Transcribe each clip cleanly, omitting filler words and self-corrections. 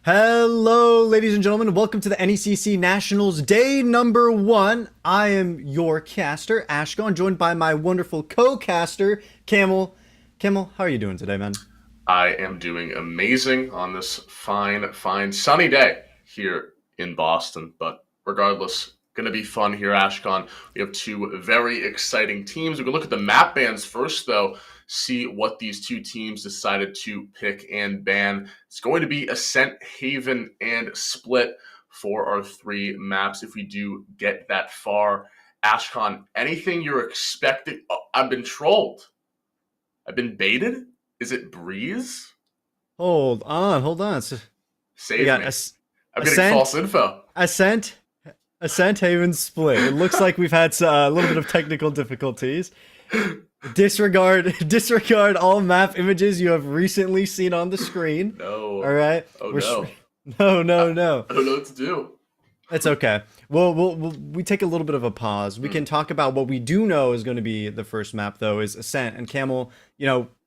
Hello, ladies and gentlemen. Welcome to the NECC Nationals Day number 1. I am your caster, Ashgon, joined by my wonderful co-caster, Camel. Camel, how are you doing today, man? I am doing amazing on this fine sunny day here in Boston. But regardless, going to be fun here, Ashcon. We have two very exciting teams. We can look at the map bans first, though, see what these two teams decided to pick and ban. It's going to be Ascent, Haven, and Split for our three maps if we do get that far. Ashcon, anything you're expecting? Oh, I've been trolled. I've been baited. Is it Breeze? Hold on. We Save got me. I'm getting false Ascent, info. Ascent, Ascent, Haven, Split. It looks like we've had a little bit of technical difficulties. Disregard all map images you have recently seen on the screen. All No. right, Oh we're no. no, I, no, no. I don't know what to do. It's okay. We take a little bit of a pause. We Hmm. can talk about what we do know is going to be the first map, though, is Ascent. And Camel,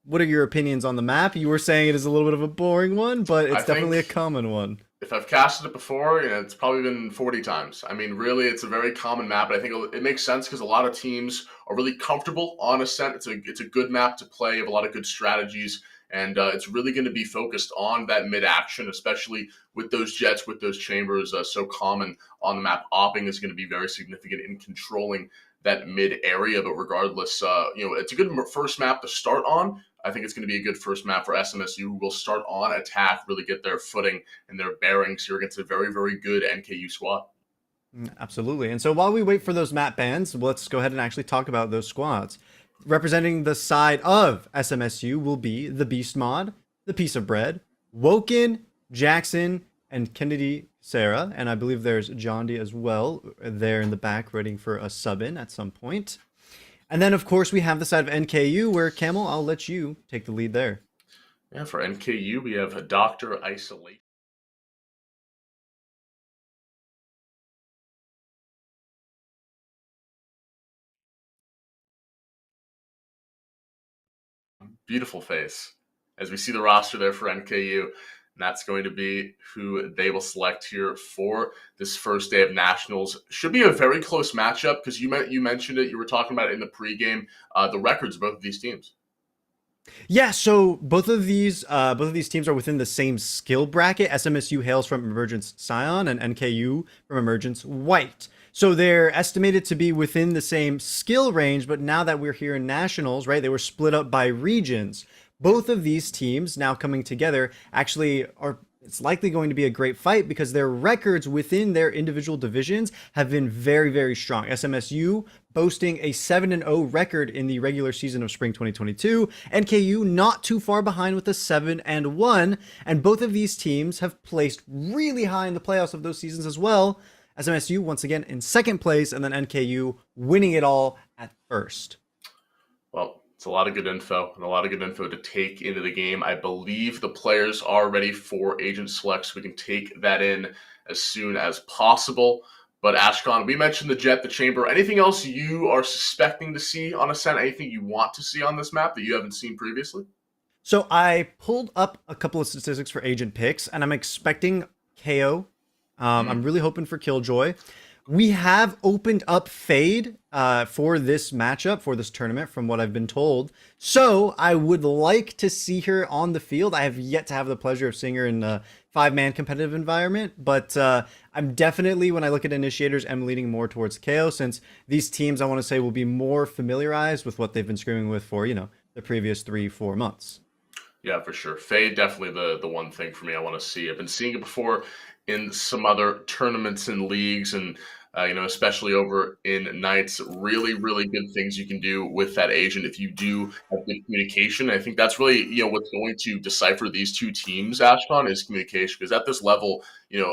what are your opinions on the map? You were saying it is a little bit of a boring one, but I it's definitely a think common one. if I've casted it before, it's probably been 40 times. I mean, really, it's a very common map, and I think it makes sense because a lot of teams are really comfortable on Ascent. It's a good map to play. You have a lot of good strategies, and it's really going to be focused on that mid action, especially with those jets, with those chambers, so common on the map. Opping is going to be very significant in controlling that mid area. But regardless, it's a good first map to start on. I think it's going to be a good first map for SMSU, who will start on attack, really get their footing and their bearings here against a very, very good NKU squad. Absolutely. And so while we wait for those map bans, let's go ahead and actually talk about those squads. Representing the side of SMSU will be the Beast Mod, the Piece of Bread, Woken, Jackson, and Kennedy Sarah. And I believe there's John D as well there in the back waiting for a sub in at some point. And then, of course, we have the side of NKU where Camel, I'll let you take the lead there. Yeah, for NKU, we have a Doctor Isolate. Beautiful face. As we see the roster there for NKU, and that's going to be who they will select here for this first day of nationals. Should be a very close matchup because you mentioned it. You were talking about it in the pregame. The records of both of these teams. Yeah, so both of these teams are within the same skill bracket. SMSU hails from Emergence Scion and NKU from Emergence White. So they're estimated to be within the same skill range, but now that we're here in nationals, right, they were split up by regions. Both of these teams now coming together actually are it's likely going to be a great fight because their records within their individual divisions have been very, very strong. SMSU boasting a 7-0 record in the regular season of spring 2022. NKU not too far behind with a 7-1. And both of these teams have placed really high in the playoffs of those seasons as well. SMSU once again in second place, and then NKU winning it all at first. Well, it's a lot of good info and a lot of good info to take into the game. I believe the players are ready for agent select, so we can take that in as soon as possible. But Ashcon, we mentioned the jet, the chamber. Anything else you are suspecting to see on Ascent? Anything you want to see on this map that you haven't seen previously? So I pulled up a couple of statistics for agent picks, and I'm expecting KO. I'm Mm. really hoping for Killjoy. We have opened up Fade for this matchup, for this tournament, from what I've been told. So I would like to see her on the field. I have yet to have the pleasure of seeing her in a five-man competitive environment, but I'm definitely, when I look at initiators, I'm leaning more towards KO since these teams, I want to say, will be more familiarized with what they've been screaming with for, the previous 3-4 months. Yeah, for sure. Fade definitely the one thing for me I want to see. I've been seeing it before in some other tournaments and leagues, and especially over in nights. Really, really good things you can do with that agent if you do have good communication. I think that's really what's going to decipher these two teams. Ashton is communication because at this level,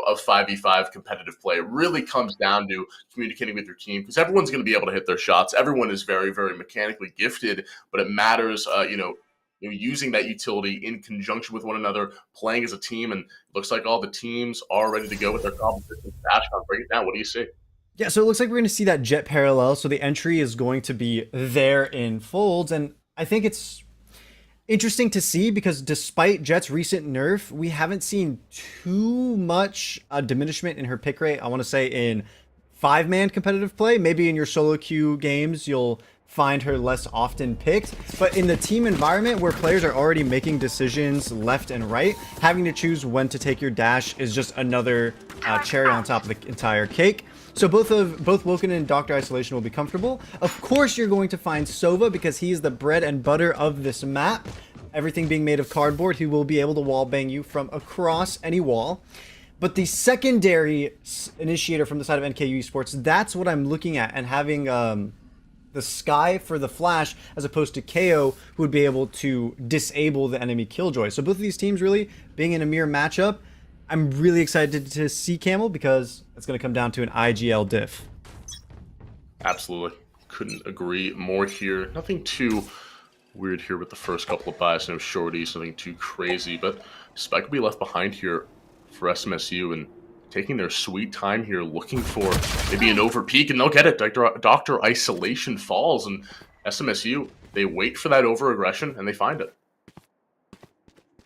of 5v5 competitive play, it really comes down to communicating with your team because everyone's going to be able to hit their shots. Everyone is very, very mechanically gifted, but it matters. Using that utility in conjunction with one another, playing as a team, and it looks like all the teams are ready to go with their competition. Ashton, break it down. What do you see? Yeah, so it looks like we're going to see that jet parallel. So the entry is going to be there in folds, and I think interesting to see because despite Jet's recent nerf, we haven't seen too much diminishment in her pick rate. I want to say in 5-man competitive play. Maybe in your solo queue games, you'll find her less often picked. But in the team environment where players are already making decisions left and right, having to choose when to take your dash is just another cherry on top of the entire cake. So both Woken and Dr. Isolation will be comfortable. Of course, you're going to find Sova because he's the bread and butter of this map. Everything being made of cardboard, he will be able to wallbang you from across any wall. But the secondary initiator from the side of NKU Esports, that's what I'm looking at, and having the Sky for the flash as opposed to KO, who would be able to disable the enemy Killjoy. So both of these teams really being in a mirror matchup. I'm really excited to see Camel because it's going to come down to an IGL diff. Absolutely. Couldn't agree more here. Nothing too weird here with the first couple of buys. No shorties, nothing too crazy. But Spike will be left behind here for SMSU and taking their sweet time here, looking for maybe an overpeak, and they'll get it. Dr. Isolation falls, and SMSU, they wait for that over-aggression, and they find it.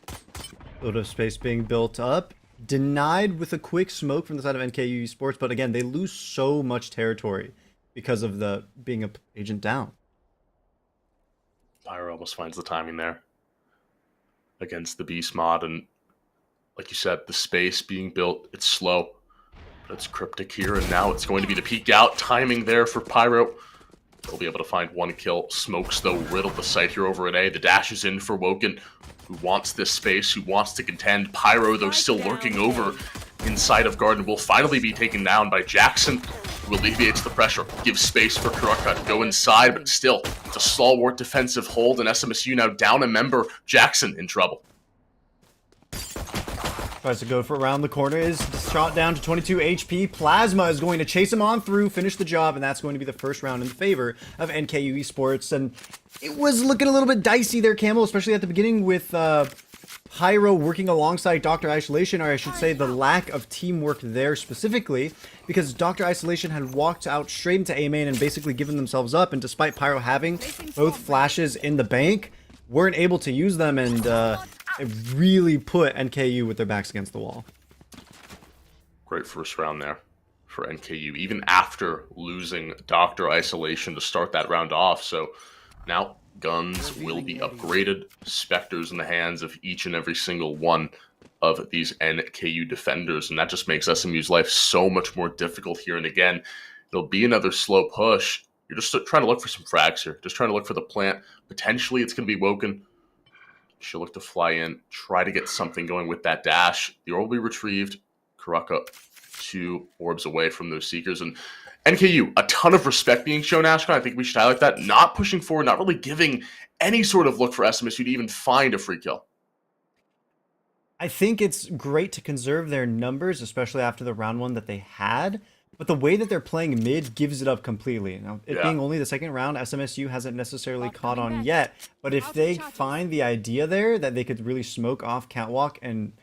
A little space being built up. Denied with a quick smoke from the side of NKU Esports, but again, they lose so much territory because of the being a agent down. Pyro almost finds the timing there against the Beast mod, and like you said, the space being built, it's slow, but it's cryptic here, and now it's going to be the peek out timing there for Pyro. They'll be able to find one kill. Smokes, though, riddle the site here over at A. The dash is in for Woken, who wants this space, who wants to contend. Pyro, though, still lurking over inside of Garden, will finally be taken down by Jackson, who alleviates the pressure, gives space for Kuraka to go inside, but still, it's a stalwart defensive hold, and SMSU now down a member. Jackson in trouble. Tries to go for around the corner, is shot down to 22 HP. Plasma is going to chase him on through, finish the job, and that's going to be the first round in favor of NKU Esports. And it was looking a little bit dicey there, Camel, especially at the beginning with Pyro working alongside Dr. Isolation, or I should say the lack of teamwork there specifically, because Dr. Isolation had walked out straight into A main and basically given themselves up, and despite Pyro having both flashes in the bank, weren't able to use them, and it really put NKU with their backs against the wall. Great first round there for NKU, even after losing Dr. Isolation to start that round off. So now guns will be upgraded. Spectres in the hands of each and every single one of these NKU defenders. And that just makes SMU's life so much more difficult here. And again, it'll be another slow push. You're just trying to look for some frags here. Just trying to look for the plant. Potentially it's going to be Woken. She'll look to fly in, try to get something going with that dash. The orb will be retrieved. Kuraka 2 orbs away from those Seekers. And NKU, a ton of respect being shown, Ashkan. I think we should highlight that. Not pushing forward, not really giving any sort of look for SMSU to even find a free kill. I think it's great to conserve their numbers, especially after the round one that they had. But the way that they're playing mid gives it up completely. Now, it being only the second round, SMSU hasn't necessarily caught on yet. But if they find the idea there that they could really smoke off Catwalk and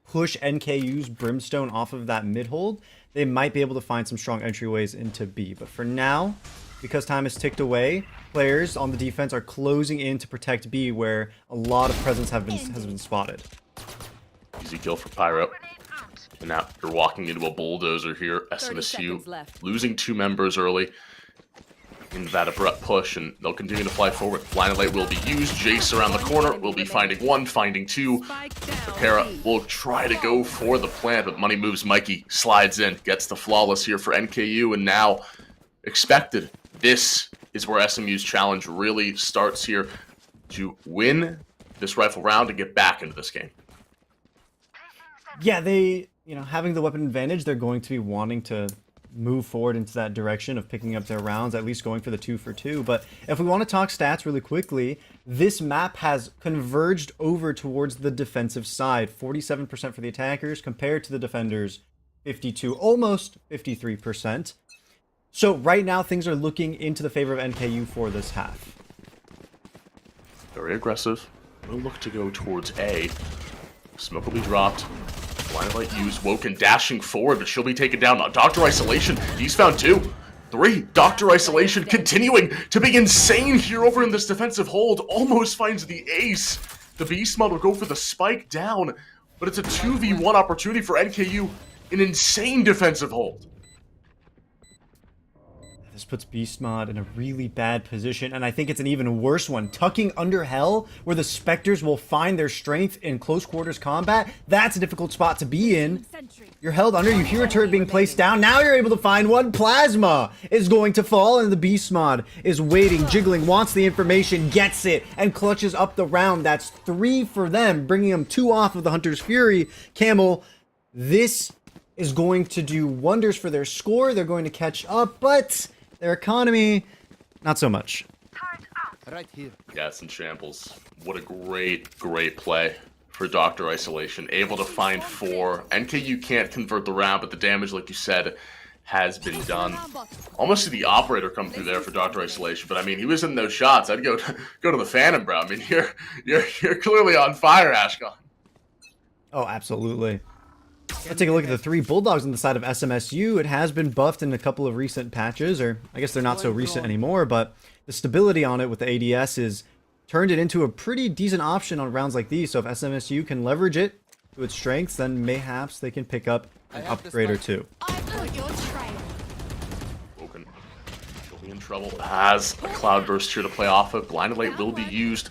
push NKU's Brimstone off of that mid hold, they might be able to find some strong entryways into B. But for now, because time has ticked away, players on the defense are closing in to protect B, where a lot of presence has been spotted. Easy kill for Pyro. And now you're walking into a bulldozer here. SMSU losing 2 members early in that abrupt push, and they'll continue to fly forward. Blinded Light will be used. Jace around the corner will be finding 1, finding 2. Takara will try to go for the plant, but money moves. Mikey slides in, gets the flawless here for NKU, and now expected. This is where SMU's challenge really starts here to win this rifle round and get back into this game. Yeah, having the weapon advantage, they're going to be wanting to move forward into that direction of picking up their rounds, at least going for the 2 for 2. But if we want to talk stats really quickly, this map has converged over towards the defensive side. 47% for the attackers compared to the defenders, 52, almost 53%. So right now, things are looking into the favor of NKU for this half. Very aggressive. We'll look to go towards A. Smoke will be dropped. Blinded Light used. Woken dashing forward, but she'll be taken down. Dr. Isolation, he's found 2. 3. Dr. Isolation continuing to be insane here over in this defensive hold. Almost finds the ace. The Beast Mod will go for the spike down, but it's a 2v1 opportunity for NKU. An insane defensive hold. This puts Beast Mod in a really bad position, and I think it's an even worse one. Tucking under Hell, where the Spectres will find their strength in close quarters combat, that's a difficult spot to be in. You're held under, you hear a turret being placed down, now you're able to find one. Plasma is going to fall, and the Beast Mod is waiting, jiggling, wants the information, gets it, and clutches up the round. That's 3 for them, bringing them 2 off of the Hunter's Fury. Camel, this is going to do wonders for their score. They're going to catch up, but their economy, not so much. Right here. Yeah, it's in shambles. What a great, great play for Dr. Isolation. Able to find 4. NKU can't convert the round, but the damage, like you said, has been done. Almost see the operator come through there for Dr. Isolation, but I mean, he was in those shots. I'd go to the Phantom, bro. I mean, you're clearly on fire, Ashkan. Oh, absolutely. Let's take a look at the 3 Bulldogs on the side of SMSU. It has been buffed in a couple of recent patches, or I guess they're not so recent anymore, but the stability on it with the ADS is turned it into a pretty decent option on rounds like these. So if SMSU can leverage it to its strengths, then mayhaps they can pick up an upgrade or 2. Woken will be in trouble as a Cloudburst here to play off of. Blinded Light will be used.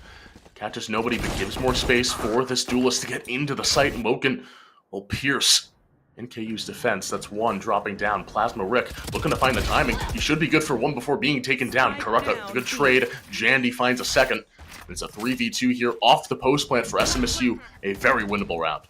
Catches nobody, but gives more space for this duelist to get into the site, and Woken will pierce NKU's defense. That's 1 dropping down. Plasma Rick looking to find the timing. He should be good for 1 before being taken down. Karaka, good trade. Jandy finds a second. It's a 3v2 here off the post plant for SMSU. A very winnable round.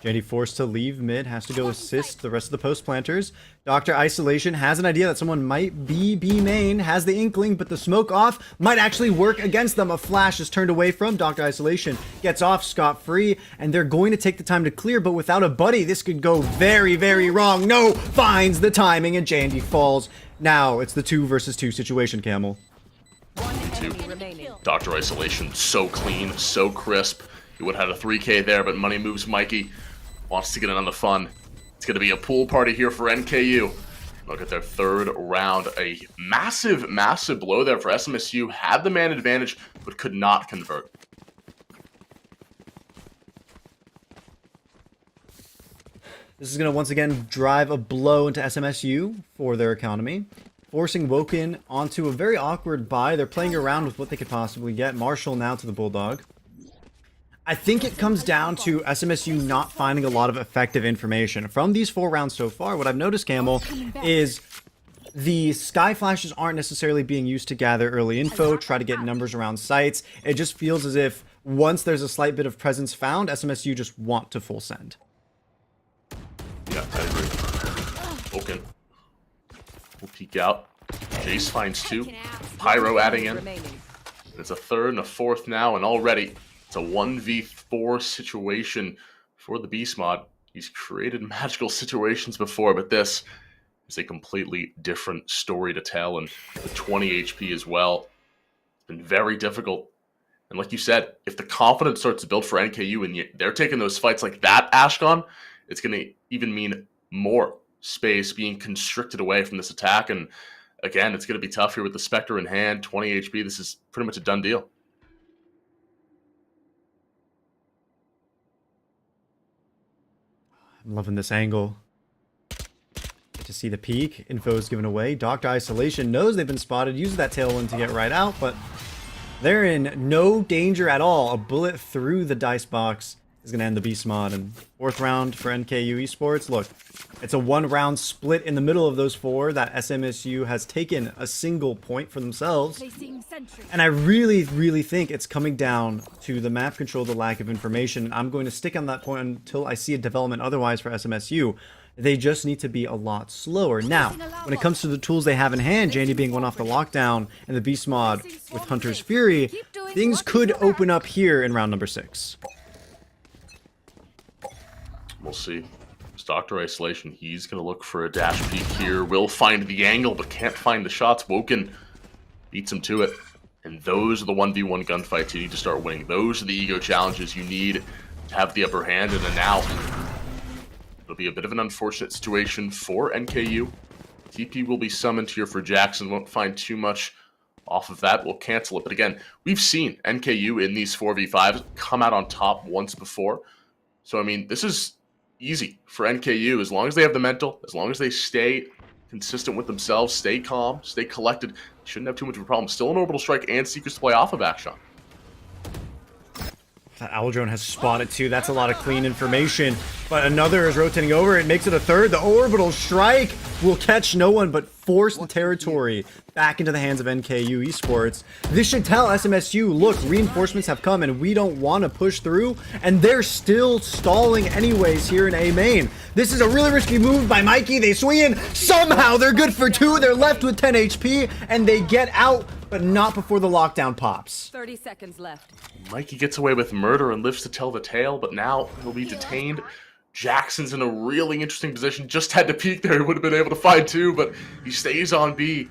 Jandy forced to leave mid, has to go assist the rest of the post planters. Dr. Isolation has an idea that someone might be B main, has the inkling, but the smoke off might actually work against them. A flash is turned away from Dr. Isolation, gets off scot-free, and they're going to take the time to clear, but without a buddy, this could go very, very wrong. No, finds the timing, and Jandy falls. Now it's the 2 versus 2 situation, Camel. 2. Dr. Isolation, so clean, so crisp. He would have had a 3K there, but money moves Mikey. Wants to get in on the fun. It's going to be a pool party here for NKU. Look at their 3rd round. A massive, massive blow there for SMSU. Had the man advantage, but could not convert. This is going to once again drive a blow into SMSU for their economy, forcing Woken onto a very awkward buy. They're playing around with what they could possibly get. Marshall now to the Bulldog. I think it comes down to SMSU not finding a lot of effective information. From these 4 rounds so far, what I've noticed, Camel, is the sky flashes aren't necessarily being used to gather early info, try to get numbers around sites. It just feels as if once there's a slight bit of presence found, SMSU just want to full send. Yeah, I agree. Okay. We'll peek out. Jace finds 2. Pyro adding in. It's a 3rd and a 4th now, and already it's a 1v4 situation for the Beast Mod. He's created magical situations before, but this is a completely different story to tell, and the 20 HP as well. It's been very difficult. And like you said, if the confidence starts to build for NKU and they're taking those fights like that, Ashkan, it's going to even mean more space being constricted away from this attack. And again, it's going to be tough here with the Spectre in hand, 20 HP. This is pretty much a done deal. I'm loving this angle. To see the peak, info is given away. Dr. Isolation knows they've been spotted, uses that tailwind to get right out, but they're in no danger at all. A bullet through the dice box is going to end the Beast Mod. And 4th round for NKU Esports. Look, it's a 1-round split in the middle of those 4 that SMSU has taken a single point for themselves. And I really, really think it's coming down to the map control, the lack of information. I'm going to stick on that point until I see a development otherwise for SMSU. They just need to be a lot slower. Now, when it comes to the tools they have in hand, Jandy being one off the lockdown and the Beast Mod with Hunter's Fury, things could open up here in round number 6. We'll see. It's Dr. Isolation. He's going to look for a dash peek here. Will find the angle, but can't find the shots. Woken beats him to it. And those are the 1v1 gunfights you need to start winning. Those are the ego challenges you need to have the upper hand. And then now, It'll be a bit of an unfortunate situation for NKU. TP will be summoned here for Jackson. Won't find too much off of that. We'll cancel it. But again, we've seen NKU in these 4v5s come out on top once before. So, I mean, this is easy for NKU. As long as they have the mental, as long as they stay consistent with themselves, stay calm, stay collected, shouldn't have too much of a problem. Still an orbital strike and Seekers to play off of Action. That Owl Drone has spotted too. That's a lot of clean information. But another is rotating over. It makes it a third. The orbital strike will catch no one but force the territory back into the hands of NKU Esports. This should tell SMSU, look, reinforcements have come and we don't want to push through. And they're still stalling anyways here in A main. This is a really risky move by Mikey. They swing in. Somehow they're good for 2. They're left with 10 HP and they get out, but not before the lockdown pops. 30 seconds left. Mikey gets away with murder and lives to tell the tale, but now he'll be detained. Jackson's in a really interesting position. Just had to peek there. He would have been able to find 2, but he stays on B.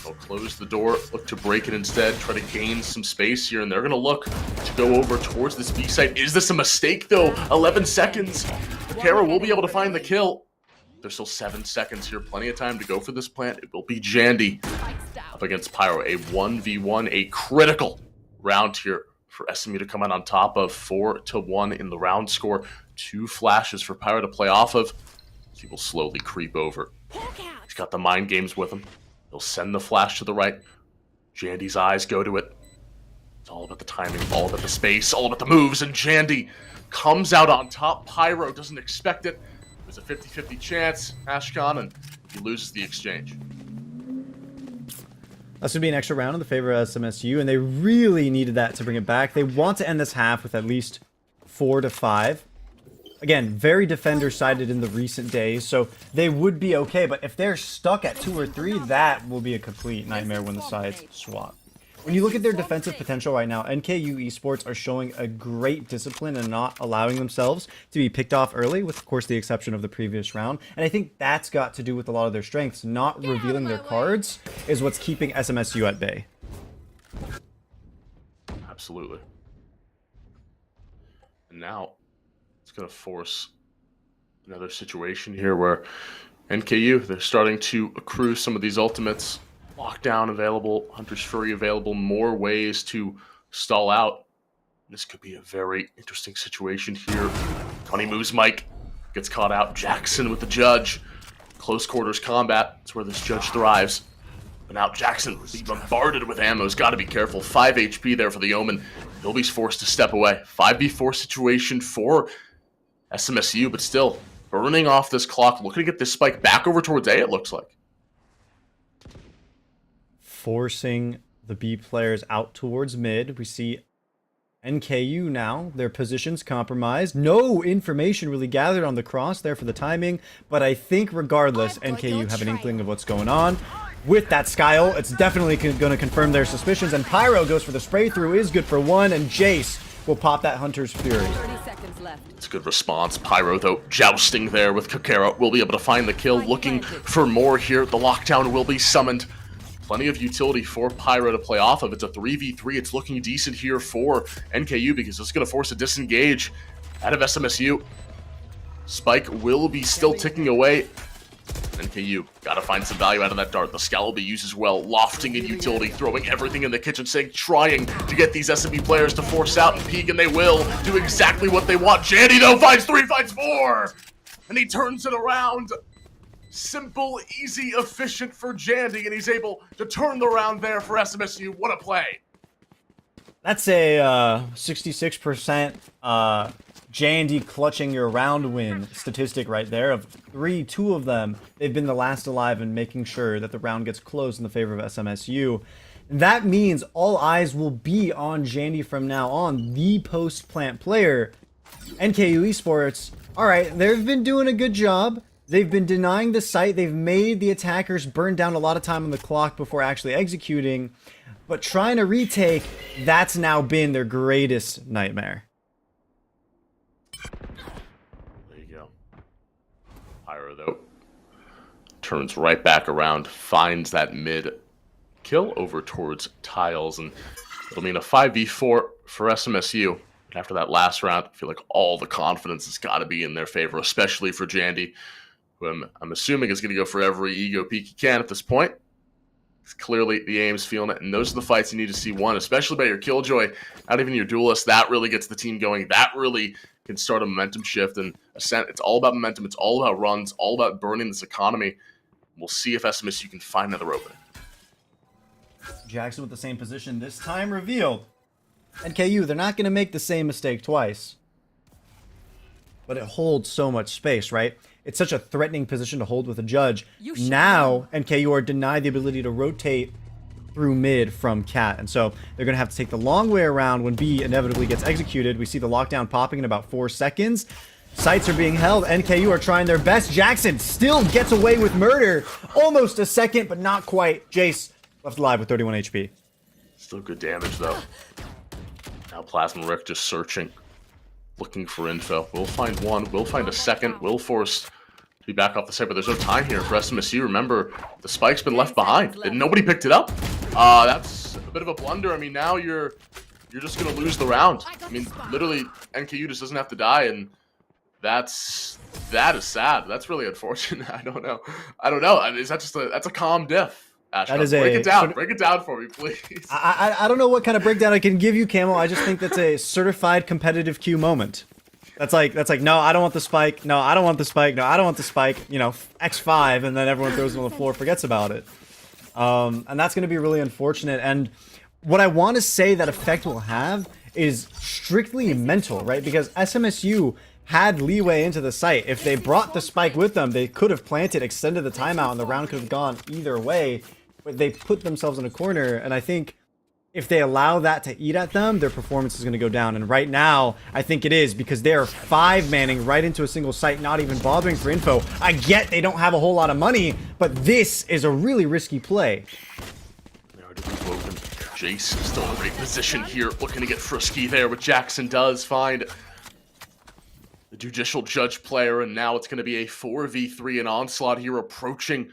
They'll close the door, look to break it instead, try to gain some space here, and they're going to look to go over towards this B site. Is this a mistake, though? 11 seconds. Kara will be able to find the kill. There's still 7 seconds here. Plenty of time to go for this plant. It will be Jandy up against Pyro. A 1v1, a critical round here for SMU to come out on top of. 4-1 in the round score. 2 flashes for Pyro to play off of. He will slowly creep over. He's got the mind games with him. He'll send the flash to the right. Jandy's eyes go to it. It's all about the timing, all about the space, all about the moves, and Jandy comes out on top. Pyro doesn't expect it. There's a 50-50 chance, Ashkan, and he loses the exchange. That's going to be an extra round in the favor of SMSU, and they really needed that to bring it back. They want to end this half with at least 4-5. Again, very defender-sided in the recent days, so they would be okay, but if they're stuck at 2 or 3, that will be a complete nightmare when the sides swap. When you look at their defensive potential right now, NKU Esports are showing a great discipline and not allowing themselves to be picked off early, with, of course, the exception of the previous round. And I think that's got to do with a lot of their strengths. Not revealing their cards is what's keeping SMSU at bay. Absolutely. And now it's going to force another situation here where NKU, they're starting to accrue some of these ultimates. Lockdown available, Hunter's Fury available, more ways to stall out. This could be a very interesting situation here. Funny moves, Mike gets caught out. Jackson with the judge. Close quarters combat, that's where this judge thrives. But now Jackson will be bombarded with ammo. He's got to be careful. 5 HP there for the Omen. He'll be forced to step away. 5v4 situation for SMSU, but still burning off this clock. Looking to get this spike back over towards A, it looks like. Forcing the B players out towards mid. We see NKU now, their positions compromised. No information really gathered on the cross there for the timing, but I think regardless, NKU have an inkling of what's going on. With that Skyle, it's definitely going to confirm their suspicions, and Pyro goes for the spray through, is good for 1, and Jace will pop that Hunter's Fury. 30 seconds left. It's a good response. Pyro, though, jousting there with Kakera, will be able to find the kill. Looking for more here. The lockdown will be summoned. Plenty of utility for Pyro to play off of. It's a 3v3. It's looking decent here for NKU because it's going to force a disengage out of SMSU. Spike will be still ticking away. NKU got to find some value out of that dart. The Scowl will be used as well. Lofting in utility, throwing everything in the kitchen sink, trying to get these SME players to force out and peek, and they will do exactly what they want. Jandy, though, finds 3, finds 4! And he turns it around. Simple, easy, efficient for Jandy, and he's able to turn the round there for SMSU. What a play. That's a 66% Jandy clutching your round win statistic right there. Of 3, 2 of them, they've been the last alive and making sure that the round gets closed in the favor of SMSU. That means all eyes will be on Jandy from now on, the post-plant player. NKU Esports, alright, they've been doing a good job. They've been denying the site. They've made the attackers burn down a lot of time on the clock before actually executing. But trying to retake, that's now been their greatest nightmare. There you go. Pyro, though, turns right back around, finds that mid kill over towards Tiles, and it'll mean a 5v4 for SMSU. And after that last round, I feel like all the confidence has got to be in their favor, especially for Jandy, who I'm assuming is going to go for every ego peak he can at this point. Clearly, the aim's feeling it, and those are the fights you need to see won, especially by your Killjoy, not even your Duelist. That really gets the team going. That really can start a momentum shift and ascent. It's all about momentum. It's all about runs, all about burning this economy. We'll see if SMSU can find another opening. Jackson with the same position this time revealed. NKU, they're not going to make the same mistake twice. But it holds so much space, right? It's such a threatening position to hold with a judge. Now, NKU are denied the ability to rotate through mid from Cat. And so they're going to have to take the long way around when B inevitably gets executed. We see the lockdown popping in about 4 seconds. Sights are being held. NKU are trying their best. Jackson still gets away with murder. Almost a second, but not quite. Jace left alive with 31 HP. Still good damage, though. Now Plasma Rick just searching, looking for info. We'll find one. We'll find a second. We'll force to be back off the site, but there's no time here for SMSU. Remember, the spike's been left behind, and nobody picked it up. That's a bit of a blunder. I mean, now you're just going to lose the round. I mean, literally, NKU just doesn't have to die, and that is sad. That's really unfortunate. I don't know. I mean, is that just that's a calm diff? Ashcon, That is break a it down. Break it down for me, please. I don't know what kind of breakdown I can give you, Camel. I just think that's a certified competitive queue moment. That's like no, I don't want the spike. No, I don't want the spike. No, I don't want the spike. You know, X5, and then everyone throws it on the floor, forgets about it. And that's going to be really unfortunate. And what I want to say that effect will have is strictly mental, right? Because SMSU had leeway into the site. If they brought the spike with them, they could have planted, extended the timeout, and the round could have gone either way. But they put themselves in a corner, and I think if they allow that to eat at them, their performance is going to go down. And right now, I think it is, because they are 5-manning right into a single site, not even bothering for info. I get they don't have a whole lot of money, but this is a really risky play. They are to be woken. Jace still in a great position here, looking to get frisky there, but Jackson does find the judicial judge player, and now it's going to be a 4v3, an onslaught here approaching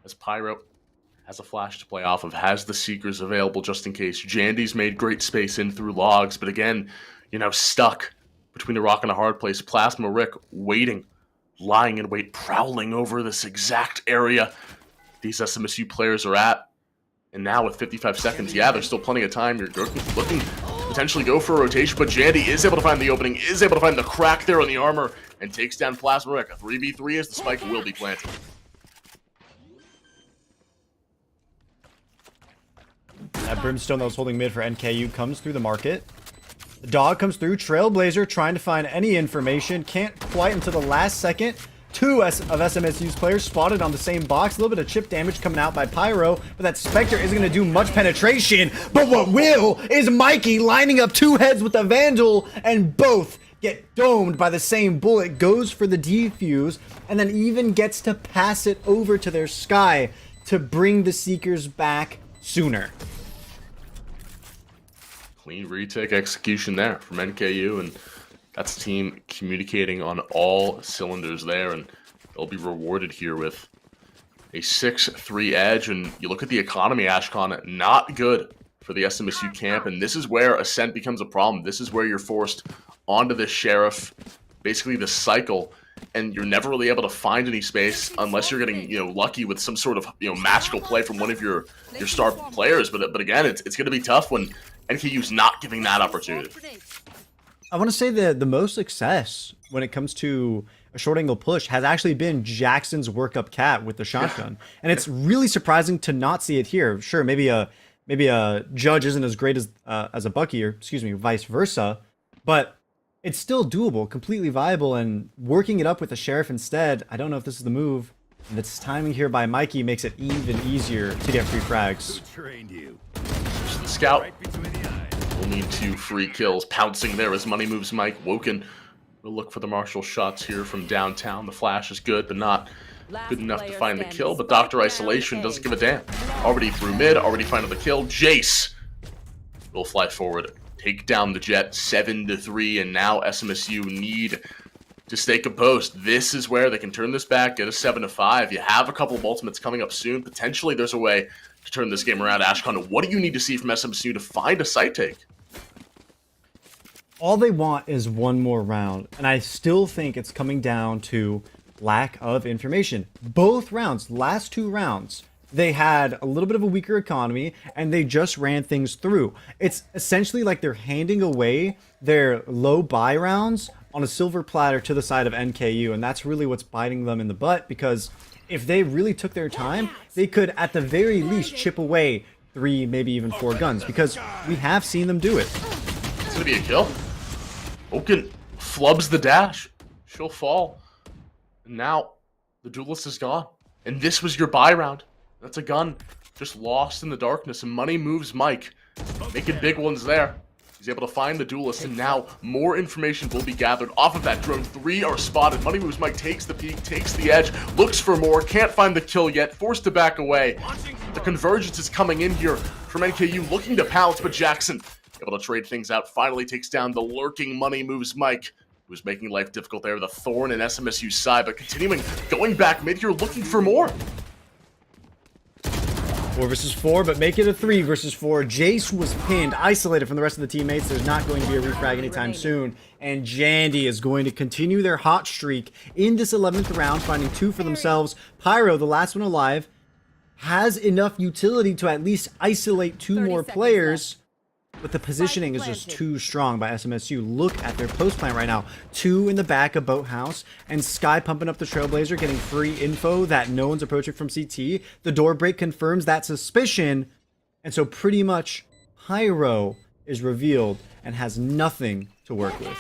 as Pyro has a flash to play off of, has the Seekers available just in case. Jandy's made great space in through logs, but again, you know, stuck between a rock and a hard place. Plasma Rick waiting, lying in wait, prowling over this exact area these SMSU players are at. And now with 55 seconds, yeah, there's still plenty of time. You're looking to potentially go for a rotation, but Jandy is able to find the opening, is able to find the crack there on the armor, and takes down Plasma Rick. A 3v3 as the spike will be planted. That Brimstone that was holding mid for NKU comes through the market. The dog comes through. Trailblazer trying to find any information. Can't quite until the last second. 2 of SMSU's players spotted on the same box. A little bit of chip damage coming out by Pyro, but that Spectre isn't going to do much penetration. But what will is Mikey lining up 2 heads with the Vandal, and both get domed by the same bullet. Goes for the defuse, and then even gets to pass it over to their Sky to bring the Seekers back sooner. Clean retake execution there from NKU, and that's the team communicating on all cylinders there, and they'll be rewarded here with a 6-3 edge. And you look at the economy, Ashcon, not good for the SMSU camp, and this is where Ascent becomes a problem. This is where you're forced onto this Sheriff, basically the cycle, and you're never really able to find any space unless you're getting, you know, lucky with some sort of, you know, magical play from one of your star players. But again, it's going to be tough when NKU's not giving that opportunity. I want to say the most success when it comes to a short angle push has actually been Jackson's workup Cat with the shotgun, and it's really surprising to not see it here. Sure, maybe a judge isn't as great as a Bucky, or excuse me, vice versa, but it's still doable, completely viable, and working it up with the Sheriff instead. I don't know if this is the move. And this timing here by Mikey makes it even easier to get free frags. Who trained you? Just the scout. Right between the eyes. We'll need 2 free kills. Pouncing there as money moves Mike. Woken will look for the Marshall shots here from downtown. The flash is good, but not good enough to find the kill. But Dr. Isolation doesn't give a damn. Already through mid, already finding the kill. Jace will fly forward, take down the Jet 7-3, and now SMSU need to stay composed. This is where they can turn this back, get a 7-5. You have a couple of ultimates coming up soon. Potentially there's a way to turn this game around. Ashcon, what do you need to see from SMSU to find a site take? All they want is one more round, and I still think it's coming down to lack of information. Both rounds, last 2 rounds, they had a little bit of a weaker economy, and they just ran things through. It's essentially like they're handing away their low buy rounds on a silver platter to the side of NKU, and that's really what's biting them in the butt, because if they really took their time, they could at the very least chip away 3, maybe even 4 guns, because we have seen them do it. It's gonna be a kill. Oaken flubs the dash. She'll fall. And now the duelist is gone. And this was your buy round. That's a gun just lost in the darkness. And money moves Mike, making big ones there. He's able to find the duelist, and now more information will be gathered off of that drone. 3 are spotted. Money moves Mike takes the peek, takes the edge, looks for more, can't find the kill yet, forced to back away. The convergence is coming in here from NKU, looking to pounce, but Jackson able to trade things out, finally takes down the lurking Money moves Mike, who's making life difficult there with a thorn in SMSU's side, but continuing, going back mid here, looking for more. 4 versus 4, but make it a 3 versus 4. Jace was pinned, isolated from the rest of the teammates. There's not going to be a refrag anytime soon. And Jandy is going to continue their hot streak in this 11th round, finding 2 for themselves. Pyro, the last one alive, has enough utility to at least isolate 2 more players. But the positioning is just too strong by SMSU. Look at their post plant right now. 2 in the back of Boathouse, and Sky pumping up the Trailblazer, getting free info that no one's approaching from CT. The door break confirms that suspicion, and so pretty much Pyro is revealed and has nothing to work with.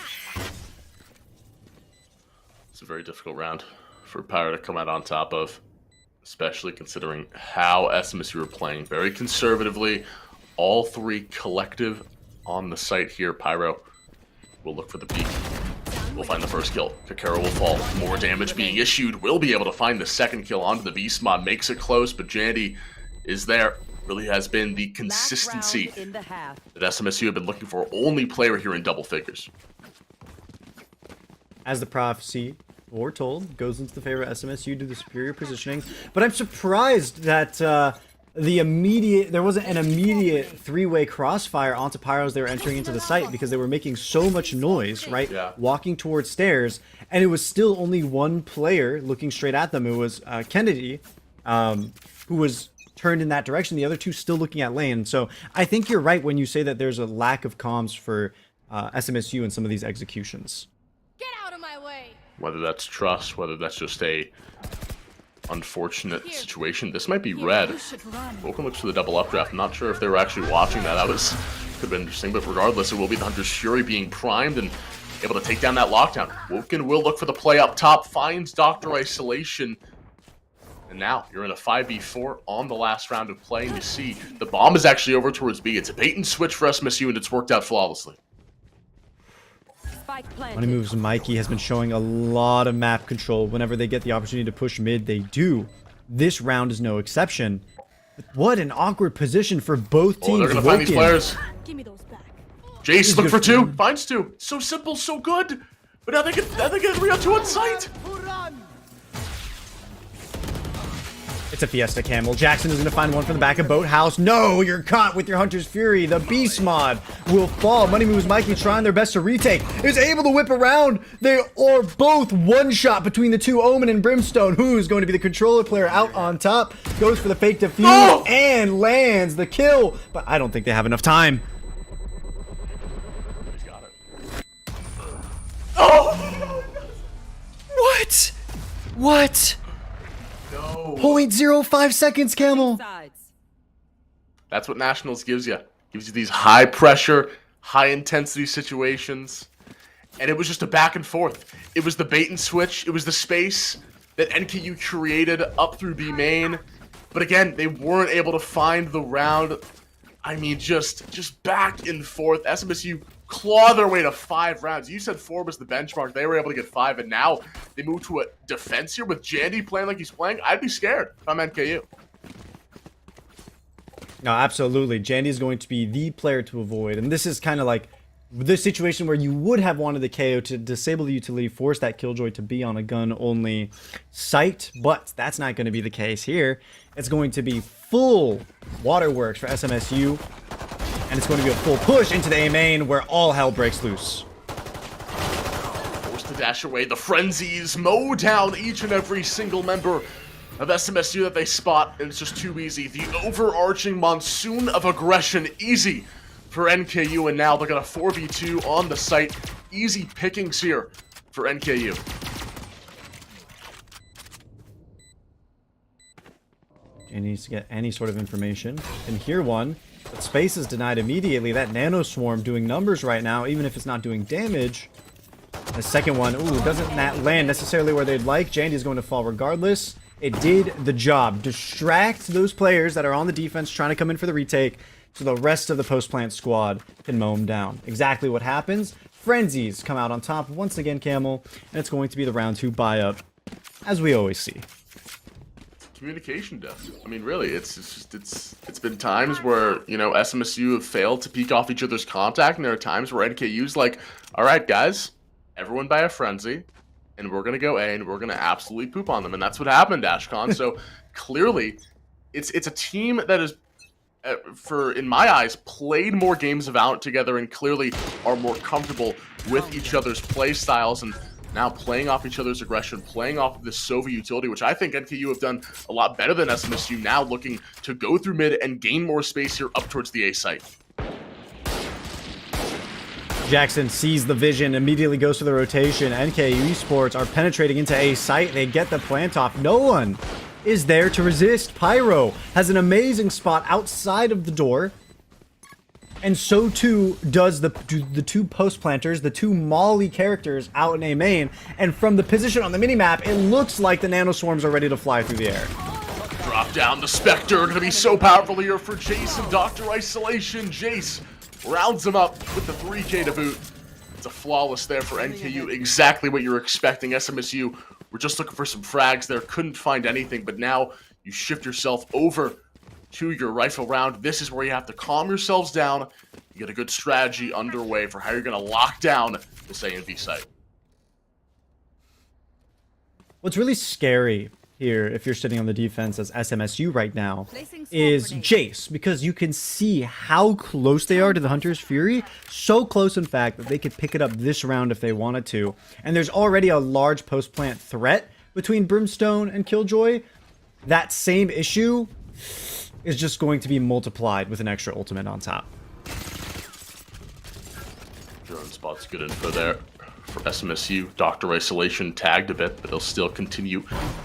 It's a very difficult round for Pyro to come out on top of, especially considering how SMSU were playing very conservatively. All 3 collective on the site here. Pyro will look for the peak. We'll find the first kill. Kakero will fall. More damage being issued. Will be able to find the second kill onto the Beast Mod. Makes it close, but Jandy is there. Really has been the consistency that SMSU have been looking for. Only player here in double figures. As the prophecy foretold, goes into the favor of SMSU due to the superior positioning. But I'm surprised that there wasn't an immediate 3-way crossfire onto Pyro as they were entering into the site, because they were making so much noise, right? Yeah. Walking towards stairs, and it was still only 1 player looking straight at them. It was Kennedy, who was turned in that direction. The other 2 still looking at lane. So I think you're right when you say that there's a lack of comms for SMSU in some of these executions. Get out of my way. Whether that's trust, whether that's just a unfortunate situation. This might be red. Woken looks for the double updraft. I'm not sure if they were actually watching that. That was could have been interesting, but regardless, it will be the Hunter's Fury being primed and able to take down that lockdown. Woken will look for the play up top, finds Dr. Isolation, and now you're in a 5v4 on the last round of play, and you see the bomb is actually over towards B. It's a bait and switch for SMSU, and it's worked out flawlessly. Money moves Mikey has been showing a lot of map control. Whenever they get the opportunity to push mid, they do. This round is no exception. But what an awkward position for both teams. They're gonna find these players. Give me those back. Jace, look for 2. Finds 2. So simple, so good. But now they get 3 on 2 on site. It's a Fiesta Camel. Jackson is going to find one from the back of Boathouse. No, you're caught with your Hunter's Fury. The Beast Mod will fall. Money moves Mikey trying their best to retake. Is able to whip around. They are both one shot between the 2, Omen and Brimstone. Who's going to be the controller player out on top? Goes for the fake defuse and lands the kill. But I don't think they have enough time. He's got it. Oh! What? What? No. 0.05 seconds, Camel. That's what Nationals gives you. Gives you these high pressure, high intensity situations. And it was just a back and forth. It was the bait and switch. It was the space that NKU created up through B main. But again, they weren't able to find the round. I mean, just back and forth. SMSU claw their way to 5 rounds. You said 4 was the benchmark. They were able to get 5, and now they move to a defense here with Jandy playing like he's playing. I'd be scared if I'm NKU. No, absolutely. Jandy is going to be the player to avoid. And this is kind of like the situation where you would have wanted the KO to disable the utility, force that Killjoy to be on a gun-only site, but that's not going to be the case here. It's going to be full waterworks for SMSU. And it's going to be a full push into the A main where all hell breaks loose. Forced to dash away. The frenzies mow down each and every single member of SMSU that they spot, and it's just too easy. The overarching monsoon of aggression, easy for NKU, and now they're gonna 4v2 on the site. Easy pickings here for NKU. He needs to get any sort of information. Can hear one, but space is denied immediately. That nano swarm doing numbers right now, even if it's not doing damage. The second one, ooh, doesn't land necessarily where they'd like. Jandy's going to fall regardless. It did the job. Distract those players that are on the defense trying to come in for the retake so the rest of the post-plant squad can mow them down. Exactly what happens. Frenzies come out on top once again, Camel, and it's going to be the round 2 buy-up, as we always see. Communication depth. I mean, really, it's been times where, you know, SMSU have failed to peek off each other's contact, and there are times where NKU's like, all right, guys, everyone buy a frenzy, and we're going to go A, and we're going to absolutely poop on them. And that's what happened, Ashcon. So, clearly, it's a team that is, in my eyes, played more games of Valorant together and clearly are more comfortable with each other's play styles and now playing off each other's aggression, playing off of this Sova utility, which I think NKU have done a lot better than SMSU, now looking to go through mid and gain more space here up towards the A site. Jackson sees the vision, immediately goes to the rotation. NKU Esports are penetrating into A site. They get the plant off. No one is there to resist. Pyro has an amazing spot outside of the door. And so too does the two post planters, the two Molly characters out in A main. And from the position on the minimap, it looks like the nano swarms are ready to fly through the air. Drop down the Spectre, gonna be so powerful here for Jason. Dr. Isolation, Jace rounds him up with the 3K to boot. It's a flawless there for NKU, exactly what you're expecting. SMSU, we're just looking for some frags there, couldn't find anything, but now you shift yourself over to your rifle round. This is where you have to calm yourselves down. You get a good strategy underway for how you're going to lock down this A and B site. What's really scary here, if you're sitting on the defense as SMSU right now, is Jace, because you can see how close they are to the Hunter's Fury. So close, in fact, that they could pick it up this round if they wanted to. And there's already a large post-plant threat between Brimstone and Killjoy. That same issue is just going to be multiplied with an extra ultimate on top. Drone spot's good info there for SMSU. Dr. Isolation tagged a bit, but he'll still continue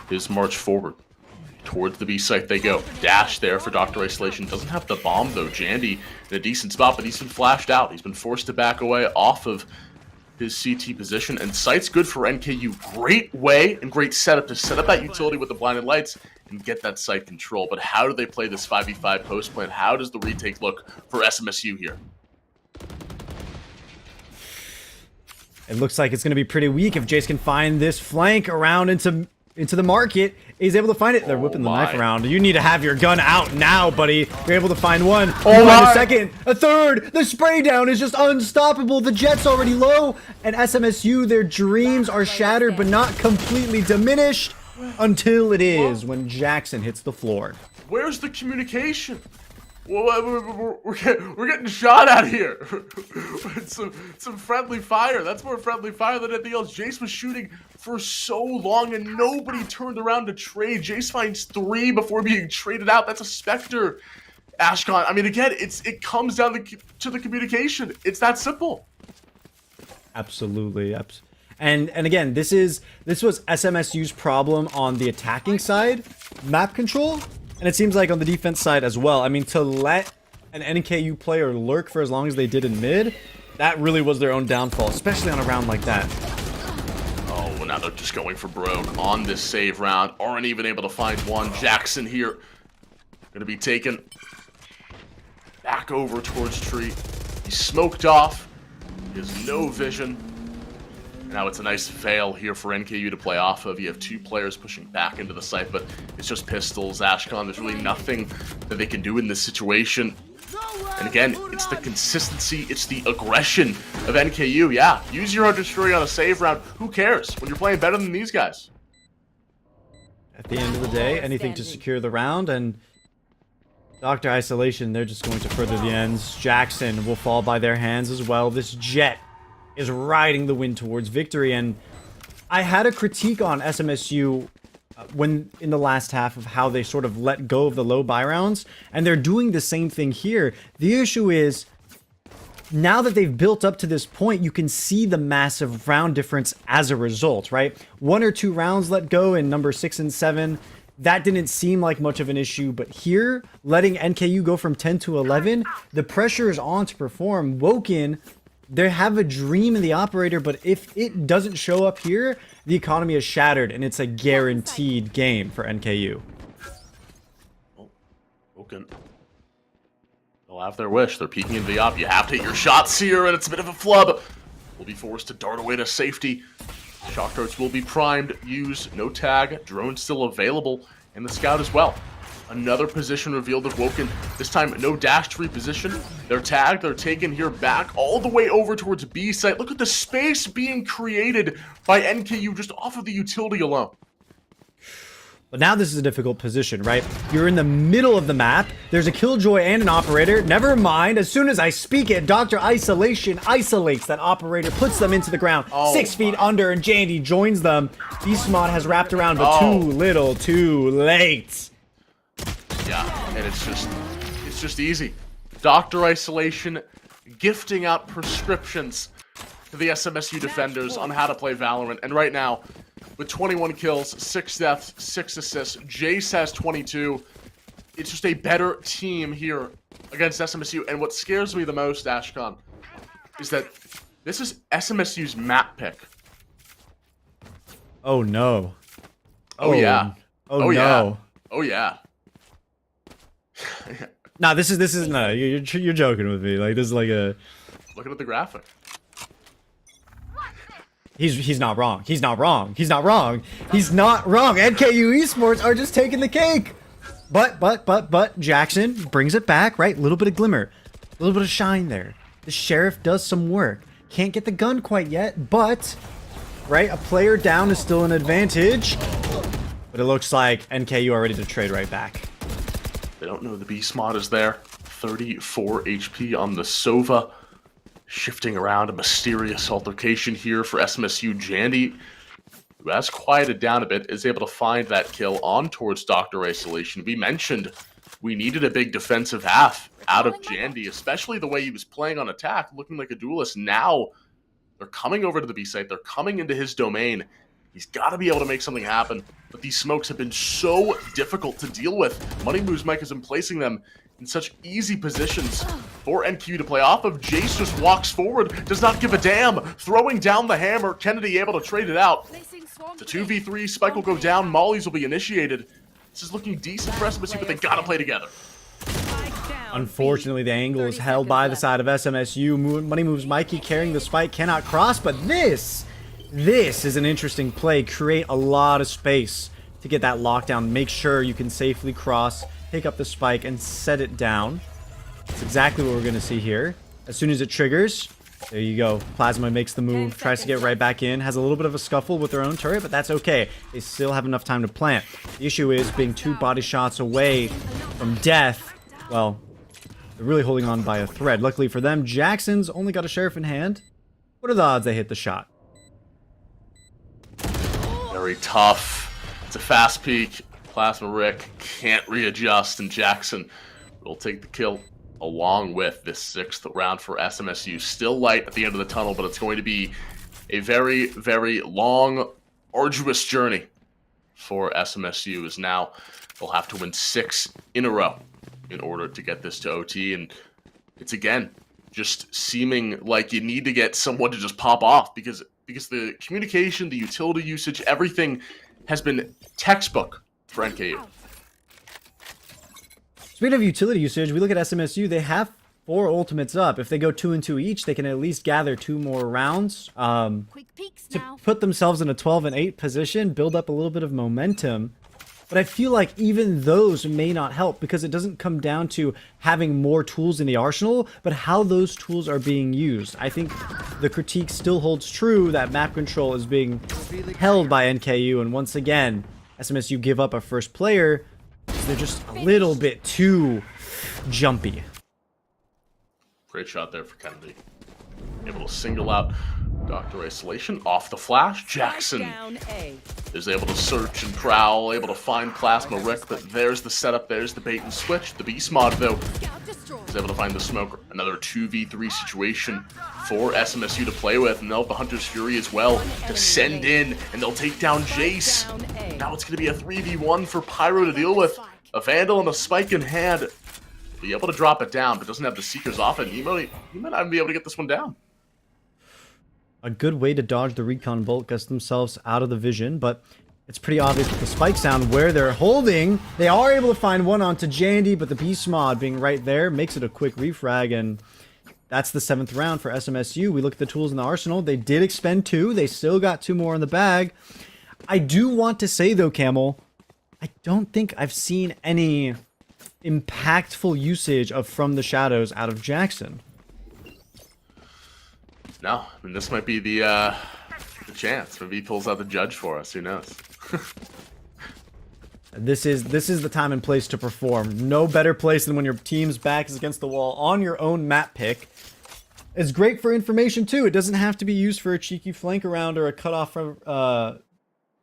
his march forward. Towards the B site they go. Dash there for Dr. Isolation. Doesn't have the bomb though. Jandy in a decent spot, but he's been flashed out. He's been forced to back away off of his CT position. And site's good for NKU. Great way and great setup to set up that utility with the blinded lights and get that site control. But how do they play this 5v5 post plan? How does the retake look for SMSU here? It looks like it's going to be pretty weak if Jace can find this flank around into the market. He's able to find it. They're whipping the knife around. You need to have your gun out now, buddy. You're able to find one. You find a second, a third. The spray down is just unstoppable. The jet's already low. And SMSU, their dreams are shattered, but not completely diminished until it is when Jackson hits the floor. Where's the communication? We're getting shot at here. It's some friendly fire. That's more friendly fire than anything else. Jace was shooting for so long and nobody turned around to trade. Jace finds 3 before being traded out. That's a Spectre. Ashcon, I mean, again, it comes down to the communication. It's that simple. Absolutely. And again, this was SMSU's problem on the attacking side, map control. And it seems like on the defense side as well. I mean, to let an NKU player lurk for as long as they did in mid, that really was their own downfall, especially on a round like that. Oh, well, now they're just going for broke on this save round. Aren't even able to find one. Jackson here going to be taken back over towards tree. He's smoked off. He has no vision. Now it's a nice veil here for NKU to play off of. You have 2 players pushing back into the site, but it's just pistols, Ashcon. There's really nothing that they can do in this situation. And again, it's the consistency, it's the aggression of NKU. Yeah, use your Hunter's Fury on a save round. Who cares when you're playing better than these guys? At the end of the day, anything to secure the round, and Dr. Isolation, they're just going to further the ends. Jackson will fall by their hands as well. This Jet is riding the wind towards victory, and I had a critique on SMSU when in the last half of how they sort of let go of the low buy rounds, and they're doing the same thing here. The issue is, now that they've built up to this point, you can see the massive round difference as a result, right? 1 or 2 rounds let go in number 6 and 7. That didn't seem like much of an issue, but here, letting NKU go from 10 to 11, the pressure is on to perform. Woken, they have a dream in the operator, but if it doesn't show up here, the economy is shattered, and it's a guaranteed game for NKU. Oh, Woken. They'll have their wish. They're peeking into the op. You have to hit your shots here, and it's a bit of a flub. Will be forced to dart away to safety. Shock darts will be primed, used, no tag, drone still available, and the scout as well. Another position revealed of Woken. This time, no dash to reposition. They're tagged, they're taken here back all the way over towards B site. Look at the space being created by NKU just off of the utility alone. But now this is a difficult position, right? You're in the middle of the map. There's a Killjoy and an operator. Never mind. As soon as I speak it, Dr. Isolation isolates that operator, puts them into the ground, 6 feet under, and Jandy joins them. Beastmod has wrapped around, but too little, too late. Yeah, and it's just easy. Dr. Isolation gifting out prescriptions to the SMSU defenders on how to play Valorant. And right now, with 21 kills, 6 deaths, 6 assists, Jace has 22. It's just a better team here against SMSU. And what scares me the most, Ashkan, is that this is SMSU's map pick. Oh no. Oh yeah. Oh, Oh, no. yeah. Oh yeah. No, this is no. You're joking with me. Like, this is like a. Looking at the graphic. He's not wrong. He's not wrong. He's not wrong. He's not wrong. NKU Esports are just taking the cake. But Jackson brings it back, right? A little bit of glimmer, a little bit of shine there. The sheriff does some work. Can't get the gun quite yet, but right, a player down is still an advantage. But it looks like NKU are ready to trade right back. They don't know the beast mod is there. 34 HP on the Sova. Shifting around, a mysterious altercation here for SMSU. Jandy, who has quieted down a bit, is able to find that kill on towards Dr. Isolation. We mentioned we needed a big defensive half out of Jandy, especially the way he was playing on attack, looking like a duelist. Now, they're coming over to the B site. They're coming into his domain. He's got to be able to make something happen. But these smokes have been so difficult to deal with. Money Moves Mike has been placing them in such easy positions for NQ to play off of. Jace just walks forward, does not give a damn, throwing down the hammer. Kennedy able to trade it out. It's a 2v3, Spike will go down, Mollies will be initiated. This is looking decent for SMSU, but they gotta play together. Unfortunately, the angle is held by the side of SMSU. Money Moves Mikey carrying the spike, cannot cross, but this is an interesting play. Create a lot of space to get that lockdown. Make sure you can safely cross, pick up the spike, and set it down. That's exactly what we're going to see here. As soon as it triggers, there you go. Plasma makes the move, tries to get right back in, has a little bit of a scuffle with their own turret, but that's okay. They still have enough time to plant. The issue is being 2 body shots away from death. Well, they're really holding on by a thread. Luckily for them, Jackson's only got a sheriff in hand. What are the odds they hit the shot? Very tough. It's a fast peek. Plasma Rick can't readjust, and Jackson will take the kill along with this 6th round for SMSU. Still light at the end of the tunnel, but it's going to be a very, very long, arduous journey for SMSU, as now they'll have to win 6 in a row in order to get this to OT, and it's again just seeming like you need to get someone to just pop off because the communication, the utility usage, everything has been textbook for NKU. Speaking of utility usage, we look at SMSU. They have 4 ultimates up. If they go 2 and 2 each, they can at least gather 2 more rounds Quick peeks to now. put themselves in a 12 and 8 position, build up a little bit of momentum. But I feel like even those may not help because it doesn't come down to having more tools in the arsenal, but how those tools are being used. I think the critique still holds true that map control is being held by NKU, and once again, SMSU give up a first player. they're just a little bit too jumpy. Great shot there for Kennedy. Able to single out Dr. Isolation off the flash. Jackson Down A. is able to search and prowl, able to find Plasma Rick, but there's the setup, there's the bait and switch. The Beast Mod, though, Scout destroyed. is able to find the Smoker. Another 2v3 situation for SMSU to play with, and they'll have the Hunter's Fury as well to send in, and they'll take down Jace. Down A. Now it's going to be a 3v1 for Pyro to deal with. A Vandal and a Spike in hand. Be able to drop it down, but doesn't have the Seekers off it. He might not even be able to get this one down. A good way to dodge the recon bolt gets themselves out of the vision, but it's pretty obvious with the spike sound where they're holding. They are able to find one onto Jandy, but the Beast Mod being right there makes it a quick refrag, and that's the 7th round for SMSU. We look at the tools in the arsenal. They did expend 2. They still got 2 more in the bag. I do want to say, though, Camel, I don't think I've seen any impactful usage of From the Shadows out of Jackson. No, I mean, this might be the chance. Maybe he pulls out the judge for us. Who knows? This is the time and place to perform. No better place than when your team's back is against the wall on your own map pick. It's great for information too. It doesn't have to be used for a cheeky flank around or a cutoff for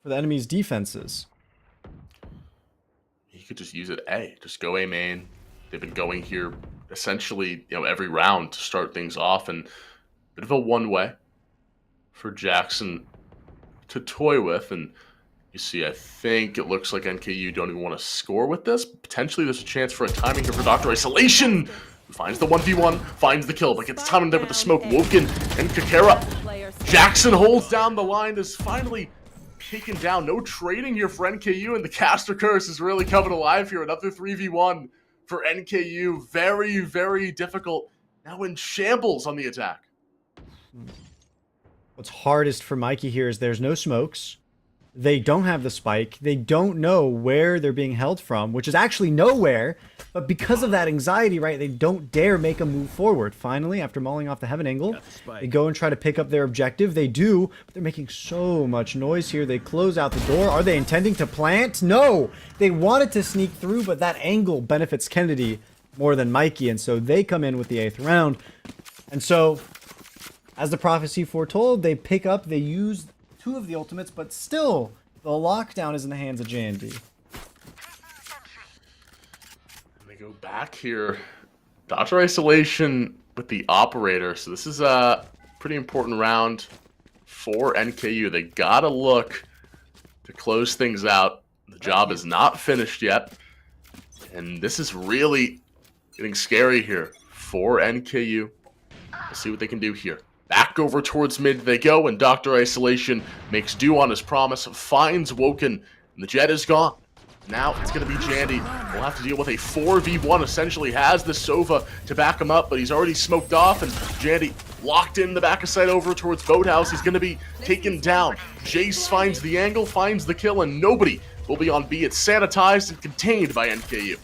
the enemy's defenses. You could just use it A. Just go A main. They've been going here essentially, every round to start things off, and bit of a one-way for Jackson to toy with. And you see, I think it looks like NKU don't even want to score with this. Potentially there's a chance for a timing here for Dr. Isolation, who finds the 1v1, finds the kill, but gets time in there with the smoke. Woken and Kakera. Jackson holds down the line, is finally taken down. No trading here for NKU, and the caster curse is really coming alive here. Another 3v1 for NKU. Very, very difficult. Now in shambles on the attack. What's hardest for Mikey here is there's no smokes. They don't have the spike. They don't know where they're being held from, which is actually nowhere. But because of that anxiety, right, they don't dare make a move forward. Finally, after mauling off the heaven angle, they go and try to pick up their objective. They do, but they're making so much noise here. They close out the door. Are they intending to plant? No! They wanted to sneak through, but that angle benefits Kennedy more than Mikey, and so they come in with the 8th round. And so, as the prophecy foretold, they pick up, they use 2 of the ultimates, but still, the lockdown is in the hands of J&D. They go back here. Dr. Isolation with the operator. So this is a pretty important round for NKU. They gotta look to close things out. The job is not finished yet. And this is really getting scary here for NKU. Let's see what they can do here. Back over towards mid they go, and Dr. Isolation makes do on his promise, finds Woken, and the jet is gone. Now it's going to be Jandy. We'll have to deal with a 4v1, essentially has the Sova to back him up, but he's already smoked off, and Jandy locked in the back of sight over towards Boathouse. He's going to be taken down. Jace finds the angle, finds the kill, and nobody will be on B. It's sanitized and contained by NKU.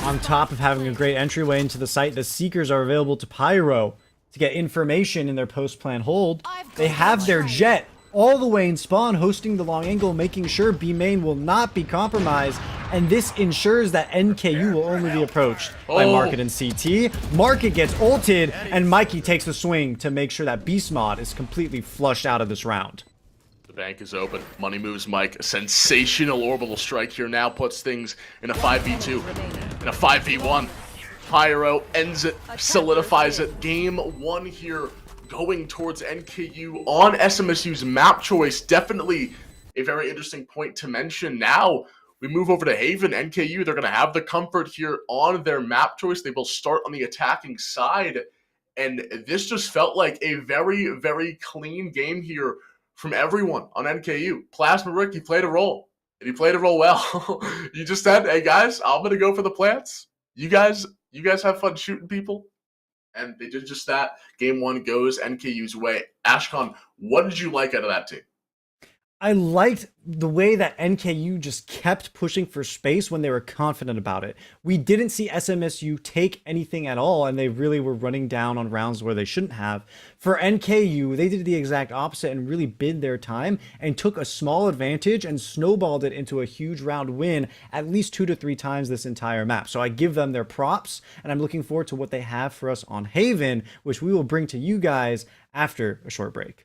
On top of having a great entryway into the site, the Seekers are available to Pyro to get information in their post-plan hold. They have their jet all the way in spawn, hosting the long angle, making sure B main will not be compromised, and this ensures that NKU will only be approached by Market and CT. Market gets ulted, and Mikey takes a swing to make sure that Beast Mod is completely flushed out of this round. The bank is open. Money moves Mike. A sensational orbital strike here now puts things in a 5v2. In a 5v1. Pyro ends it, solidifies it. Game 1 here going towards NKU on SMSU's map choice. Definitely a very interesting point to mention. Now we move over to Haven. NKU, they're going to have the comfort here on their map choice. They will start on the attacking side. And this just felt like a very, very clean game here from everyone on NKU. Plasma Rick, he played a role. And he played a role well. You just said, hey guys, I'm going to go for the plants. You guys have fun shooting people. And they did just that. Game 1 goes NKU's way. Ashcon, what did you like out of that team? I liked the way that NKU just kept pushing for space when they were confident about it. We didn't see SMSU take anything at all, and they really were running down on rounds where they shouldn't have. For NKU, they did the exact opposite and really bid their time and took a small advantage and snowballed it into a huge round win at least 2 to 3 times this entire map. So I give them their props, and I'm looking forward to what they have for us on Haven, which we will bring to you guys after a short break.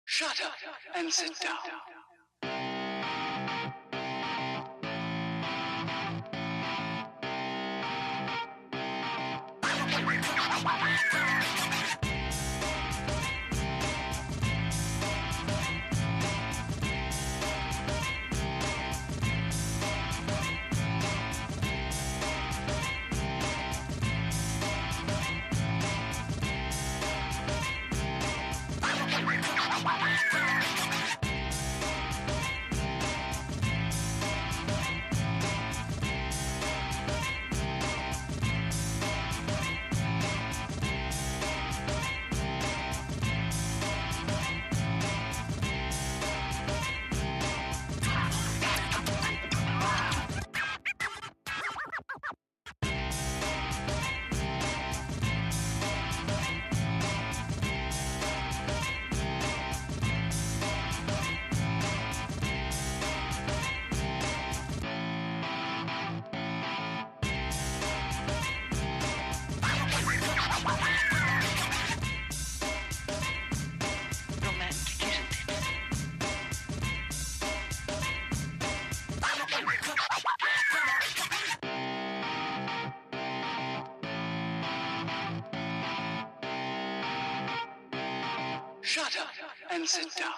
Shut up and sit down. Romantic, isn't it? Shut up and sit down.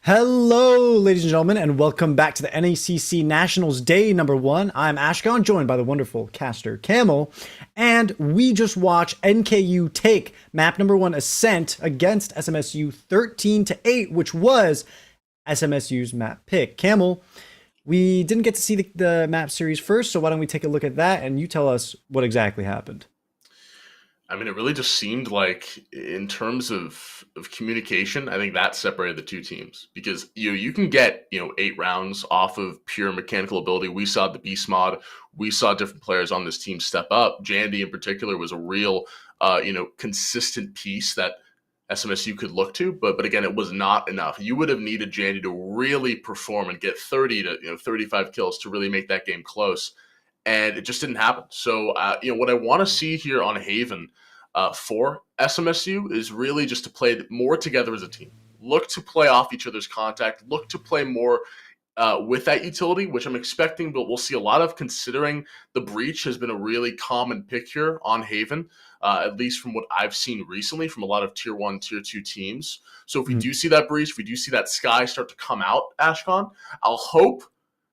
Hello, ladies and gentlemen, and welcome back to the NECC Nationals Day #1. I'm Ashkan, joined by the wonderful caster Camel, and we just watched NKU take map #1 Ascent against SMSU 13-8, which was SMSU's map pick. Camel, we didn't get to see the map series first, so why don't we take a look at that and you tell us what exactly happened. I mean, it really just seemed like, in terms of communication, I think that separated the two teams because you can get 8 rounds off of pure mechanical ability. We saw the Beast mod, we saw different players on this team step up. Jandy in particular was a real consistent piece that SMSU could look to, but again, it was not enough. You would have needed Jandy to really perform and get 30 to 35 kills to really make that game close. And it just didn't happen. So, what I want to see here on Haven for SMSU is really just to play more together as a team. Look to play off each other's contact. Look to play more with that utility, which I'm expecting, but we'll see a lot of, considering the breach has been a really common pick here on Haven, at least from what I've seen recently from a lot of Tier 1, Tier 2 teams. So if we do see that breach, if we do see that Sky start to come out, Ashcon, I'll hope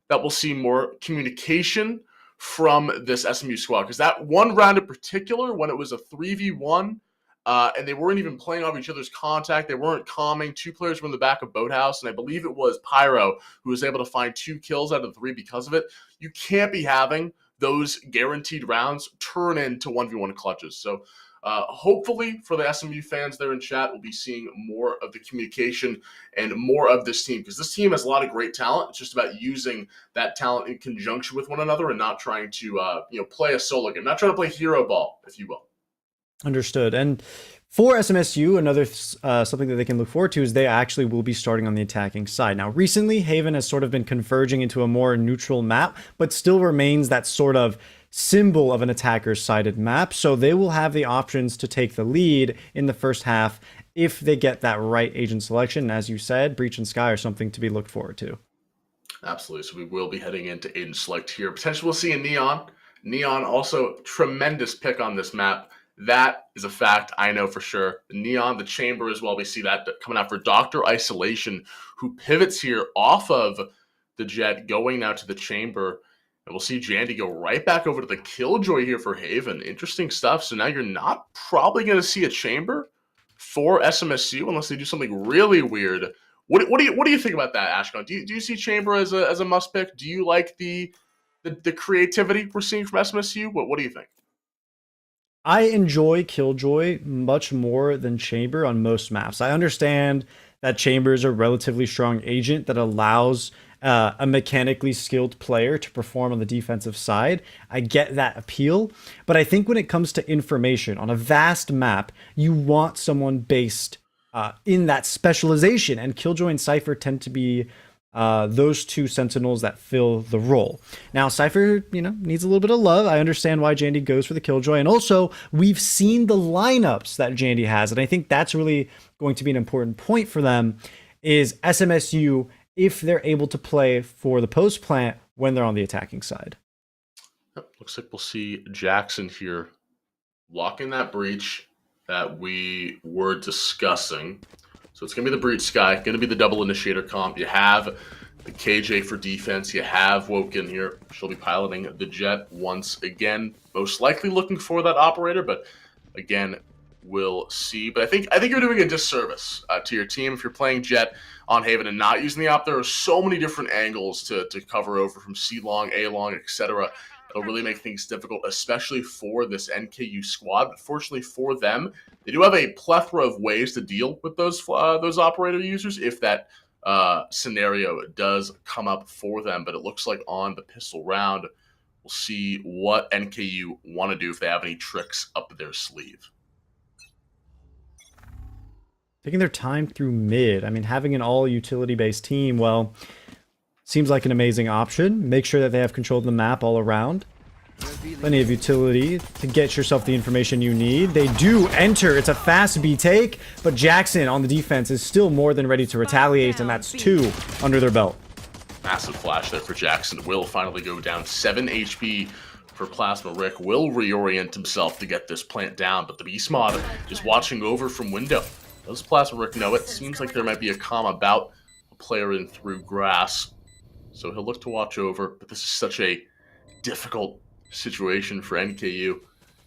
that we'll see more communication from this SMU squad, because that one round in particular, when it was a 3v1 and they weren't even playing off each other's contact, they weren't calming, 2 players were in the back of Boathouse, and I believe it was Pyro who was able to find 2 kills out of 3 because of it. You can't be having those guaranteed rounds turn into 1v1 clutches. So hopefully for the SMU fans there in chat, we'll be seeing more of the communication and more of this team, because this team has a lot of great talent. It's just about using that talent in conjunction with one another and not trying to play a solo game, not trying to play hero ball, if you will. Understood. And for SMSU, another something that they can look forward to is they actually will be starting on the attacking side. Now, recently, Haven has sort of been converging into a more neutral map, but still remains that sort of symbol of an attacker's sided map. So they will have the options to take the lead in the first half if they get that right agent selection. And as you said, Breach and Sky are something to be looked forward to. Absolutely. So we will be heading into agent select here. Potentially we'll see a Neon. Neon also tremendous pick on this map. That is a fact, I know for sure. The Neon, the Chamber as well, we see that coming out for Dr. Isolation, who pivots here off of the Jet, going now to the Chamber. And we'll see Jandy go right back over to the Killjoy here for Haven. Interesting stuff. So now you're not probably going to see a Chamber for SMSU unless they do something really weird. What do you think about that, Ashcon? Do you see Chamber as a must pick? Do you like the creativity we're seeing from SMSU? What do you think? I enjoy Killjoy much more than Chamber on most maps. I understand that Chamber is a relatively strong agent that allows a mechanically skilled player to perform on the defensive side. I get that appeal, but I think when it comes to information on a vast map, you want someone based in that specialization, and Killjoy and Cypher tend to be those 2 sentinels that fill the role. Now, Cypher, needs a little bit of love. I understand why Jandy goes for the Killjoy, and also we've seen the lineups that Jandy has, and I think that's really going to be an important point for them, is SMSU, if they're able to play for the post plant when they're on the attacking side. Looks like we'll see Jackson here locking that breach that we were discussing. So it's going to be the Breach Sky, going to be the double initiator comp. You have the KJ for defense. You have Woken here. She'll be piloting the Jet once again, most likely looking for that operator, but again, we'll see. But I think you're doing a disservice to your team if you're playing Jet on Haven and not using the op. There are so many different angles to cover over, from C long, A long, etc. It'll really make things difficult, especially for this NKU squad. But fortunately for them, they do have a plethora of ways to deal with those operator users if that scenario does come up for them. But it looks like on the pistol round, we'll see what NKU want to do if they have any tricks up their sleeve. Taking their time through mid. I mean, having an all utility-based team, well, seems like an amazing option. Make sure that they have control of the map all around. Plenty of utility to get yourself the information you need. They do enter. It's a fast B take, but Jackson on the defense is still more than ready to retaliate, and that's 2 under their belt. Massive flash there for Jackson. Will finally go down 7 HP for Plasma Rick. Will reorient himself to get this plant down, but the Beast mod is watching over from window. Does Plasma Rick know it? Seems like there might be a calm about. a player in through grass. So he'll look to watch over, but this is such a difficult situation for NKU.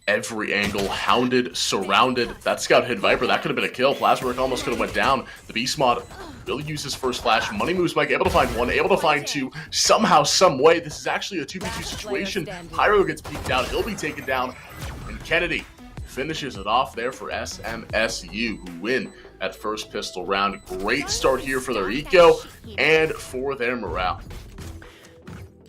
Every angle, hounded, surrounded. That scout hit Viper. That could have been a kill. Plasma almost could have went down. The Beast Mod will use his first flash. Money moves Mike, able to find one, able to find two. Somehow, some way, this is actually a 2v2 situation. Pyro gets peeked out. He'll be taken down. And Kennedy finishes it off there for SMSU, who win that first pistol round. Great start here for their eco and for their morale.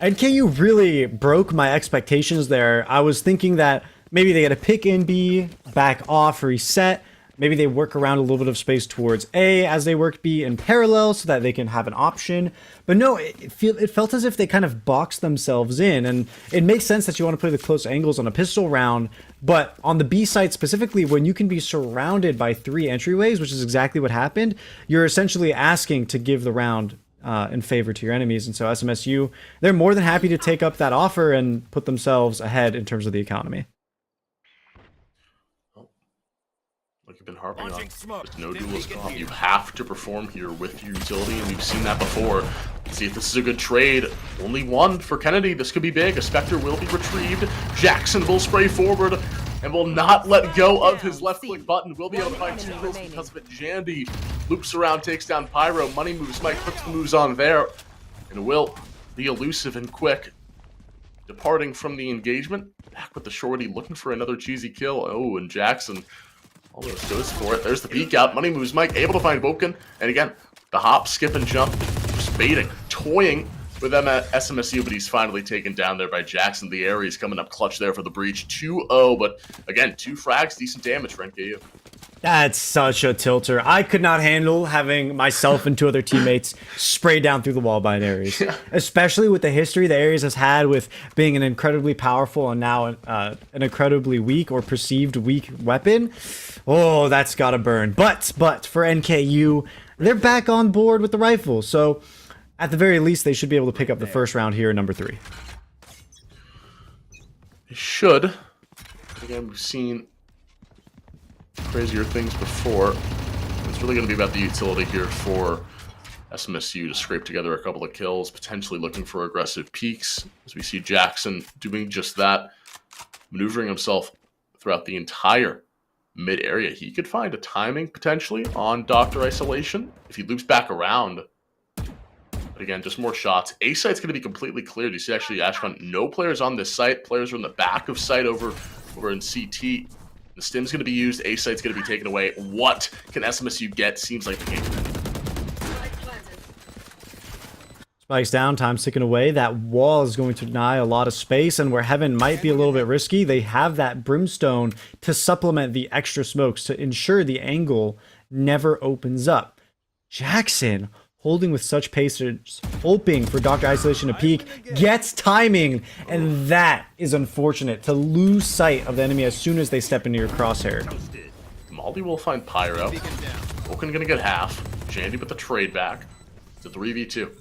NKU really broke my expectations there. I was thinking that maybe they get a pick in B, back off, reset. Maybe they work around a little bit of space towards A as they work B in parallel so that they can have an option. But no, it felt as if they kind of boxed themselves in. And it makes sense that you want to play the close angles on a pistol round. But on the B side specifically, when you can be surrounded by 3 entryways, which is exactly what happened, you're essentially asking to give the round in favor to your enemies. And so SMSU, they're more than happy to take up that offer and put themselves ahead in terms of the economy. Like you've been harping on, there's no duelist comp. You have to perform here with your utility, and we've seen that before. Let's see if this is a good trade. Only one for Kennedy. This could be big. A Spectre will be retrieved. Jackson will spray forward and will not let go of his left click button. Will be able to find 2 kills because of it. Jandy loops around, takes down Pyro. Money moves Mike, puts the moves on there, and will be elusive and quick. Departing from the engagement, back with the shorty, looking for another cheesy kill. Oh, and Jackson almost goes for it. There's the peek out. Money moves Mike, able to find Woken. And again, the hop, skip, and jump. Just baiting, toying with them at SMSU, but he's finally taken down there by Jackson. The Aries coming up clutch there for the breach. 2-0, but again, 2 frags, decent damage for NKU. That's such a tilter. I could not handle having myself and 2 other teammates sprayed down through the wall by an Aries. Especially with the history the Aries has had with being an incredibly powerful and now an incredibly weak or perceived weak weapon. Oh, that's gotta burn. But for NKU, they're back on board with the rifle. So at the very least, they should be able to pick up the first round here in number 3. They should. Again, we've seen crazier things before. It's really going to be about the utility here for SMSU to scrape together a couple of kills, potentially looking for aggressive peaks, as we see Jackson doing just that, maneuvering himself throughout the entire mid area. He could find a timing potentially on Dr. Isolation if he loops back around. But again, just more shots. A site's going to be completely cleared. You see actually Ashcon, no players on this site. Players are in the back of site over in CT. The stim's going to be used. A site's going to be taken away. What can SMSU get? Seems like the game. Spikes down, time's ticking away. That wall is going to deny a lot of space, and where Heaven might be a little bit risky, they have that Brimstone to supplement the extra smokes to ensure the angle never opens up. Jackson, holding with such patience, hoping for Dr. Isolation to peek, gets timing, and that is unfortunate, to lose sight of the enemy as soon as they step into your crosshair. Molly will find Pyro. Woken gonna get half. Jandy with the trade back. It's a 3v2.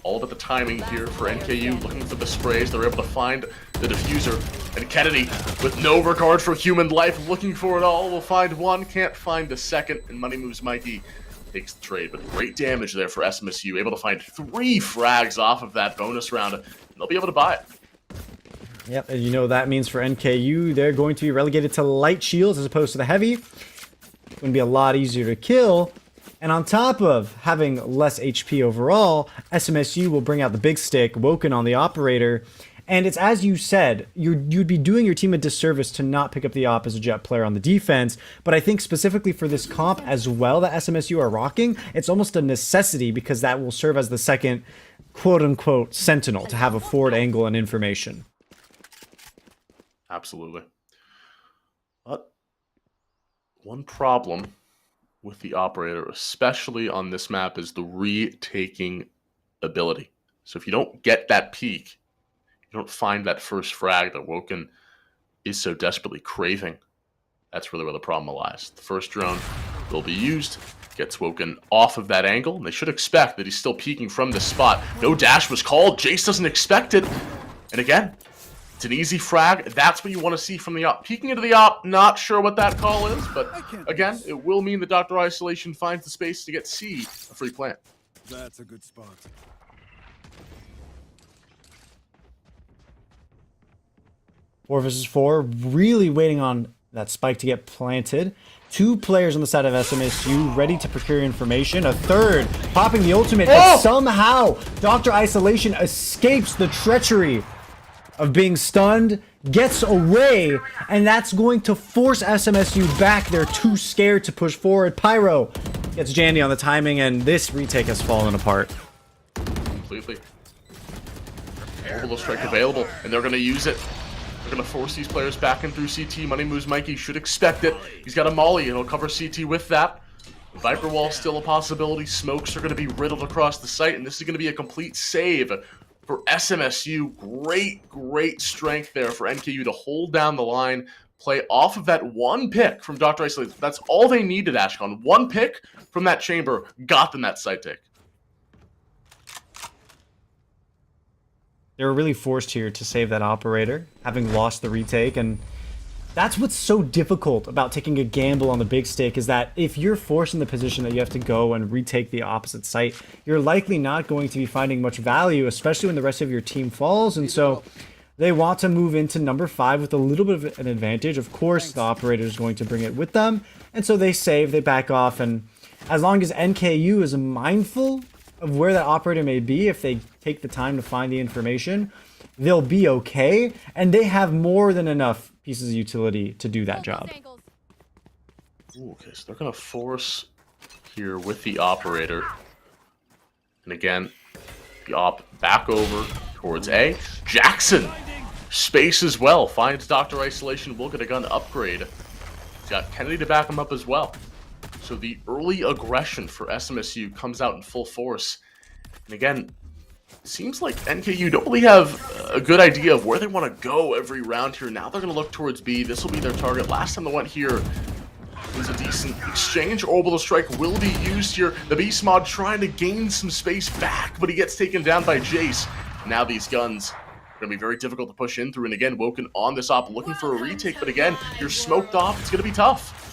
All about the timing here for NKU, looking for the sprays. They're able to find the diffuser. And Kennedy, with no regard for human life, looking for it all, will find one, can't find the second, and money moves Mikey. Takes the trade, but great damage there for SMSU. Able to find 3 frags off of that bonus round, and they'll be able to buy it. Yep, and you know what that means for NKU. They're going to be relegated to light shields as opposed to the heavy. It's going to be a lot easier to kill. And on top of having less HP overall, SMSU will bring out the big stick, Woken on the operator. And it's as you said, you'd be doing your team a disservice to not pick up the op as a jet player on the defense. But I think specifically for this comp as well that SMSU are rocking, it's almost a necessity because that will serve as the second quote-unquote sentinel to have a forward angle and information. Absolutely. But one problem with the operator, especially on this map, is the retaking ability. So if you don't get that peak, you don't find that first frag that Woken is so desperately craving, that's really where the problem lies. The first drone will be used, gets Woken off of that angle, and they should expect that he's still peeking from this spot. No dash was called. Jace doesn't expect it. And again, it's an easy frag. That's what you want to see from the op. Peeking into the op, not sure what that call is, but again, it will mean that Dr. Isolation finds the space to get C, a free plant. That's a good spot. 4 versus 4, really waiting on that spike to get planted. 2 players on the side of SMSU ready to procure information. A third popping the ultimate, but somehow Dr. Isolation escapes the treachery of being stunned, gets away, and that's going to force SMSU back. They're too scared to push forward. Pyro gets Jandy on the timing, and this retake has fallen apart. Completely. Orbital strike available, and they're going to use it. They're going to force these players back in through CT. Money moves Mikey, should expect it. He's got a molly, and he'll cover CT with that. Viper Wall still a possibility. Smokes are going to be riddled across the site, and this is going to be a complete save for SMSU. Great strength there for NKU to hold down the line, play off of that one pick from Dr. Isolation. That's all they needed, Ashcon. One pick from that chamber got them that site take. They were really forced here to save that operator, having lost the retake, and that's what's so difficult about taking a gamble on the big stake, is that if you're forced in the position that you have to go and retake the opposite site, you're likely not going to be finding much value, especially when the rest of your team falls, and so they want to move into number 5 with a little bit of an advantage. Of course, the operator is going to bring it with them, and so they save, they back off, and as long as NKU is mindful of where that operator may be, if they take the time to find the information, they'll be okay, and they have more than enough pieces of utility to do that job. Ooh, okay, so they're going to force here with the operator. And again, the op back over towards A. Jackson, space as well, finds Dr. Isolation, will get a gun upgrade. He's got Kennedy to back him up as well. So the early aggression for SMSU comes out in full force. And again, it seems like NKU don't really have a good idea of where they want to go every round here. Now they're going to look towards B. This will be their target. Last time they went here was a decent exchange. Orbital strike will be used here. The Beast mod trying to gain some space back, but he gets taken down by Jace. Now these guns are going to be very difficult to push in through. And again, Woken on this op looking for a retake. But again, you're smoked off. It's going to be tough.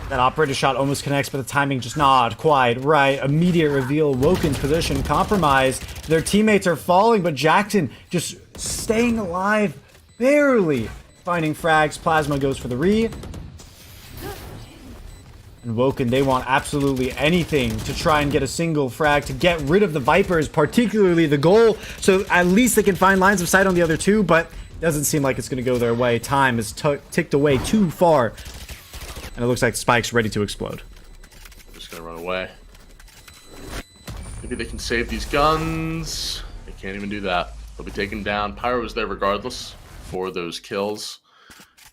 That operator shot almost connects, but the timing just not quite right. Immediate reveal, Woken's position compromised. Their teammates are falling, but Jackson just staying alive, barely finding frags. Plasma goes for the re. And Woken, they want absolutely anything to try and get a single frag to get rid of the Vipers, particularly the goal, so at least they can find lines of sight on the other two, but doesn't seem like it's going to go their way. Time is ticked away too far. And it looks like Spike's ready to explode. Just gonna run away. Maybe they can save these guns. They can't even do that. They'll be taken down. Pyro is there regardless for those kills.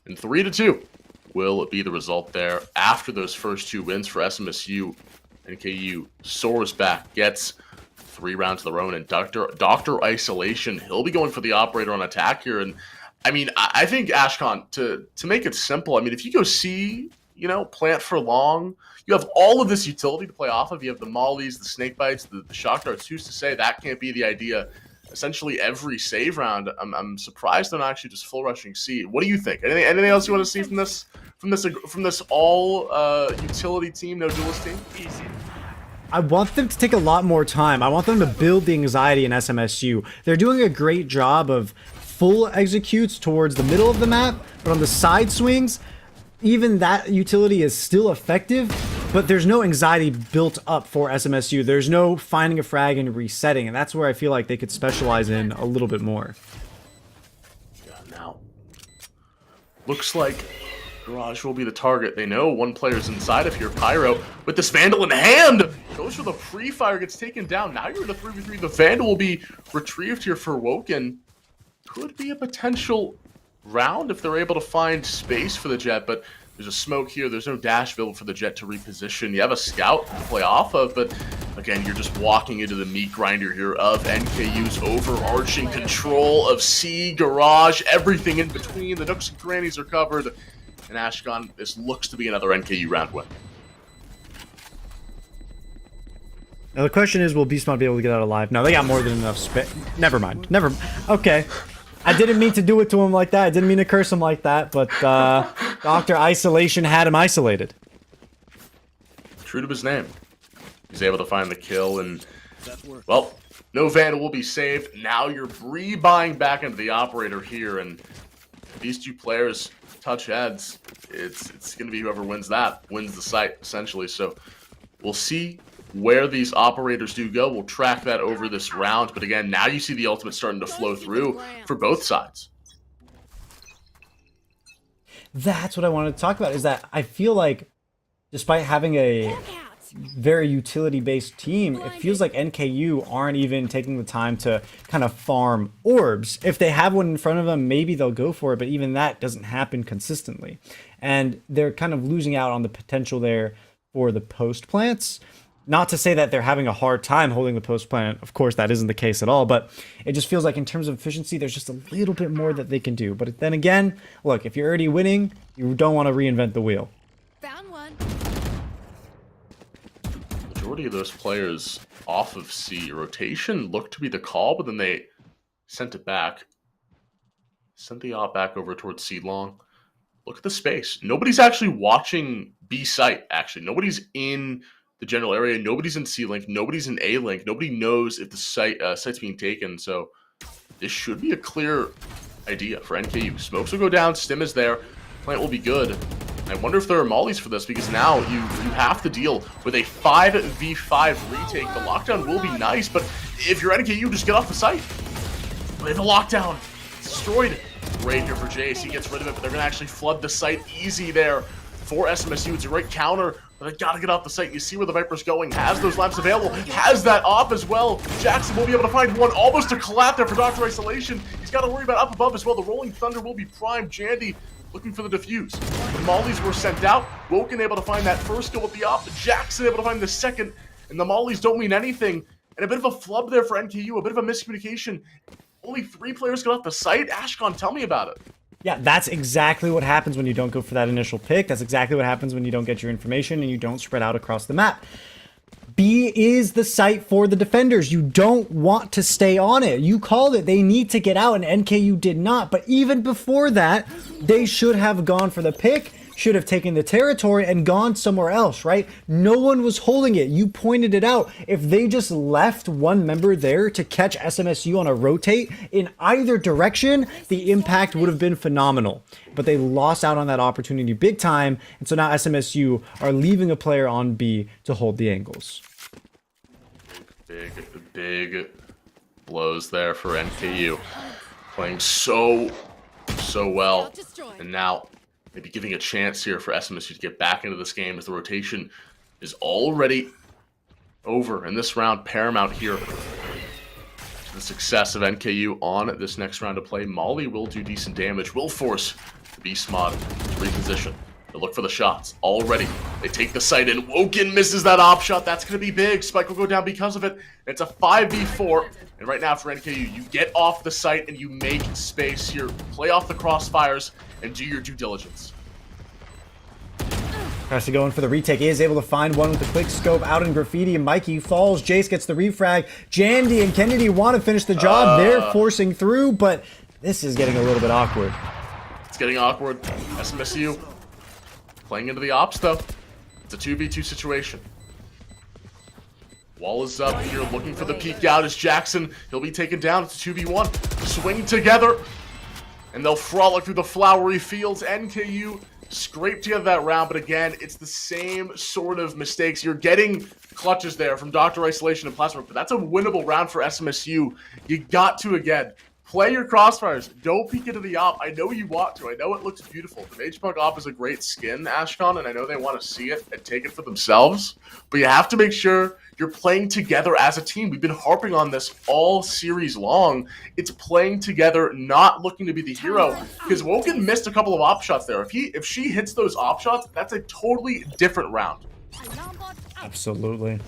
And 3-2 will be the result there. After those first 2 wins for SMSU, NKU soars back, gets 3 rounds of their own, and Dr. Isolation, he'll be going for the operator on attack here. And I mean, I think Ashcon, to make it simple, I mean, if you go C, you know, plant for long, you have all of this utility to play off of. You have the mollies, the snake bites, the shock darts. Who's to say that can't be the idea? Essentially every save round. I'm surprised they're not actually just full rushing C. What do you think? Anything else you want to see from this all utility team, no duelist team? I want them to take a lot more time. I want them to build the anxiety in SMSU. They're doing a great job of full executes towards the middle of the map, but on the side swings, even that utility is still effective, but there's no anxiety built up for SMSU. There's no finding a frag and resetting, and that's where I feel like they could specialize in a little bit more. Yeah, now, looks like Garage will be the target. They know one player's inside of here. Pyro with this Vandal in hand goes for the pre-fire, gets taken down. Now you're in a 3v3. The Vandal will be retrieved here for Woken. Could be a potential round if they're able to find space for the Jet, but there's a smoke here. There's no dash available for the Jet to reposition. You have a scout to play off of, but again, you're just walking into the meat grinder here of NKU's overarching control of C, Garage, everything in between. The nooks and crannies are covered, and Ashcon, this looks to be another NKU round win. Now the question is, will Beastmod be able to get out alive? No, they got more than enough space. Never mind. Okay. I didn't mean to do it to him like that. I didn't mean to curse him like that, but Dr. Isolation had him isolated. True to his name. He's able to find the kill, and, well, no Vandal will be saved. Now you're re-buying back into the operator here, and if these two players touch heads, it's going to be whoever wins that wins the site, essentially. So we'll see where these operators do go. We'll track that over this round. But again, now you see the ultimate starting to flow through for both sides. That's what I wanted to talk about, is that I feel like despite having a very utility-based team, it feels like NKU aren't even taking the time to kind of farm orbs. If they have one in front of them, maybe they'll go for it, but even that doesn't happen consistently. And they're kind of losing out on the potential there for the post plants. Not to say that they're having a hard time holding the post plant. Of course, that isn't the case at all, but it just feels like in terms of efficiency, there's just a little bit more that they can do. But then again, look, if you're already winning, you don't want to reinvent the wheel. Found one. Majority of those players off of C rotation looked to be the call, but then they sent it back. Sent the op back over towards C long. Look at the space. Nobody's actually watching B site, actually. Nobody's in the general area. Nobody's in C link. Nobody's in A link. Nobody knows if the site's being taken. So this should be a clear idea for NKU. Smokes will go down. Stim is there. Plant will be good. I wonder if there are mollies for this, because now you have to deal with a 5v5 retake. The lockdown will be nice, but if you're NKU, just get off the site. Play the lockdown. It's destroyed. Great here for Jace. He gets rid of it, but they're going to actually flood the site easy there for SMSU. It's a great counter, but they got to get off the site. You see where the Viper's going. Has those lamps available. Has that op as well. Jackson will be able to find one. Almost a collapse there for Dr. Isolation. He's got to worry about up above as well. The Rolling Thunder will be primed. Jandy looking for the defuse. The mollies were sent out. Woken able to find that first kill with the op. Jackson able to find the second. And the mollies don't mean anything. And a bit of a flub there for NKU. A bit of a miscommunication. Only 3 players got off the site. Ashcon, tell me about it. Yeah, that's exactly what happens when you don't go for that initial pick. That's exactly what happens when you don't get your information and you don't spread out across the map. B is the site for the defenders. You don't want to stay on it. You called it. They need to get out, and NKU did not. But even before that, they should have gone for the pick, should have taken the territory and gone somewhere else, right? No one was holding it. You pointed it out. If they just left one member there to catch SMSU on a rotate in either direction, the impact would have been phenomenal. But they lost out on that opportunity big time, and so now SMSU are leaving a player on B to hold the angles. Big blows there for NKU. Playing so well. And now maybe giving a chance here for SMSU to get back into this game, as the rotation is already over. In this round, paramount here to the success of NKU on this next round of play. Molly will do decent damage, will force the Beast Mod to reposition. They look for the shots already. They take the site in. Woken misses that op shot. That's going to be big. Spike will go down because of it. It's a 5v4. And right now for NKU, you get off the site and you make space here. Play off the crossfires and do your due diligence. Tries to go in for the retake. He is able to find one with a quick scope out in Graffiti. Mikey falls. Jace gets the refrag. Jandy and Kennedy want to finish the job. They're forcing through, but this is getting a little bit awkward. It's getting awkward. SMSU playing into the ops, though. It's a 2v2 situation. Wall is up here, looking for the peek out as Jackson. He'll be taken down. It's a 2v1. Swing together, and they'll frolic through the flowery fields. NKU scraped together that round, but again, it's the same sort of mistakes. You're getting clutches there from Dr. Isolation and Plasma, but that's a winnable round for SMSU. You got to, again, play your crossfires. Don't peek into the op. I know you want to. I know it looks beautiful. The Mage Punk op is a great skin, Ashcon, and I know they want to see it and take it for themselves. But you have to make sure you're playing together as a team. We've been harping on this all series long. It's playing together, not looking to be the hero. Because Woken missed a couple of op shots there. If she hits those op shots, that's a totally different round. Absolutely.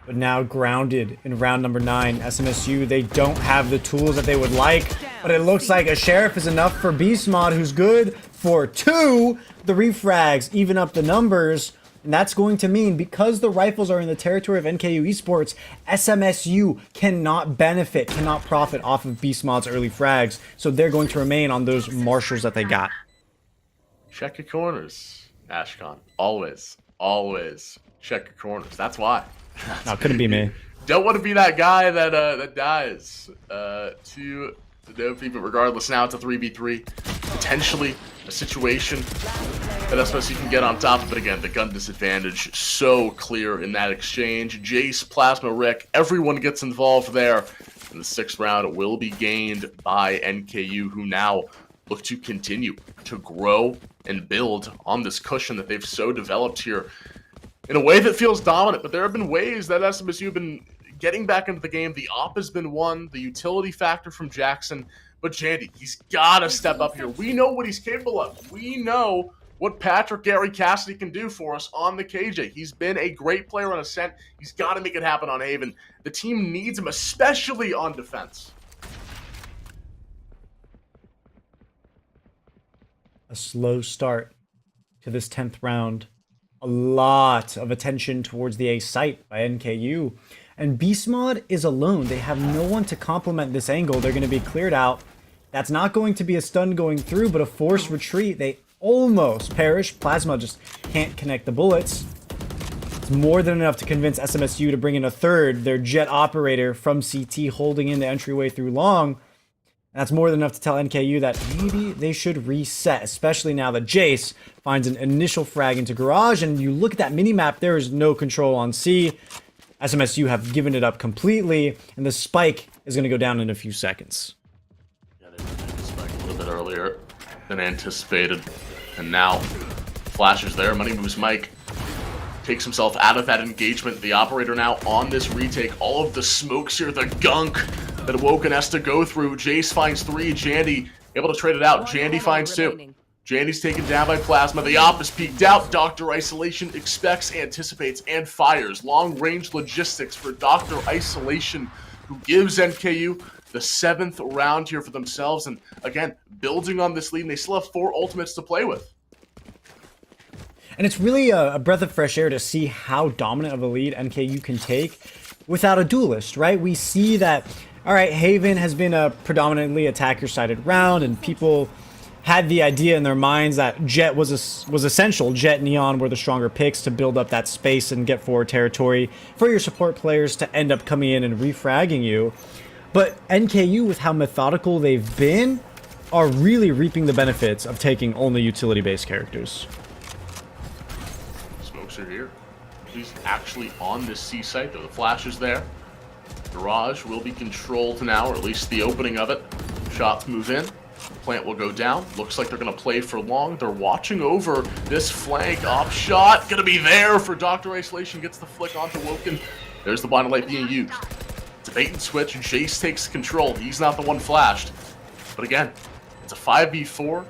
But now grounded in round number 9, SMSU, they don't have the tools that they would like, but it looks like a Sheriff is enough for Beast Mod, who's good for 2. The refrags even up the numbers, and that's going to mean, because the rifles are in the territory of NKU Esports, SMSU cannot benefit, cannot profit off of Beast Mod's early frags, so they're going to remain on those marshals that they got. Check your corners, Ashcon. Always, always, check your corners. That's why. No, it couldn't be me. Don't want to be that guy that dies to no but regardless, now it's a 3v3. Potentially a situation that SMSU can get on top of it again. The gun disadvantage so clear in that exchange. Jace, Plasma, Rick, everyone gets involved there. And the 6th round will be gained by NKU, who now look to continue to grow and build on this cushion that they've so developed here in a way that feels dominant. But there have been ways that SMSU have been getting back into the game. The op has been one, the utility factor from Jackson. But Jandy, he's got to step up here. We know what he's capable of. We know what Patrick Gary Cassidy can do for us on the KJ. He's been a great player on Ascent. He's got to make it happen on Haven. The team needs him, especially on defense. A slow start to this 10th round. A lot of attention towards the A site by NKU. And Beast Mod is alone. They have no one to complement this angle. They're going to be cleared out. That's not going to be a stun going through, but a forced retreat. They almost perish. Plasma just can't connect the bullets. It's more than enough to convince SMSU to bring in a third. Their jet operator from CT holding in the entryway through long. That's more than enough to tell NKU that maybe they should reset, especially now that Jace finds an initial frag into garage. And you look at that mini-map, there is no control on C. SMSU have given it up completely, and the spike is going to go down in a few seconds. Yeah, they did the spike a little bit earlier than anticipated. And now, flashes there. Money moves Mike. Takes himself out of that engagement. The operator now on this retake. All of the smokes here, the gunk that Awoken has to go through. Jace finds 3. Jandy able to trade it out. Jandy finds 2. Jandy's taken down by Plasma. The op is peeked out. Dr. Isolation expects, anticipates, and fires. Long-range logistics for Dr. Isolation, who gives NKU the 7th round here for themselves. And again, building on this lead, and they still have 4 ultimates to play with. And it's really a breath of fresh air to see how dominant of a lead NKU can take without a duelist, right? We see that, all right, Haven has been a predominantly attacker-sided round, and people had the idea in their minds that Jet was essential. Jet, Neon were the stronger picks to build up that space and get forward territory for your support players to end up coming in and refragging you. But NKU, with how methodical they've been, are really reaping the benefits of taking only utility-based characters. Smokes are here. He's actually on this C site, though. The flash is there. Garage will be controlled now, or at least the opening of it. Shots move in. Plant will go down. Looks like they're going to play for long. They're watching over this flank. Off shot. Going to be there for Dr. Isolation. Gets the flick onto Woken. There's the blind light being used. It's a bait and switch. Jace takes control. He's not the one flashed. But again, it's a 5v4.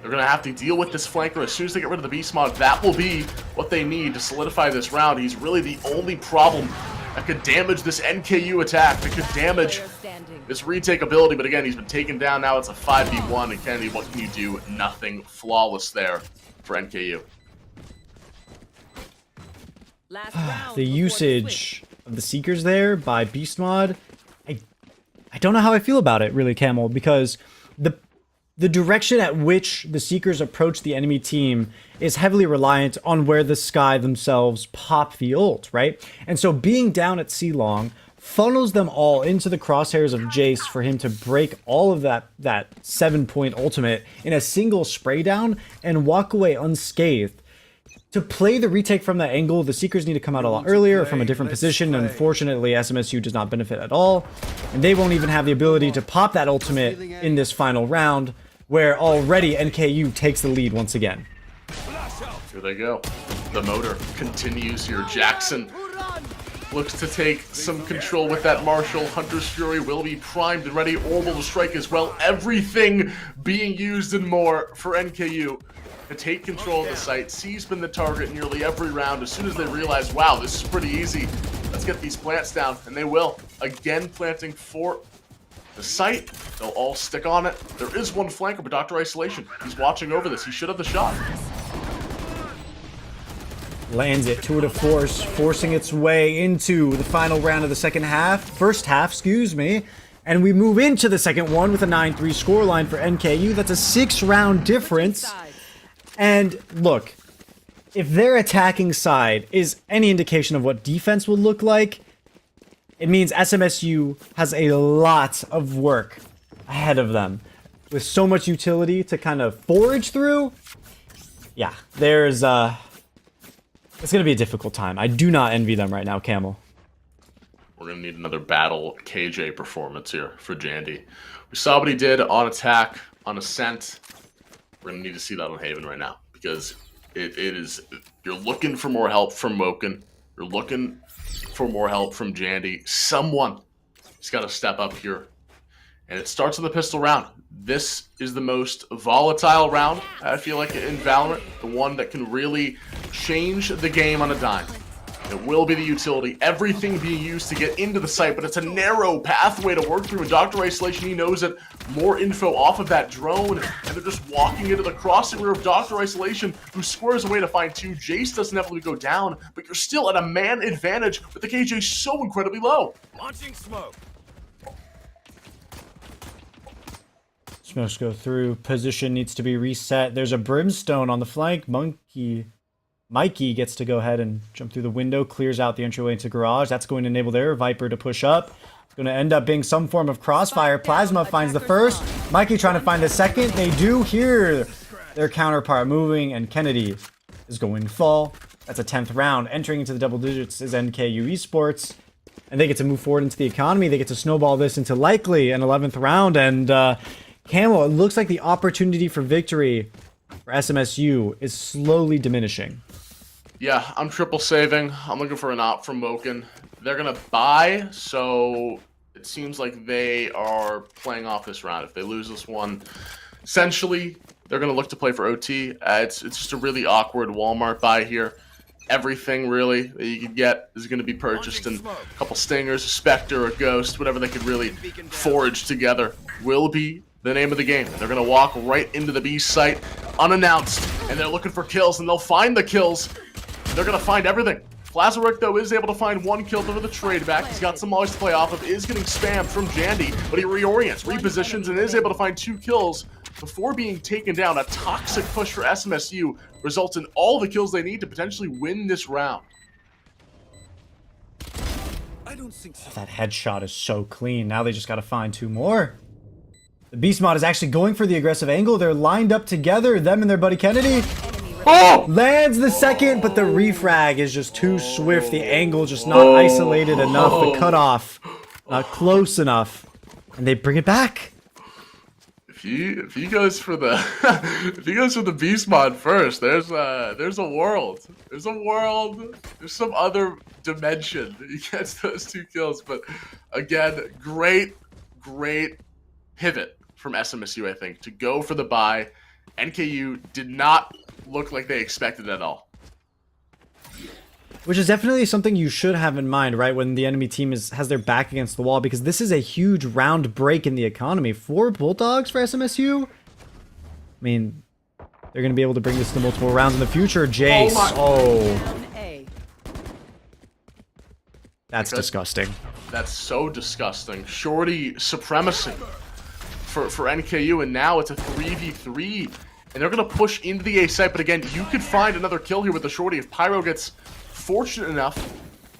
They're going to have to deal with this flanker. As soon as they get rid of the Beast Mod, that will be what they need to solidify this round. He's really the only problem that could damage this NKU attack, that could damage this retake ability. But again, he's been taken down. Now it's a 5v1. And Kennedy, what can you do? Nothing. Flawless there for NKU. The usage of the Seekers there by Beast Mod, I don't know how I feel about it, really, Camel, because the direction at which the Seekers approach the enemy team is heavily reliant on where the Sky themselves pop the ult, right? And so being down at C-Long funnels them all into the crosshairs of Jace for him to break all of that 7-point ultimate in a single spray down and walk away unscathed. To play the retake from that angle, the Seekers need to come out a lot earlier from a different position. Unfortunately, SMSU does not benefit at all. And they won't even have the ability to pop that ultimate in this final round, where already NKU takes the lead once again. Here they go. The motor continues here. Jackson looks to take some control with that Marshall. Hunter's Fury will be primed and ready. Orbital strike as well. Everything being used and more for NKU to take control of the site. C's been the target nearly every round. As soon as they realize, wow, this is pretty easy, let's get these plants down, and they will. Again, planting for the site. They'll all stick on it. There is one flanker, but Dr. Isolation, he's watching over this. He should have the shot. Lands it, Tour de Force, forcing its way into the final round of the first half, excuse me. And we move into the second one with a 9-3 scoreline for NKU. That's a 6-round difference. And look, if their attacking side is any indication of what defense will look like, it means SMSU has a lot of work ahead of them. With so much utility to kind of forage through, yeah, it's going to be a difficult time. I do not envy them right now, Camel. We're going to need another battle KJ performance here for Jandy. We saw what he did on attack, on ascent. We're going to need to see that on Haven right now, because it is, you're looking for more help from Moken. You're looking for more help from Jandy. Someone has got to step up here. And it starts with the pistol round. This is the most volatile round, I feel like, in Valorant. The one that can really change the game on a dime. It will be the utility. Everything being used to get into the site, but it's a narrow pathway to work through. And Dr. Isolation, he knows that more info off of that drone, and they're just walking into the crossover of Dr. Isolation, who squares away to find two. Jace doesn't have to go down, but you're still at a man advantage with the KJ so incredibly low. Launching smoke. Smokes go through. Position needs to be reset. There's a brimstone on the flank. Mikey gets to go ahead and jump through the window, clears out the entryway into garage. That's going to enable their Viper to push up. It's going to end up being some form of crossfire. Plasma finds the first. Mikey trying to find the second. They do hear their counterpart moving, and Kennedy is going to fall. That's a 10th round. Entering into the double digits is NKU Esports, and they get to move forward into the economy. They get to snowball this into likely an 11th round, and Camel, it looks like the opportunity for victory for SMSU is slowly diminishing. Yeah, I'm triple saving. I'm looking for an op from Moken. They're going to buy, so it seems like they are playing off this round. If they lose this one, essentially, they're going to look to play for OT. It's just a really awkward Walmart buy here. Everything, really, that you could get is going to be purchased, and a couple Stingers, a Spectre, a Ghost, whatever they could really forage together will be the name of the game. They're going to walk right into the B site unannounced, and they're looking for kills, and they'll find the kills. They're going to find everything. Plazaric, though, is able to find one kill over the trade back. He's got some mollies to play off of, is getting spammed from Jandy, but he reorients, repositions, and is able to find 2 kills before being taken down. A toxic push for SMSU results in all the kills they need to potentially win this round. I don't think so. That headshot is so clean. Now they just got to find 2 more. The Beast Mod is actually going for the aggressive angle. They're lined up together, them and their buddy Kennedy. Oh! Lands the second, but the refrag is just too swift. The angle just not isolated enough. The cutoff not close enough. And they bring it back. If he goes for the if he goes for the Beast Mod first, there's a world. There's a world. There's some other dimension that he gets those 2 kills. But again, great pivot from SMSU, I think, to go for the buy. NKU did not look like they expected at all. Which is definitely something you should have in mind, right, when the enemy team has their back against the wall, because this is a huge round break in the economy. 4 Bulldogs for SMSU? I mean, they're going to be able to bring this to multiple rounds in the future. Jace, that's disgusting. That's so disgusting. Shorty supremacy for NKU, and now it's a 3v3, and they're going to push into the A site, but again, you could find another kill here with the Shorty if Pyro gets fortunate enough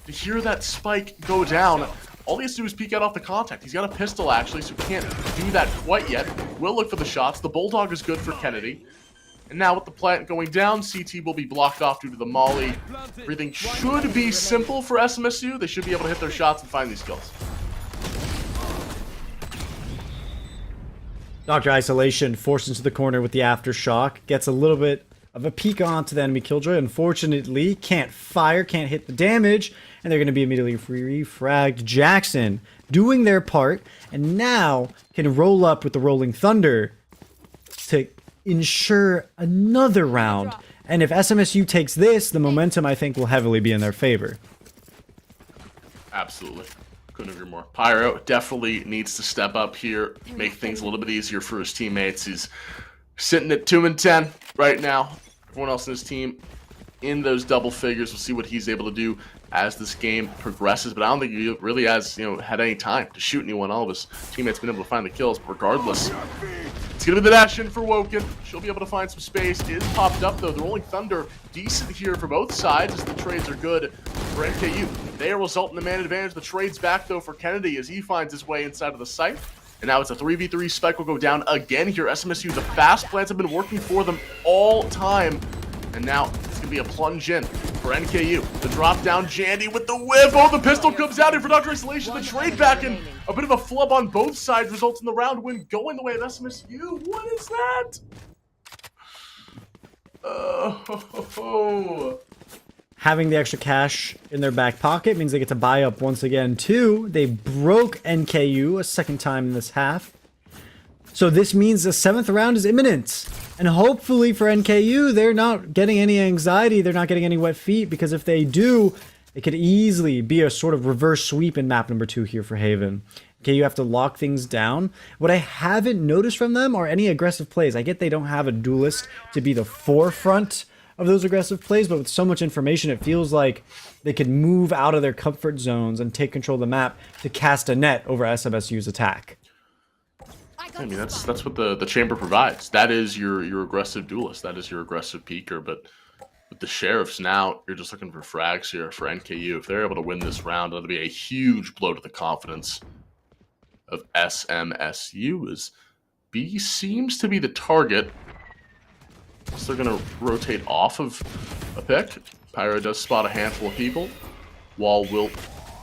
to hear that spike go down. All he has to do is peek out off the contact. He's got a pistol, actually, so can't do that quite yet. Will look for the shots. The Bulldog is good for Kennedy. And now with the plant going down, CT will be blocked off due to the molly. Everything should be simple for SMSU. They should be able to hit their shots and find these kills. Dr. Isolation forced into the corner with the aftershock. Gets a little bit of a peek onto the enemy killjoy. Unfortunately, can't fire, can't hit the damage. And they're going to be immediately refragged. Jackson doing their part. And now can roll up with the Rolling Thunder to ensure another round. And if SMSU takes this, the momentum, I think, will heavily be in their favor. Absolutely. Couldn't agree more. Pyro definitely needs to step up here, make things a little bit easier for his teammates. He's sitting at 2-10 right now. Everyone else in his team in those double figures. We'll see what he's able to do as this game progresses. But I don't think he really has, had any time to shoot anyone. All of his teammates been able to find the kills. But regardless, It's going to be the dash in for Woken. She'll be able to find some space. It is popped up, though. The Rolling Thunder, decent here for both sides as the trades are good for NKU. They result in the man advantage. The trade's back, though, for Kennedy as he finds his way inside of the site. And now it's a 3v3. Spike will go down again here. SMSU, the fast plans have been working for them all time. And now it's going to be a plunge in for NKU. The drop down, Jandy with the whip. Oh, the pistol comes out here for Dr. Isolation. The trade back in. A bit of a flub on both sides results in the round win going the way of SMSU. What is that? Oh. Having the extra cash in their back pocket means they get to buy up once again, too. They broke NKU a second time in this half. So this means the 7th round is imminent. And hopefully for NKU, they're not getting any anxiety. They're not getting any wet feet. Because if they do, it could easily be a sort of reverse sweep in map number 2 here for Haven. Okay, you have to lock things down. What I haven't noticed from them are any aggressive plays. I get they don't have a duelist to be the forefront of those aggressive plays, but with so much information, it feels like they could move out of their comfort zones and take control of the map to cast a net over SMSU's attack. I mean, that's what the chamber provides. That is your aggressive duelist. That is your aggressive peeker. But with the sheriffs now, you're just looking for frags here for NKU. If they're able to win this round, that'll be a huge blow to the confidence of SMSU. As B seems to be the target. So they're going to rotate off of a pick. Pyro does spot a handful of people. Wall will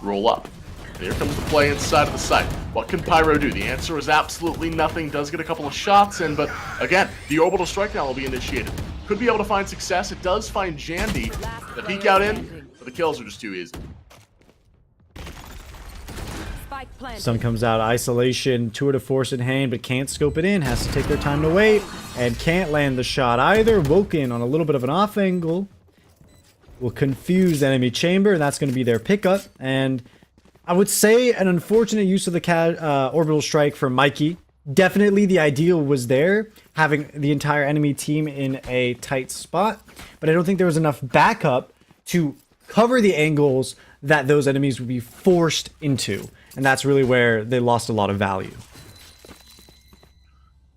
roll up. And here comes the play inside of the site. What can Pyro do? The answer is absolutely nothing. Does get a couple of shots in, but again, the orbital strike now will be initiated. Could be able to find success. It does find Jandy. The peek out in, but the kills are just too easy. Sun comes out, isolation, tour de force in hand, but can't scope it in. Has to take their time to wait, and can't land the shot either. Woken on a little bit of an off angle will confuse the enemy chamber, and that's going to be their pickup. And I would say an unfortunate use of the orbital strike for Mikey. Definitely the ideal was there, having the entire enemy team in a tight spot, but I don't think there was enough backup to cover the angles that those enemies would be forced into. And that's really where they lost a lot of value.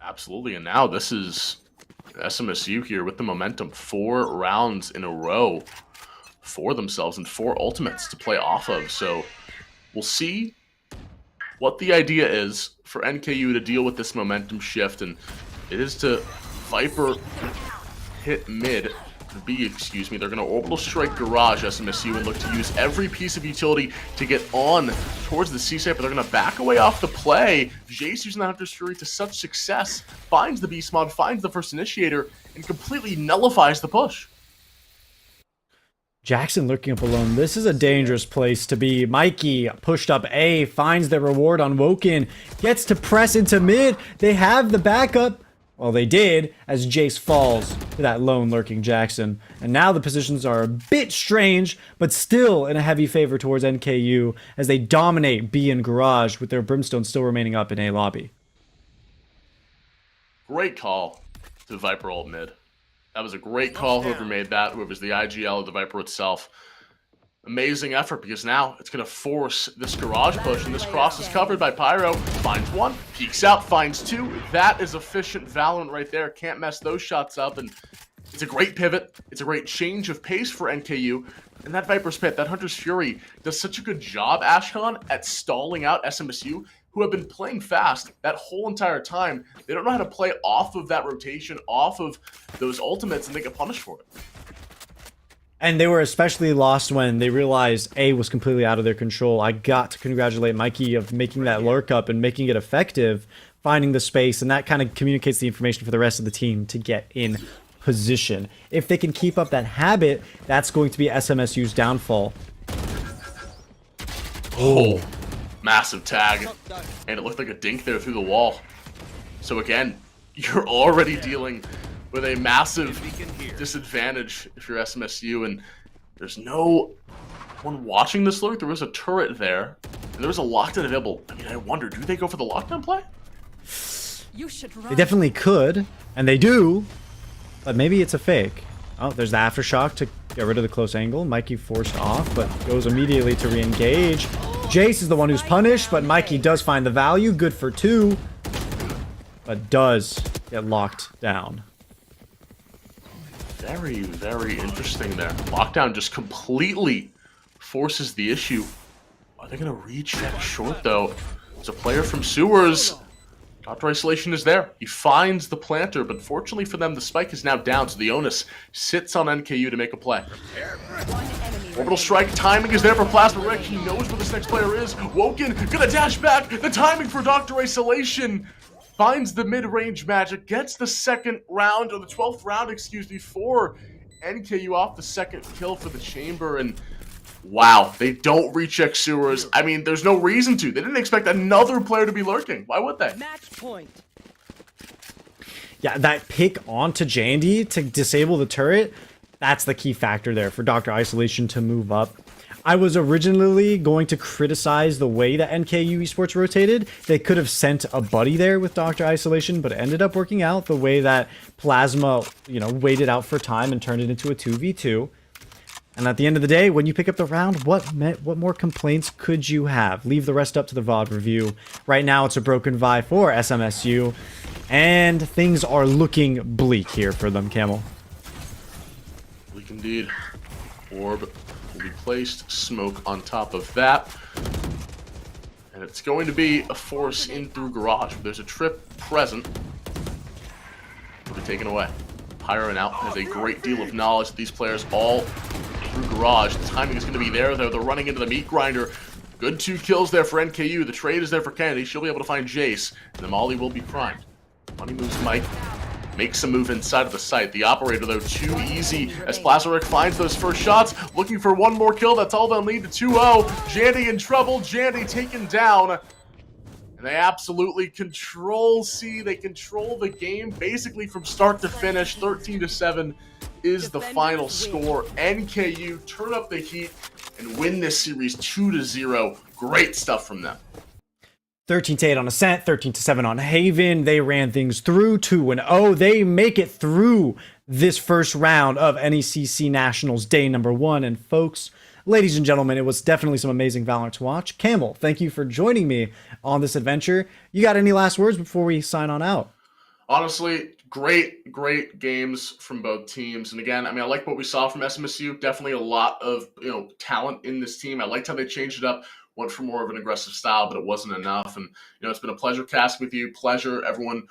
Absolutely. And now this is SMSU here with the momentum. 4 rounds in a row for themselves and 4 ultimates to play off of. So we'll see what the idea is for NKU to deal with this momentum shift. And it is to Viper hit mid. B, excuse me, they're going to orbital strike garage SMSU and look to use every piece of utility to get on towards the C site, but they're going to back away off the play. Jace using the Hunter's Fury to such success, finds the Beast Mod, finds the first initiator, and completely nullifies the push. Jackson lurking up alone. This is a dangerous place to be. Mikey pushed up A, finds their reward on Woken, gets to press into mid. They have the backup. Well, they did, as Jace falls to that lone lurking Jackson. And now the positions are a bit strange, but still in a heavy favor towards NKU as they dominate B and Garage with their Brimstone still remaining up in A lobby. Great call to Viper ult mid. That was a great call, whoever made that, whoever's the IGL of the Viper itself. Amazing effort, because now it's going to force this garage push, and this cross is covered by Pyro. Finds one, peeks out, finds 2. That is efficient Valorant right there. Can't mess those shots up, and it's a great pivot. It's a great change of pace for NKU. And that Viper's Pit, that Hunter's Fury, does such a good job, Ashkan, at stalling out SMSU, who have been playing fast that whole entire time. They don't know how to play off of that rotation, off of those ultimates, and they get punished for it. And they were especially lost when they realized A was completely out of their control. I got to congratulate Mikey of making that lurk up and making it effective, finding the space, and that kind of communicates the information for the rest of the team to get in position. If they can keep up that habit, that's going to be SMSU's downfall. Oh, massive tag. And it looked like a dink there through the wall. So again, you're already dealing with a massive disadvantage if you're SMSU, and there's no one watching this lurk. There was a turret there, and there was a lockdown available. I mean, I wonder, do they go for the lockdown play? You should run. They definitely could, and they do, but maybe it's a fake. Oh, there's the aftershock to get rid of the close angle. Mikey forced off, but goes immediately to re-engage. Jace is the one who's punished, but Mikey does find the value. Good for 2. but does get locked down. Very, very interesting there. Lockdown just completely forces the issue. Are they going to recheck short, though? It's a player from Sewers. Dr. Isolation is there. He finds the planter, but fortunately for them, the spike is now down, so the onus sits on NKU to make a play. Orbital strike, timing is there for Plasma Rick. He knows where this next player is. Woken, gonna dash back. The timing for Dr. Isolation finds the mid-range magic, gets the second round, or the 12th round, excuse me, for NKU off the second kill for the chamber, and wow, they don't recheck Sewers. I mean, there's no reason to. They didn't expect another player to be lurking. Why would they? Match point. Yeah, that pick onto Jandy to disable the turret, that's the key factor there for Dr. Isolation to move up. I was originally going to criticize the way that NKU Esports rotated. They could have sent a buddy there with Dr. Isolation, but it ended up working out the way that Plasma, waited out for time and turned it into a 2v2. And at the end of the day, when you pick up the round, what more complaints could you have? Leave the rest up to the VOD review. Right now, it's a broken Vi for SMSU, and things are looking bleak here for them, Camel. Bleak indeed. Orb will be placed, smoke on top of that. And it's going to be a force in through garage. There's a trip present. It'll be taken away. Pyron out has a great deal of knowledge of these players all through garage. The timing is going to be there, though. They're running into the meat grinder. Good 2 kills there for NKU. The trade is there for Kennedy. She'll be able to find Jace, and the molly will be primed. Money moves Mike. Makes a move inside of the site. The operator, though, too easy as Plazaric finds those first shots. Looking for one more kill. That's all they'll need to 2-0. Jandy in trouble. Jandy taken down. And they absolutely control C. They control the game basically from start to finish. 13-7 is the final score. NKU turn up the heat and win this series 2-0. Great stuff from them. 13-8 on Ascent, 13-7 on Haven. They ran things through 2-0. They make it through this first round of NECC Nationals day number 1. And folks, ladies and gentlemen, it was definitely some amazing Valorant to watch. Camel, thank you for joining me on this adventure. You got any last words before we sign on out? Honestly, great games from both teams. And again, I mean, I like what we saw from SMSU. Definitely a lot of, talent in this team. I liked how they changed it up. Went for more of an aggressive style, but it wasn't enough. And, it's been a pleasure casting with you. Pleasure. Everyone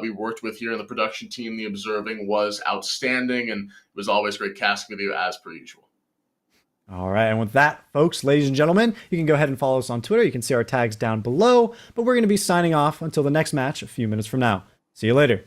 we worked with here in the production team, the observing was outstanding. And it was always great casting with you as per usual. All right. And with that, folks, ladies and gentlemen, you can go ahead and follow us on Twitter. You can see our tags down below, but we're going to be signing off until the next match a few minutes from now. See you later.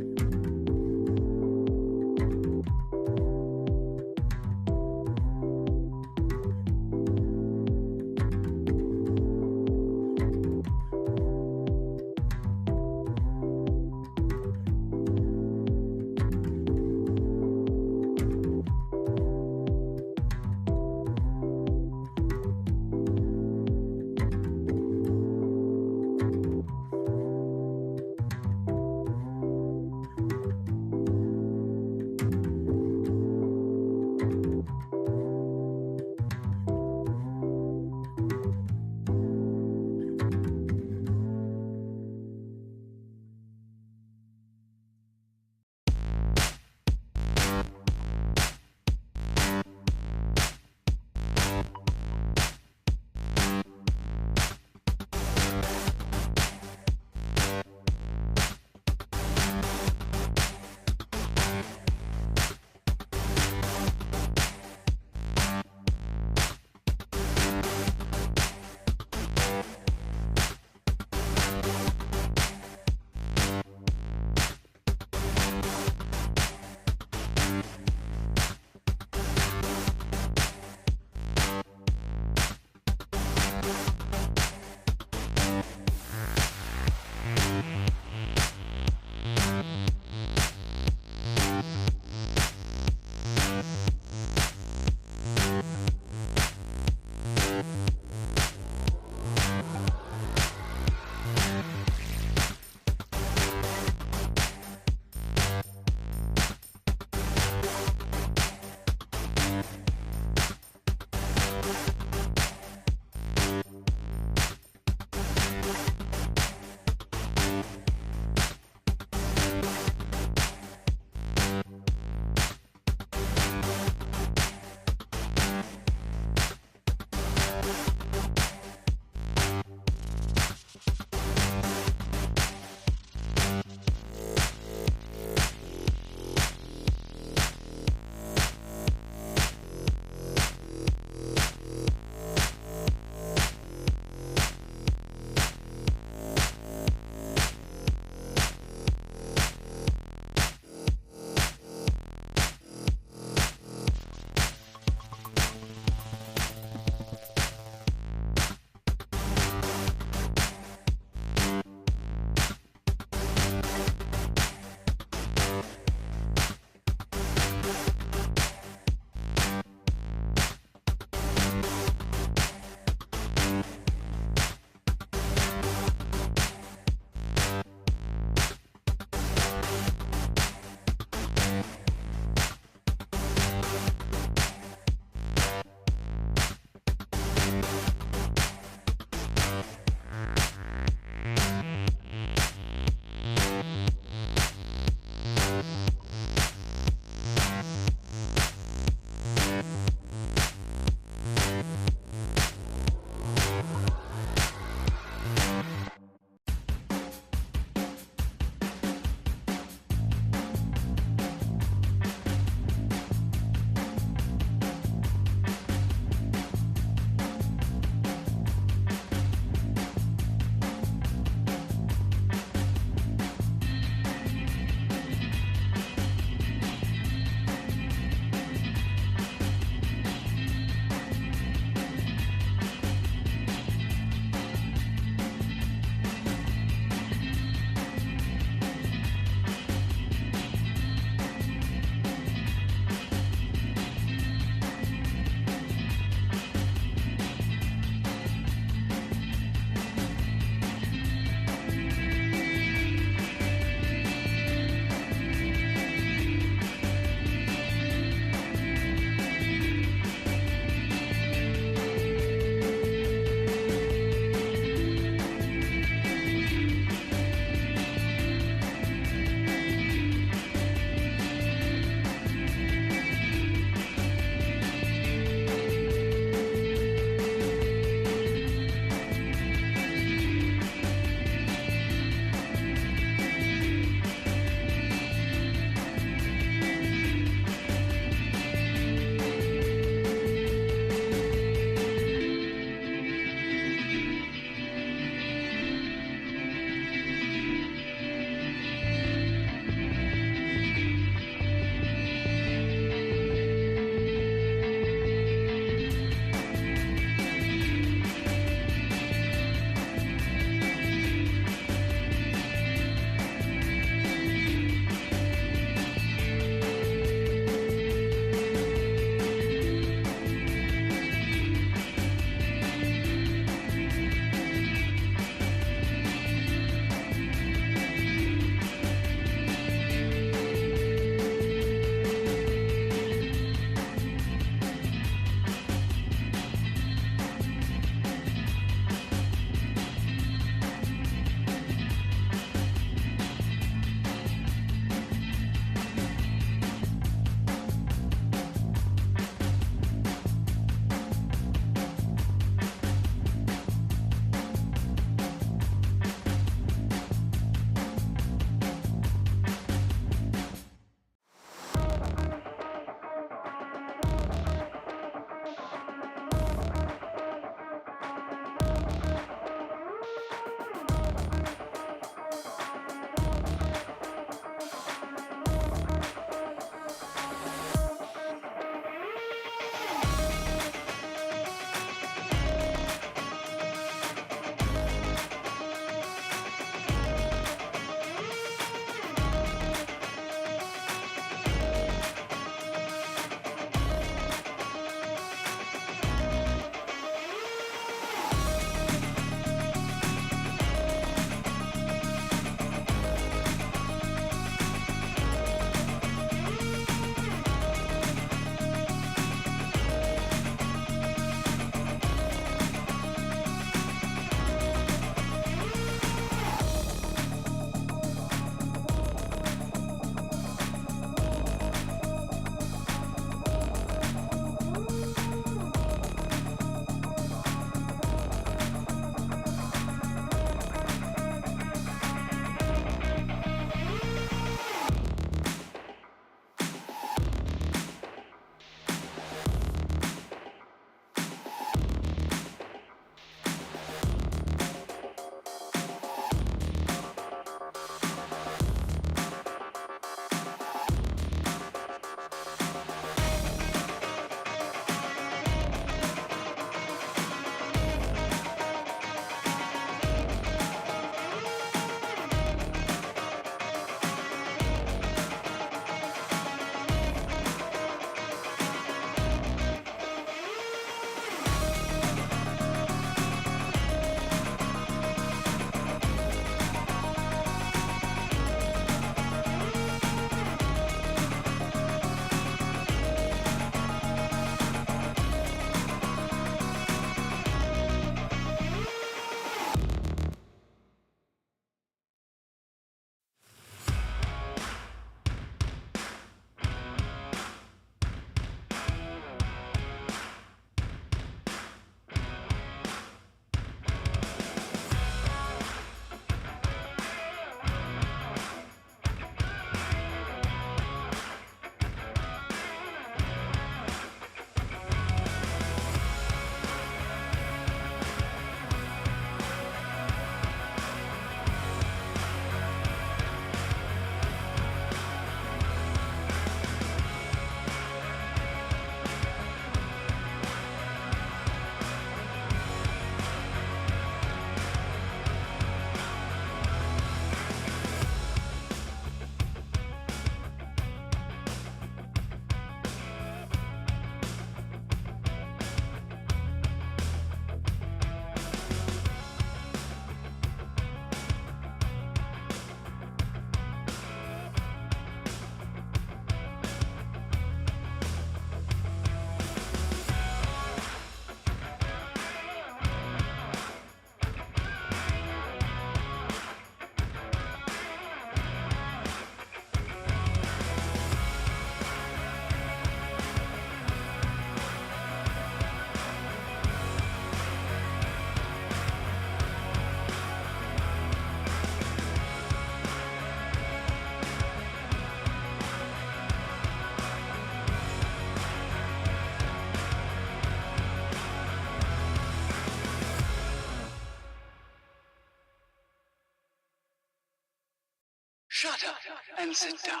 Shut up and sit down.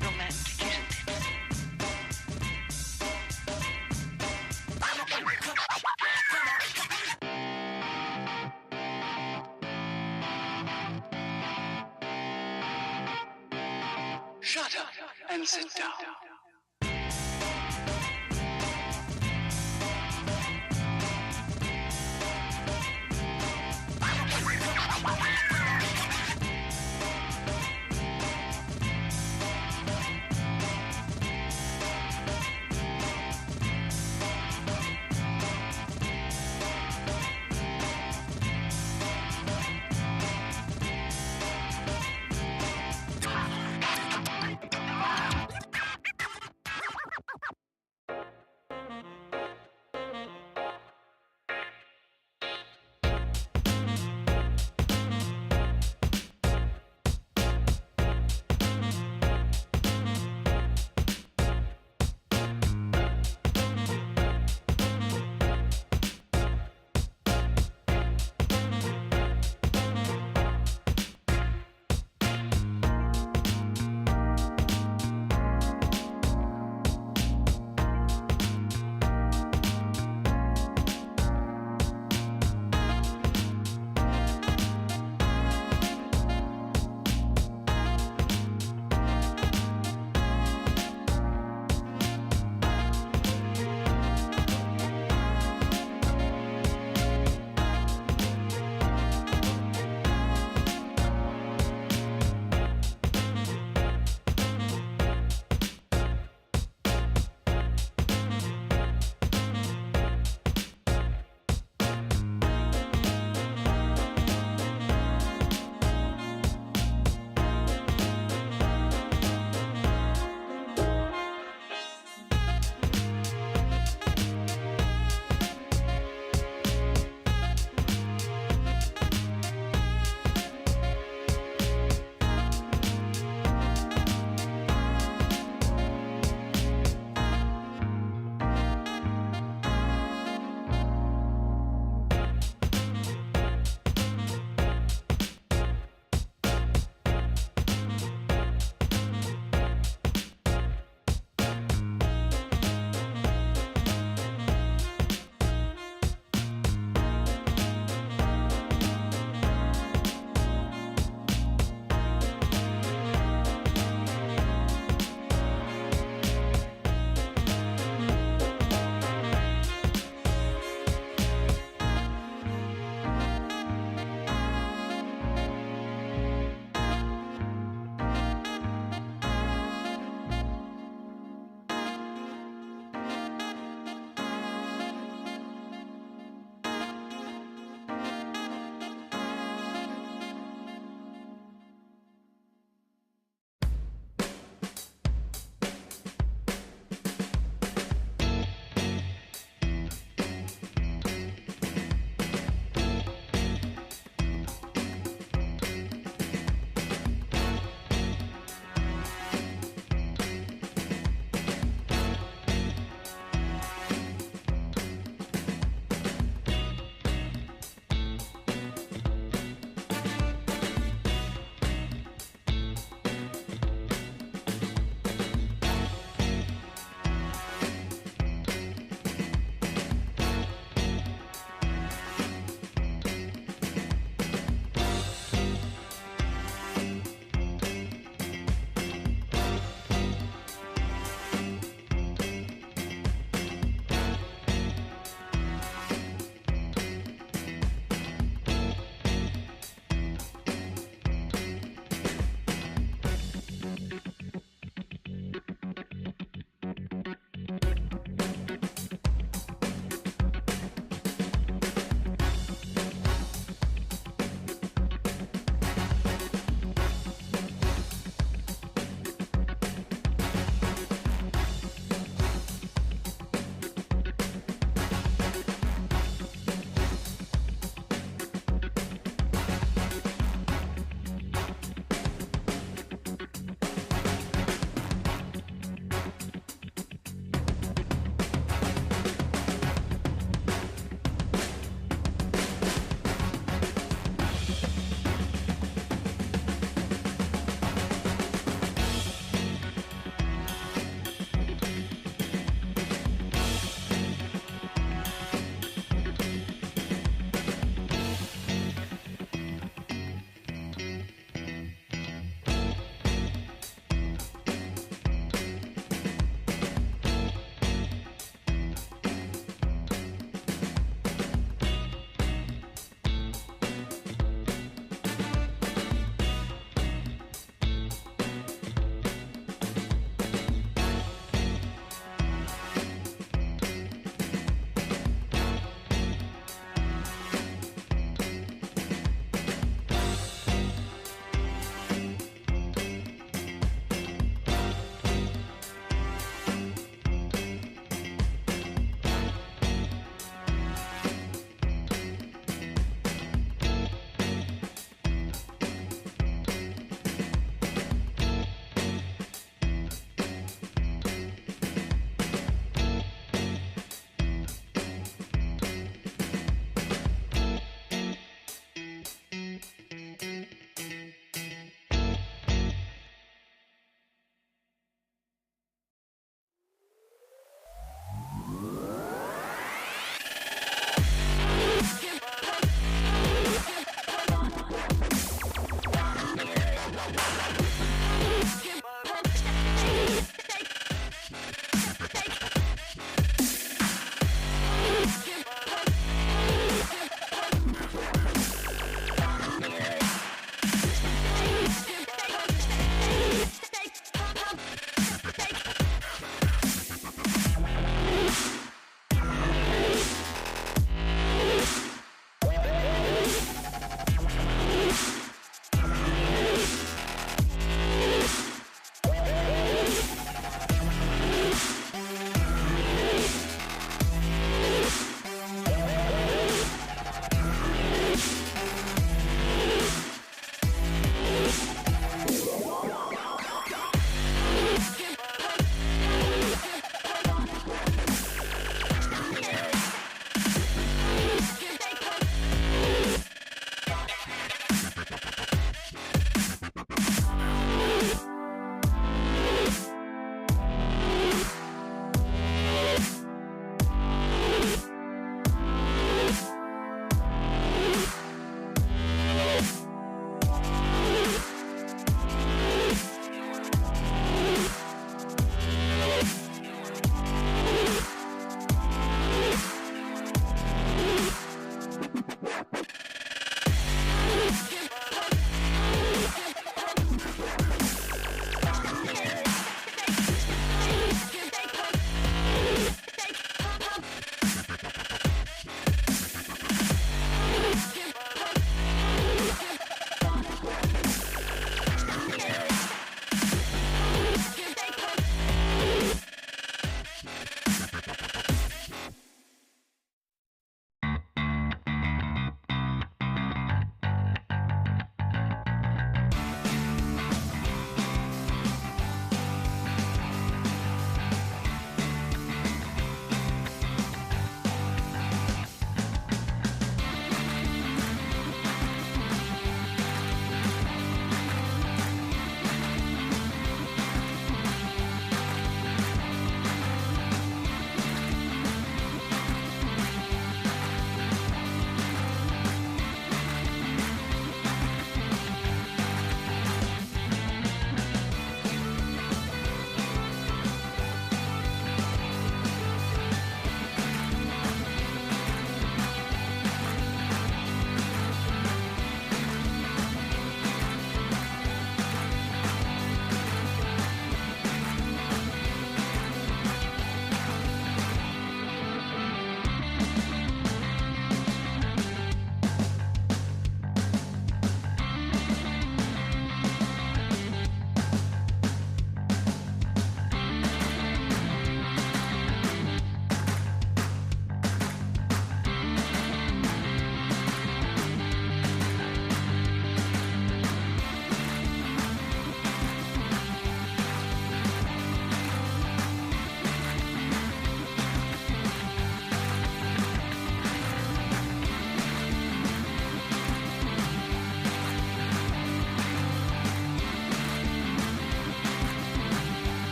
Romantic, isn't it? Shut up and sit down.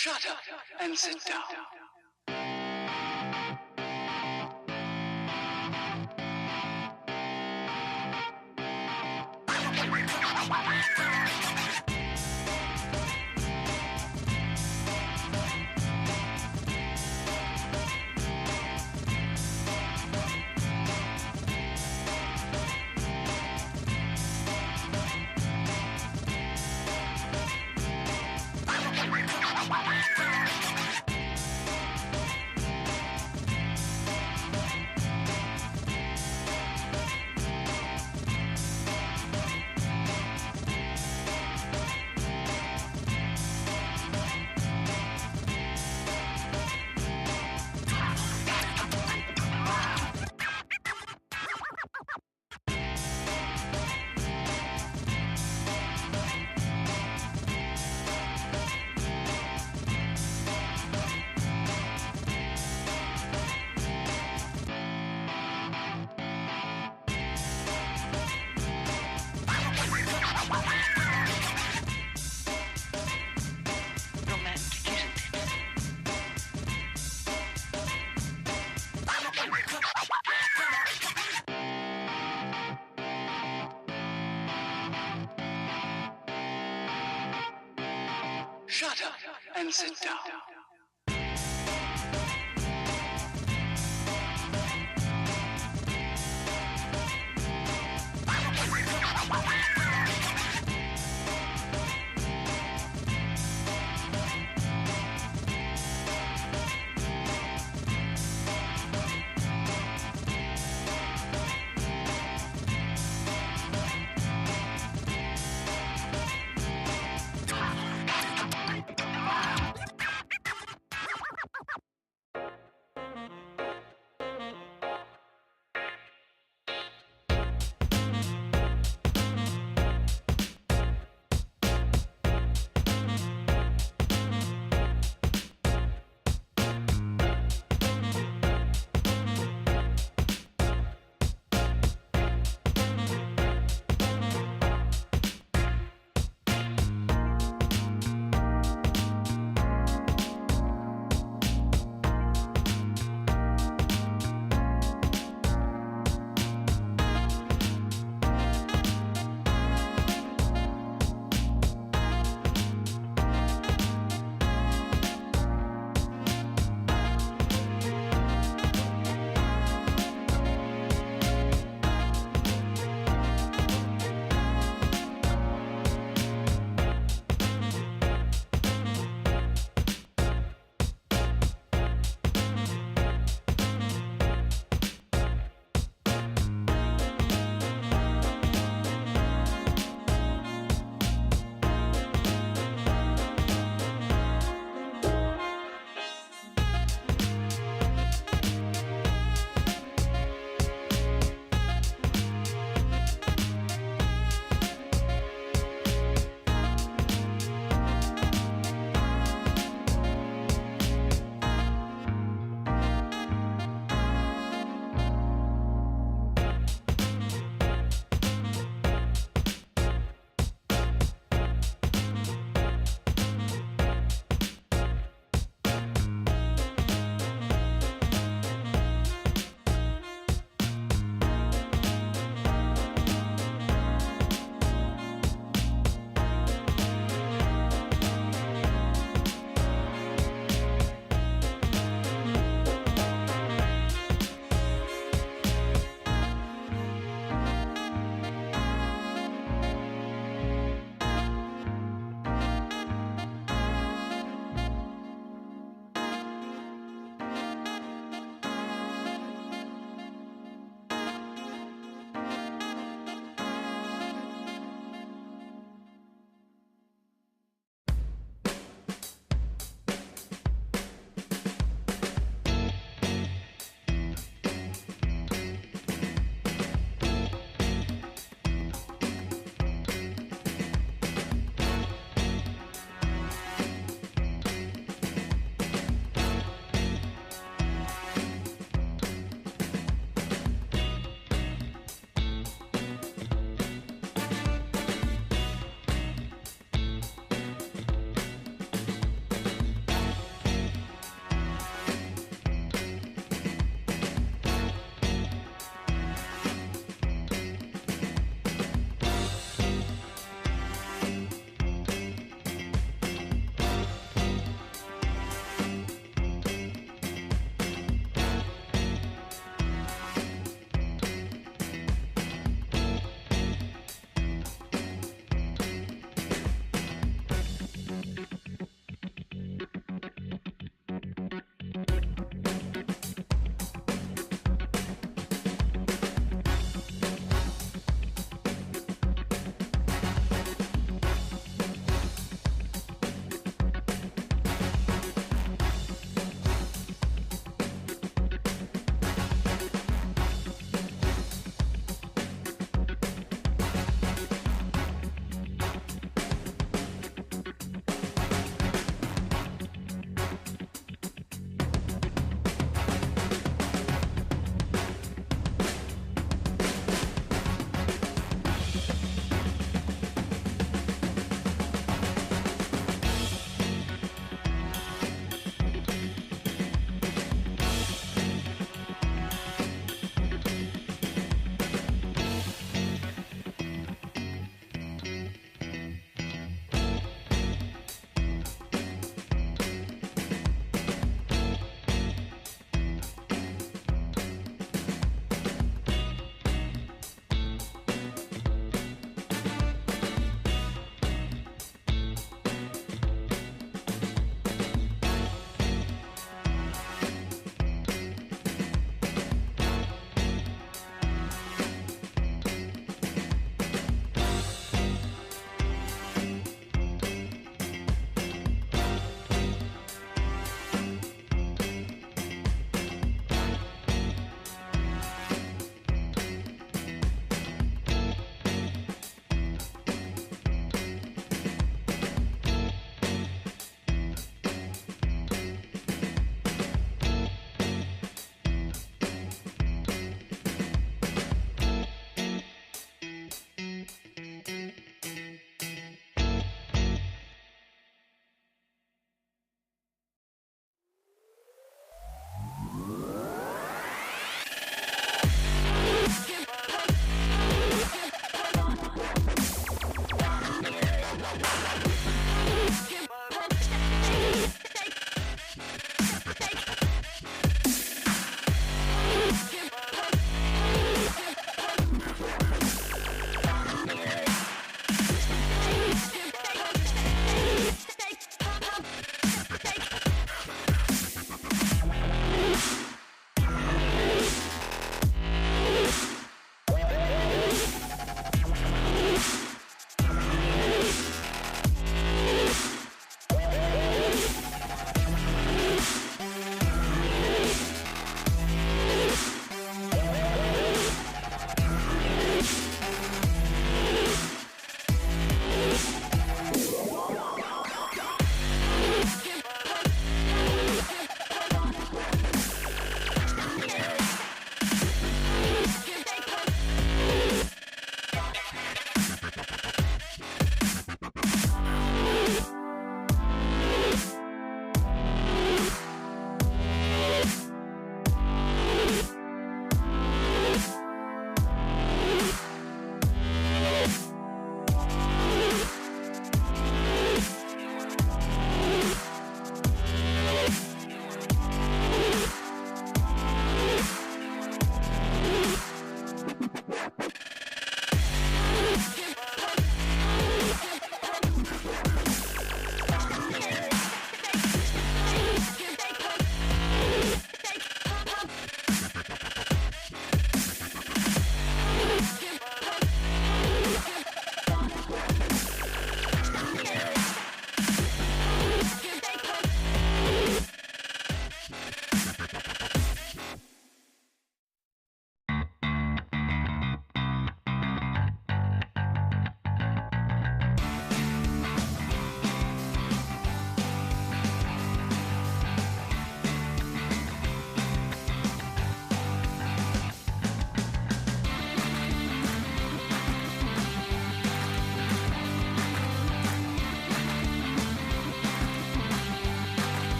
Shut up and sit down. Romantic, isn't it? Shut up and sit down.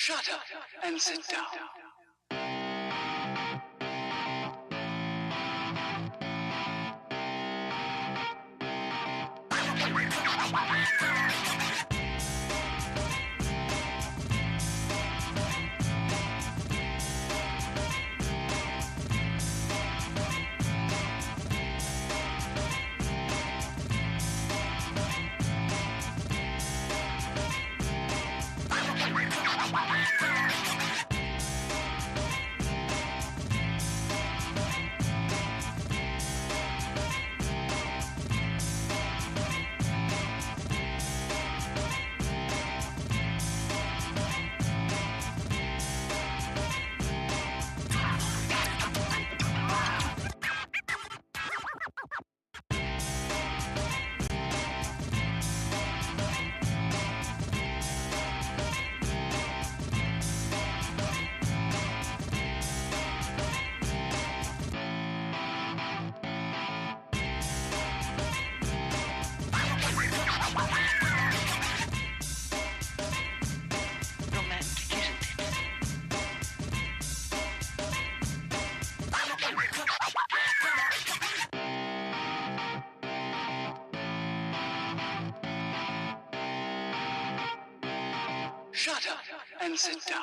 Shut up and sit down. Romantic, isn't it? Shut up and sit down.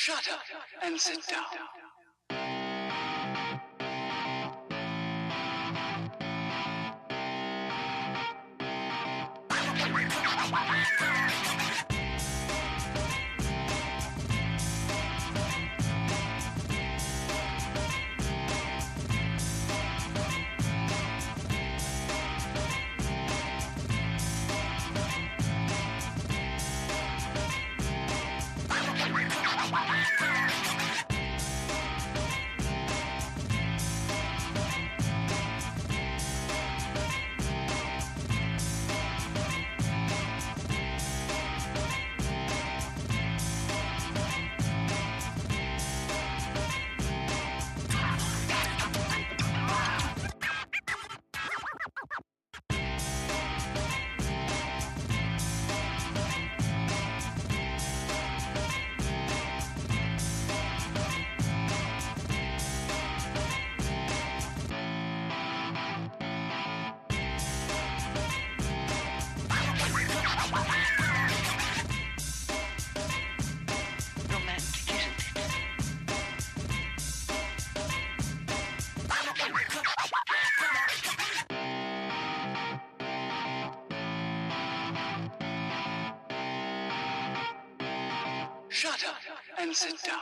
Shut up and sit down. Romantic, isn't it? Shut up and sit down.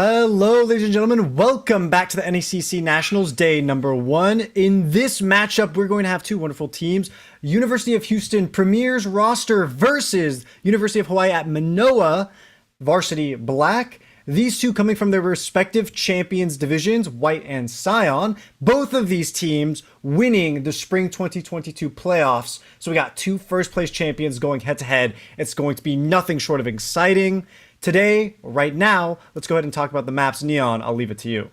Hello, ladies and gentlemen. Welcome back to the NECC Nationals, day number 1. In this matchup, we're going to have two wonderful teams. University of Houston Premier's roster versus University of Hawaii at Manoa, Varsity Black. These two coming from their respective champions divisions, White and Scion. Both of these teams winning the Spring 2022 playoffs. So we got two first-place champions going head-to-head. It's going to be nothing short of exciting. Today, right now, let's go ahead and talk about the maps. Neon, I'll leave it to you.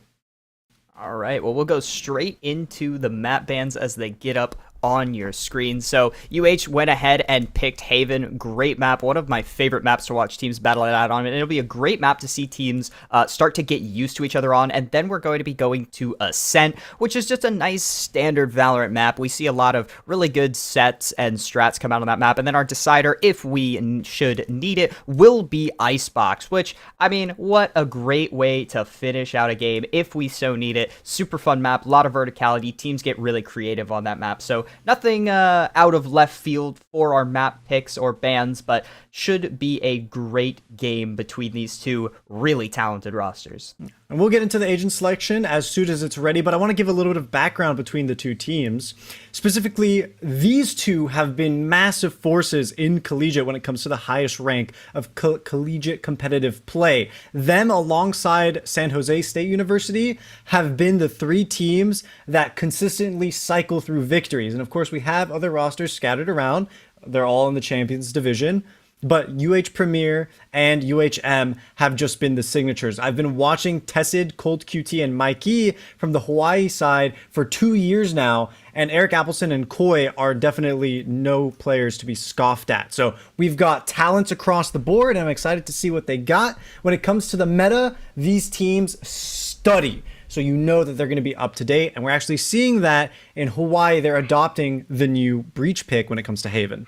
All right, well, we'll go straight into the map bands as they get up on your screen. So UH went ahead and picked Haven. Great map, one of my favorite maps to watch teams battle it out on, and it'll be a great map to see teams start to get used to each other on. And then we're going to be going to Ascent, which is just a nice standard Valorant map. We see a lot of really good sets and strats come out on that map, and then our decider, if we should need it, will be Icebox, which, I mean, what a great way to finish out a game if we so need it. Super fun map, a lot of verticality, teams get really creative on that map, so nothing out of left field for our map picks or bans, but should be a great game between these two really talented rosters. And we'll get into the agent selection as soon as it's ready, but I want to give a little bit of background between the two teams. Specifically, these two have been massive forces in collegiate when it comes to the highest rank of collegiate competitive play. Them, alongside San Jose State University, have been the three teams that consistently cycle through victories. And of course, we have other rosters scattered around. They're all in the Champions Division. But UH Premier and UHM have just been the signatures. I've been watching Tessid, Cold QT, and Mikey from the Hawaii side for 2 years now, and Eric Appleson and Koi are definitely no players to be scoffed at. So we've got talents across the board, and I'm excited to see what they got. When it comes to the meta, these teams study. So you know that they're going to be up to date, and we're actually seeing that in Hawaii. They're adopting the new Breach pick when it comes to Haven.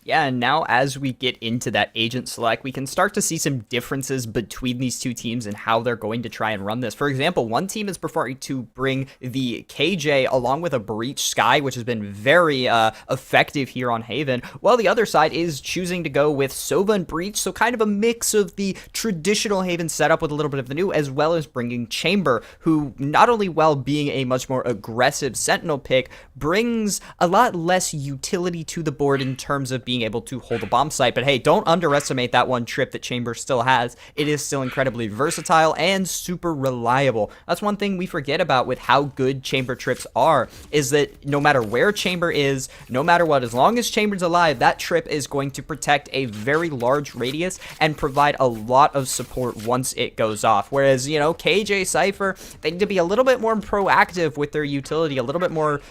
Yeah, and now as we get into that agent select, we can start to see some differences between these two teams and how they're going to try and run this. For example, one team is preferring to bring the KJ along with a Breach Sky, which has been very effective here on Haven, while the other side is choosing to go with Sova and Breach, so kind of a mix of the traditional Haven setup with a little bit of the new, as well as bringing Chamber, who not only while being a much more aggressive Sentinel pick, brings a lot less utility to the board in terms of being able to hold a bomb site. But hey, don't underestimate that one trip that Chamber still has. It is still incredibly versatile and super reliable. That's one thing we forget about with how good Chamber trips are, is that no matter where Chamber is, no matter what, as long as Chamber's alive, that trip is going to protect a very large radius and provide a lot of support once it goes off. Whereas, you know, KJ Cypher, they need to be a little bit more proactive with their utility, a little bit more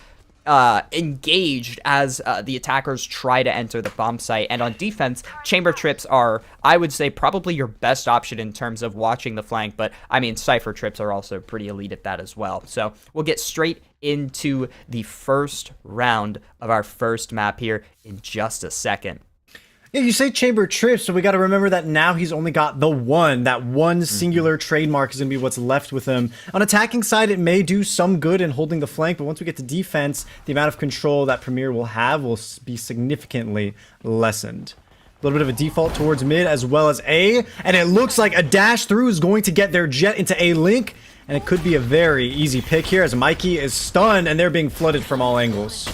engaged as the attackers try to enter the bomb site. And on defense, Chamber trips are, I would say, probably your best option in terms of watching the flank, but I mean, Cypher trips are also pretty elite at that as well. So we'll get straight into the first round of our first map here in just a second. Yeah, you say Chamber trips, so we got to remember that now he's only got the one. That one singular trademark is going to be what's left with him. On attacking side, it may do some good in holding the flank, but once we get to defense, the amount of control that Premier will have will be significantly lessened. A little bit of a default towards mid as well as A, and it looks like a dash through is going to get their jet into A link, and it could be a very easy pick here as Mikey is stunned and they're being flooded from all angles.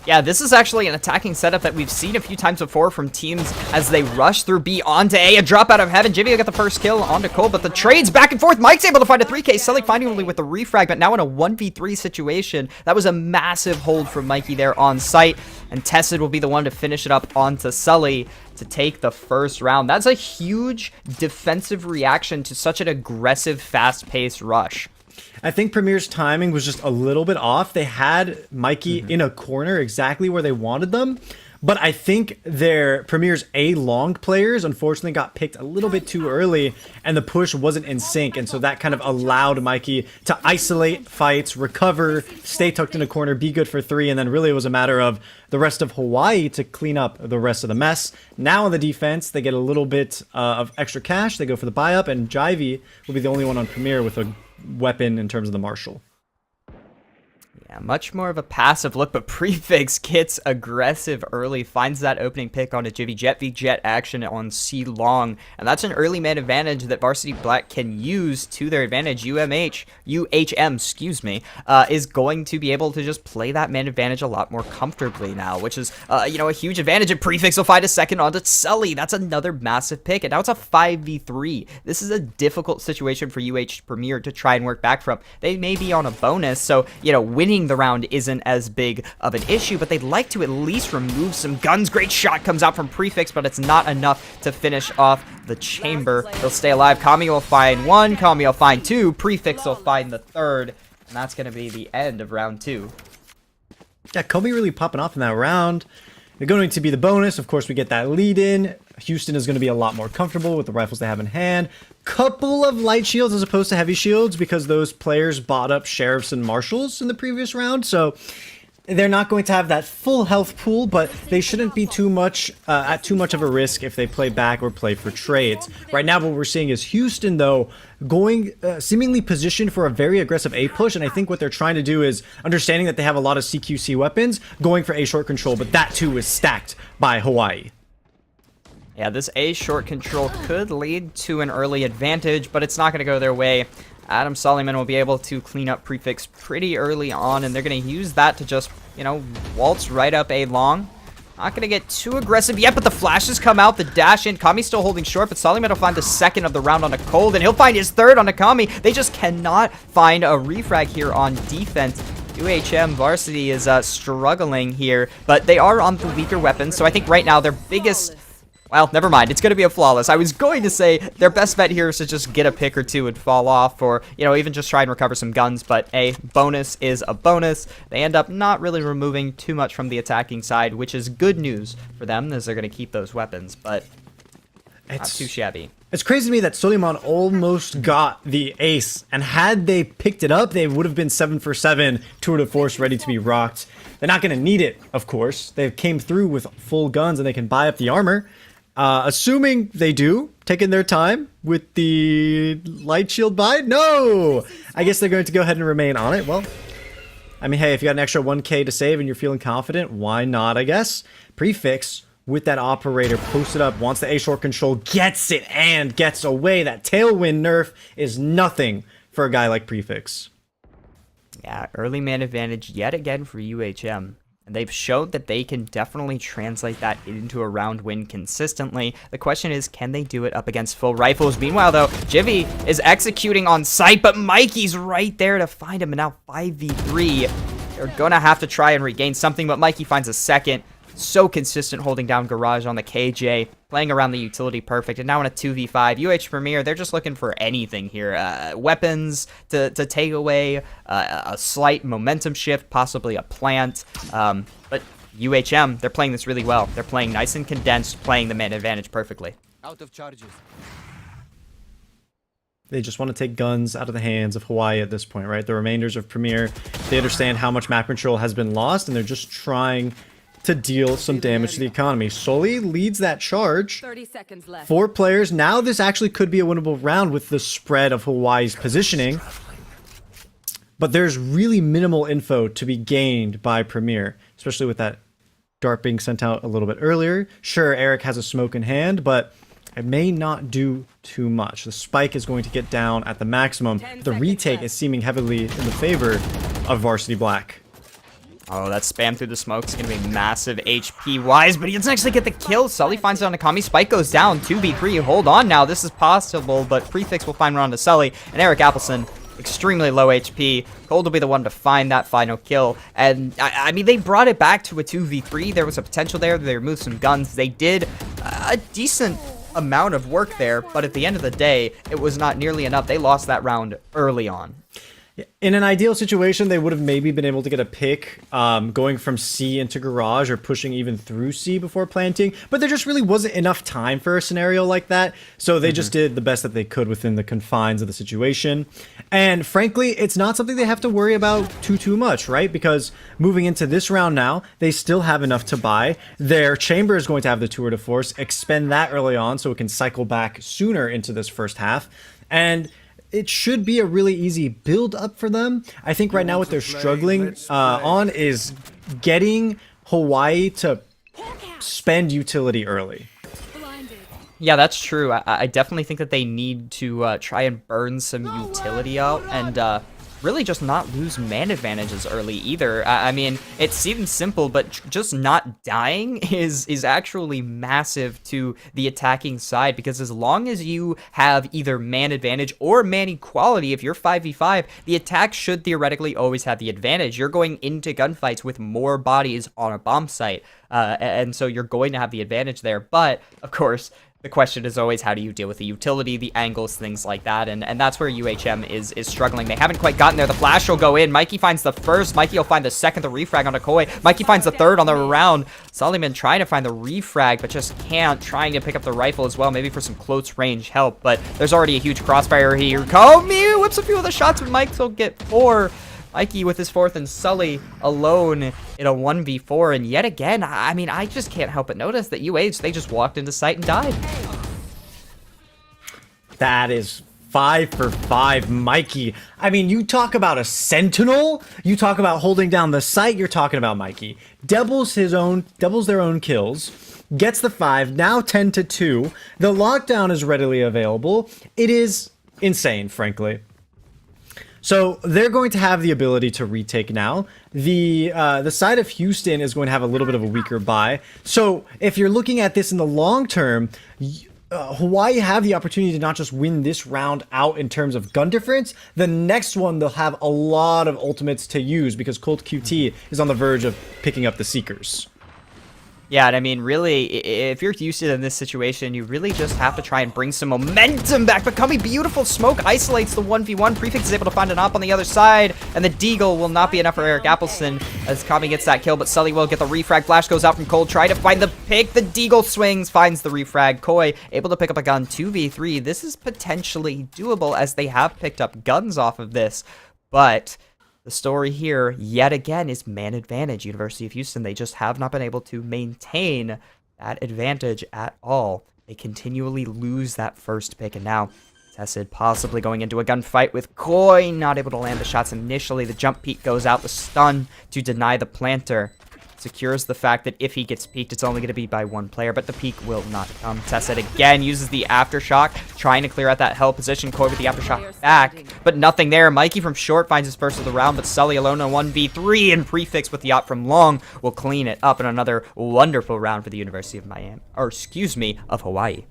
Yeah, this is actually an attacking setup that we've seen a few times before from teams as they rush through B onto A. A drop out of heaven. Jivio got the first kill onto Cole, but the trades back and forth. Mike's able to find a 3K. Sully finding only with the refrag, but now in a 1v3 situation. That was a massive hold from Mikey there on site, and Tessid will be the one to finish it up onto Sully to take the first round. That's a huge defensive reaction to such an aggressive, fast-paced rush. I think Premier's timing was just a little bit off. They had Mikey in a corner exactly where they wanted them, but I think their Premier's A-long players unfortunately got picked a little bit too early, and the push wasn't in sync, and so that kind of allowed Mikey to isolate fights, recover, stay tucked in a corner, be good for 3, and then really it was a matter of the rest of Hawaii to clean up the rest of the mess. Now on the defense, they get a little bit of extra cash. They go for the buy-up, and Jivy will be the only one on Premier with a weapon in terms of the Marshall. Yeah, much more of a passive look, but Prefix gets aggressive early, finds that opening pick on a Jivvy Jet v Jet action on C long, and that's an early man advantage that Varsity Black can use to their advantage. UHM, excuse me, is going to be able to just play that man advantage a lot more comfortably now, which is, a huge advantage. And Prefix will find a second onto Sully. That's another massive pick, and now it's a 5v3. This is a difficult situation for UH Premier to try and work back from. They may be on a bonus, so, winning the round isn't as big of an issue, but they'd like to at least remove some guns. Great shot comes out from Prefix, but it's not enough to finish off the chamber. He'll stay alive. Kami will find one, Kami will find two, Prefix will find the third, and that's going to be the end of round 2. Yeah, Kobe really popping off in that round. They're going to be the bonus. Of course, we get that lead in. Houston is going to be a lot more comfortable with the rifles they have in hand. Couple of light shields as opposed to heavy shields because those players bought up sheriffs and marshals in the previous round. So they're not going to have that full health pool, but they shouldn't be too much at too much of a risk if they play back or play for trades. Right now, what we're seeing is Houston, though, going seemingly positioned for a very aggressive A push, and I think what they're trying to do is understanding that they have a lot of CQC weapons, going for A short control, but that too is stacked by Hawaii. Yeah, this A short control could lead to an early advantage, but it's not going to go their way. Adam Soliman will be able to clean up Prefix pretty early on, and they're going to use that to just, waltz right up A long. Not going to get too aggressive yet, but the flashes come out, the dash in. Kami's still holding short, but Soliman will find the second of the round on a Cold, and he'll find his third on a Kami. They just cannot find a refrag here on defense. UHM Varsity is struggling here, but they are on the weaker weapons, so I think right now their biggest... Well, never mind. It's going to be a flawless. I was going to say their best bet here is to just get a pick or two and fall off, or, even just try and recover some guns, but a bonus is a bonus. They end up not really removing too much from the attacking side, which is good news for them, as they're going to keep those weapons, but not too shabby. It's crazy to me that Suleiman almost got the ace, and had they picked it up, they would have been 7 for 7, tour de force ready to be rocked. They're not going to need it, of course. They came through with full guns, and they can buy up the armor. Assuming they do, taking their time with the light shield buy? No! I guess they're going to go ahead and remain on it. Well, I mean, hey, if you got an extra 1k to save and you're feeling confident, why not, I guess? Prefix with that operator posted up, wants the A short control, gets it and gets away. That tailwind nerf is nothing for a guy like Prefix. Yeah, early man advantage yet again for UHM. And they've showed that they can definitely translate that into a round win consistently. The question is, can they do it up against full rifles? Meanwhile, though, Jivvy is executing on sight, but Mikey's right there to find him. And now 5v3. They're going to have to try and regain something, but Mikey finds a second. So consistent holding down Garage on the KJ, playing around the utility perfect, and now in a 2v5. UH Premier, they're just looking for anything here. Weapons to take away, a slight momentum shift, possibly a plant. But UHM, they're playing this really well. They're playing nice and condensed, playing the man advantage perfectly. Out of charges. They just want to take guns out of the hands of Hawaii at this point, right? The remainders of Premier, they understand how much map control has been lost, and they're just trying to deal some damage to the economy. Sully leads that charge. 30 seconds left. 4 players. Now this actually could be a winnable round with the spread of Hawaii's positioning. But there's really minimal info to be gained by Premier, especially with that dart being sent out a little bit earlier. Sure, Eric has a smoke in hand, but it may not do too much. The spike is going to get down at the maximum. The retake is seeming heavily in the favor of Varsity Black. Oh, that spam through the smoke is going to be massive HP-wise, but he doesn't actually get the kill. Sully finds it on Akami. Spike goes down. 2v3. Hold on now. This is possible, but Prefix will find one on to Sully. And Eric Appleson, extremely low HP. Cold will be the one to find that final kill. And, I mean, they brought it back to a 2v3. There was a potential there. They removed some guns. They did a decent amount of work there, but at the end of the day, it was not nearly enough. They lost that round early on. In an ideal situation, they would have maybe been able to get a pick going from C into Garage or pushing even through C before planting, but there just really wasn't enough time for a scenario like that, so they just did the best that they could within the confines of the situation. And frankly, it's not something they have to worry about too much, right? Because moving into this round now, they still have enough to buy. Their chamber is going to have the tour de force, expend that early on so it can cycle back sooner into this first half. And it should be a really easy build up for them. I think right now what they're struggling on is getting Hawaii to spend utility early. Blinded. Yeah, that's true. I definitely think that they need to try and burn some utility out and really just not lose man advantages early either. I mean, it seems simple, but just not dying is actually massive to the attacking side, because as long as you have either man advantage or man equality, if you're 5v5, the attack should theoretically always have the advantage. You're going into gunfights with more bodies on a bomb site, and so you're going to have the advantage there. But, of course, the question is always, how do you deal with the utility, the angles, things like that, and that's where UHM is struggling. They haven't quite gotten there. The flash will go in. Mikey finds the first. Mikey will find the second, the refrag on Koi. Mikey finds the third on the round. Suliman trying to find the refrag, but just can't. Trying to pick up the rifle as well, maybe for some close range help, but there's already a huge crossfire here. Komi whips a few of the shots, but Mike will get 4. Mikey with his 4th and Sully alone in a 1v4. And yet again, I mean, I just can't help but notice that UH, they just walked into sight and died. That is 5 for 5, Mikey. I mean, you talk about a sentinel, you talk about holding down the site, you're talking about Mikey. Doubles their own kills, gets the 5, now 10 to 2. The lockdown is readily available. It is insane, frankly. So they're going to have the ability to retake now. The side of Houston is going to have a little bit of a weaker buy. So if you're looking at this in the long term, Hawaii have the opportunity to not just win this round out in terms of gun difference. The next one, they'll have a lot of ultimates to use because Colt QT is on the verge of picking up the Seekers. Yeah, and I mean, really, if you're Houston in this situation, you really just have to try and bring some momentum back. But Kami, beautiful smoke, isolates the 1v1. Prefix is able to find an op on the other side, and the deagle will not be enough for Eric Appleson as Kami gets that kill, but Sully will get the refrag. Flash goes out from Cole, try to find the pick. The deagle swings, finds the refrag. Koi able to pick up a gun, 2v3. This is potentially doable as they have picked up guns off of this, but the story here, yet again, is man advantage. University of Houston, they just have not been able to maintain that advantage at all. They continually lose that first pick, and now Tessid possibly going into a gunfight with Koi, not able to land the shots initially. The jump peek goes out, the stun to deny the planter. Secures the fact that if he gets peeked, it's only going to be by one player, but the peek will not come. Tessid again uses the aftershock, trying to clear out that hell position. Koi with the aftershock back, but nothing there. Mikey from short finds his first of the round, but Sully alone on 1v3, and Prefix with the op from long will clean it up in another wonderful round for the University of Miami, or excuse me, of Hawaii.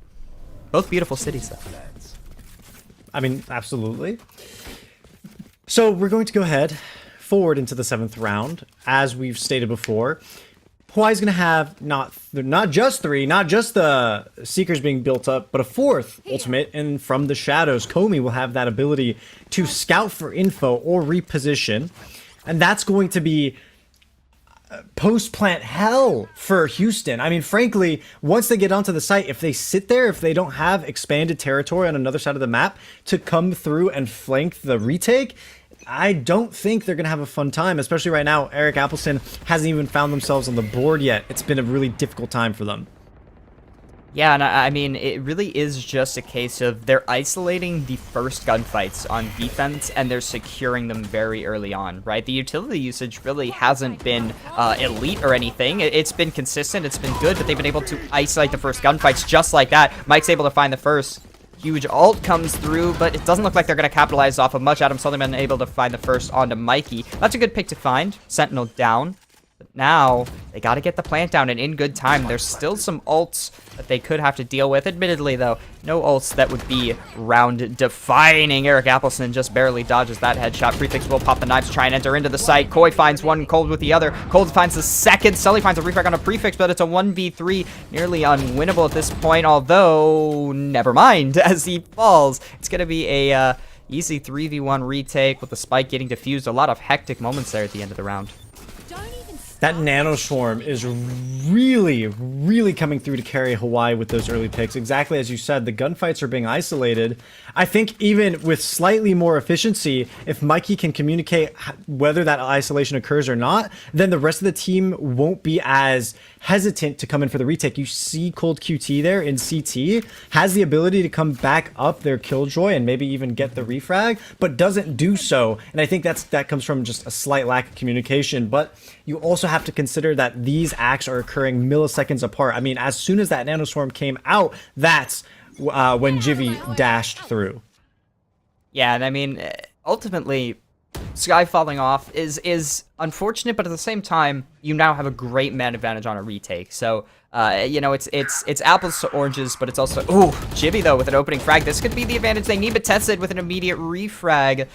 Both beautiful cities, though. I mean, absolutely. So we're going to go ahead forward into the 7th round. As we've stated before, Hawaii's going to have not just 3, not just the Seekers being built up, but a 4th ultimate, and from the shadows, Komi will have that ability to scout for info or reposition, and that's going to be post-plant hell for Houston. I mean, frankly, once they get onto the site, if they sit there, if they don't have expanded territory on another side of the map to come through and flank the retake, I don't think they're going to have a fun time, especially right now. Eric Appleson hasn't even found themselves on the board yet. It's been a really difficult time for them. Yeah, and I mean, it really is just a case of they're isolating the first gunfights on defense, and they're securing them very early on, right? The utility usage really hasn't been elite or anything. It's been consistent, it's been good, but they've been able to isolate the first gunfights just like that. Mike's able to find the first. Huge ult comes through, but it doesn't look like they're going to capitalize off of much. Adam Sullivan able to find the first onto Mikey. That's a good pick to find. Sentinel down. But now, they got to get the plant down, and in good time. There's still some ults that they could have to deal with. Admittedly, though, no ults that would be round-defining. Eric Appleson just barely dodges that headshot. Prefix will pop the knives, try and enter into the site. Koi finds one, Cold with the other. Cold finds the second. Sully finds a refrag on a Prefix, but it's a 1v3. Nearly unwinnable at this point, although, never mind, as he falls. It's going to be a easy 3v1 retake with the spike getting defused. A lot of hectic moments there at the end of the round. That Nano Swarm is really, really coming through to carry Hawaii with those early picks. Exactly as you said, the gunfights are being isolated. I think even with slightly more efficiency, if Mikey can communicate whether that isolation occurs or not, then the rest of the team won't be as hesitant to come in for the retake. You see Cold QT there in CT, has the ability to come back up their Killjoy and maybe even get the refrag, but doesn't do so. And I think that comes from just a slight lack of communication. But you also have to consider that these acts are occurring milliseconds apart. I mean, as soon as that nanoswarm came out, that's when Jivy dashed through. Yeah, and I mean, ultimately, Sky falling off is unfortunate, but at the same time, you now have a great man advantage on a retake. So, you know, it's apples to oranges, but it's also... Ooh, Jibby, though, with an opening frag. This could be the advantage they need, but Tessid with an immediate refrag.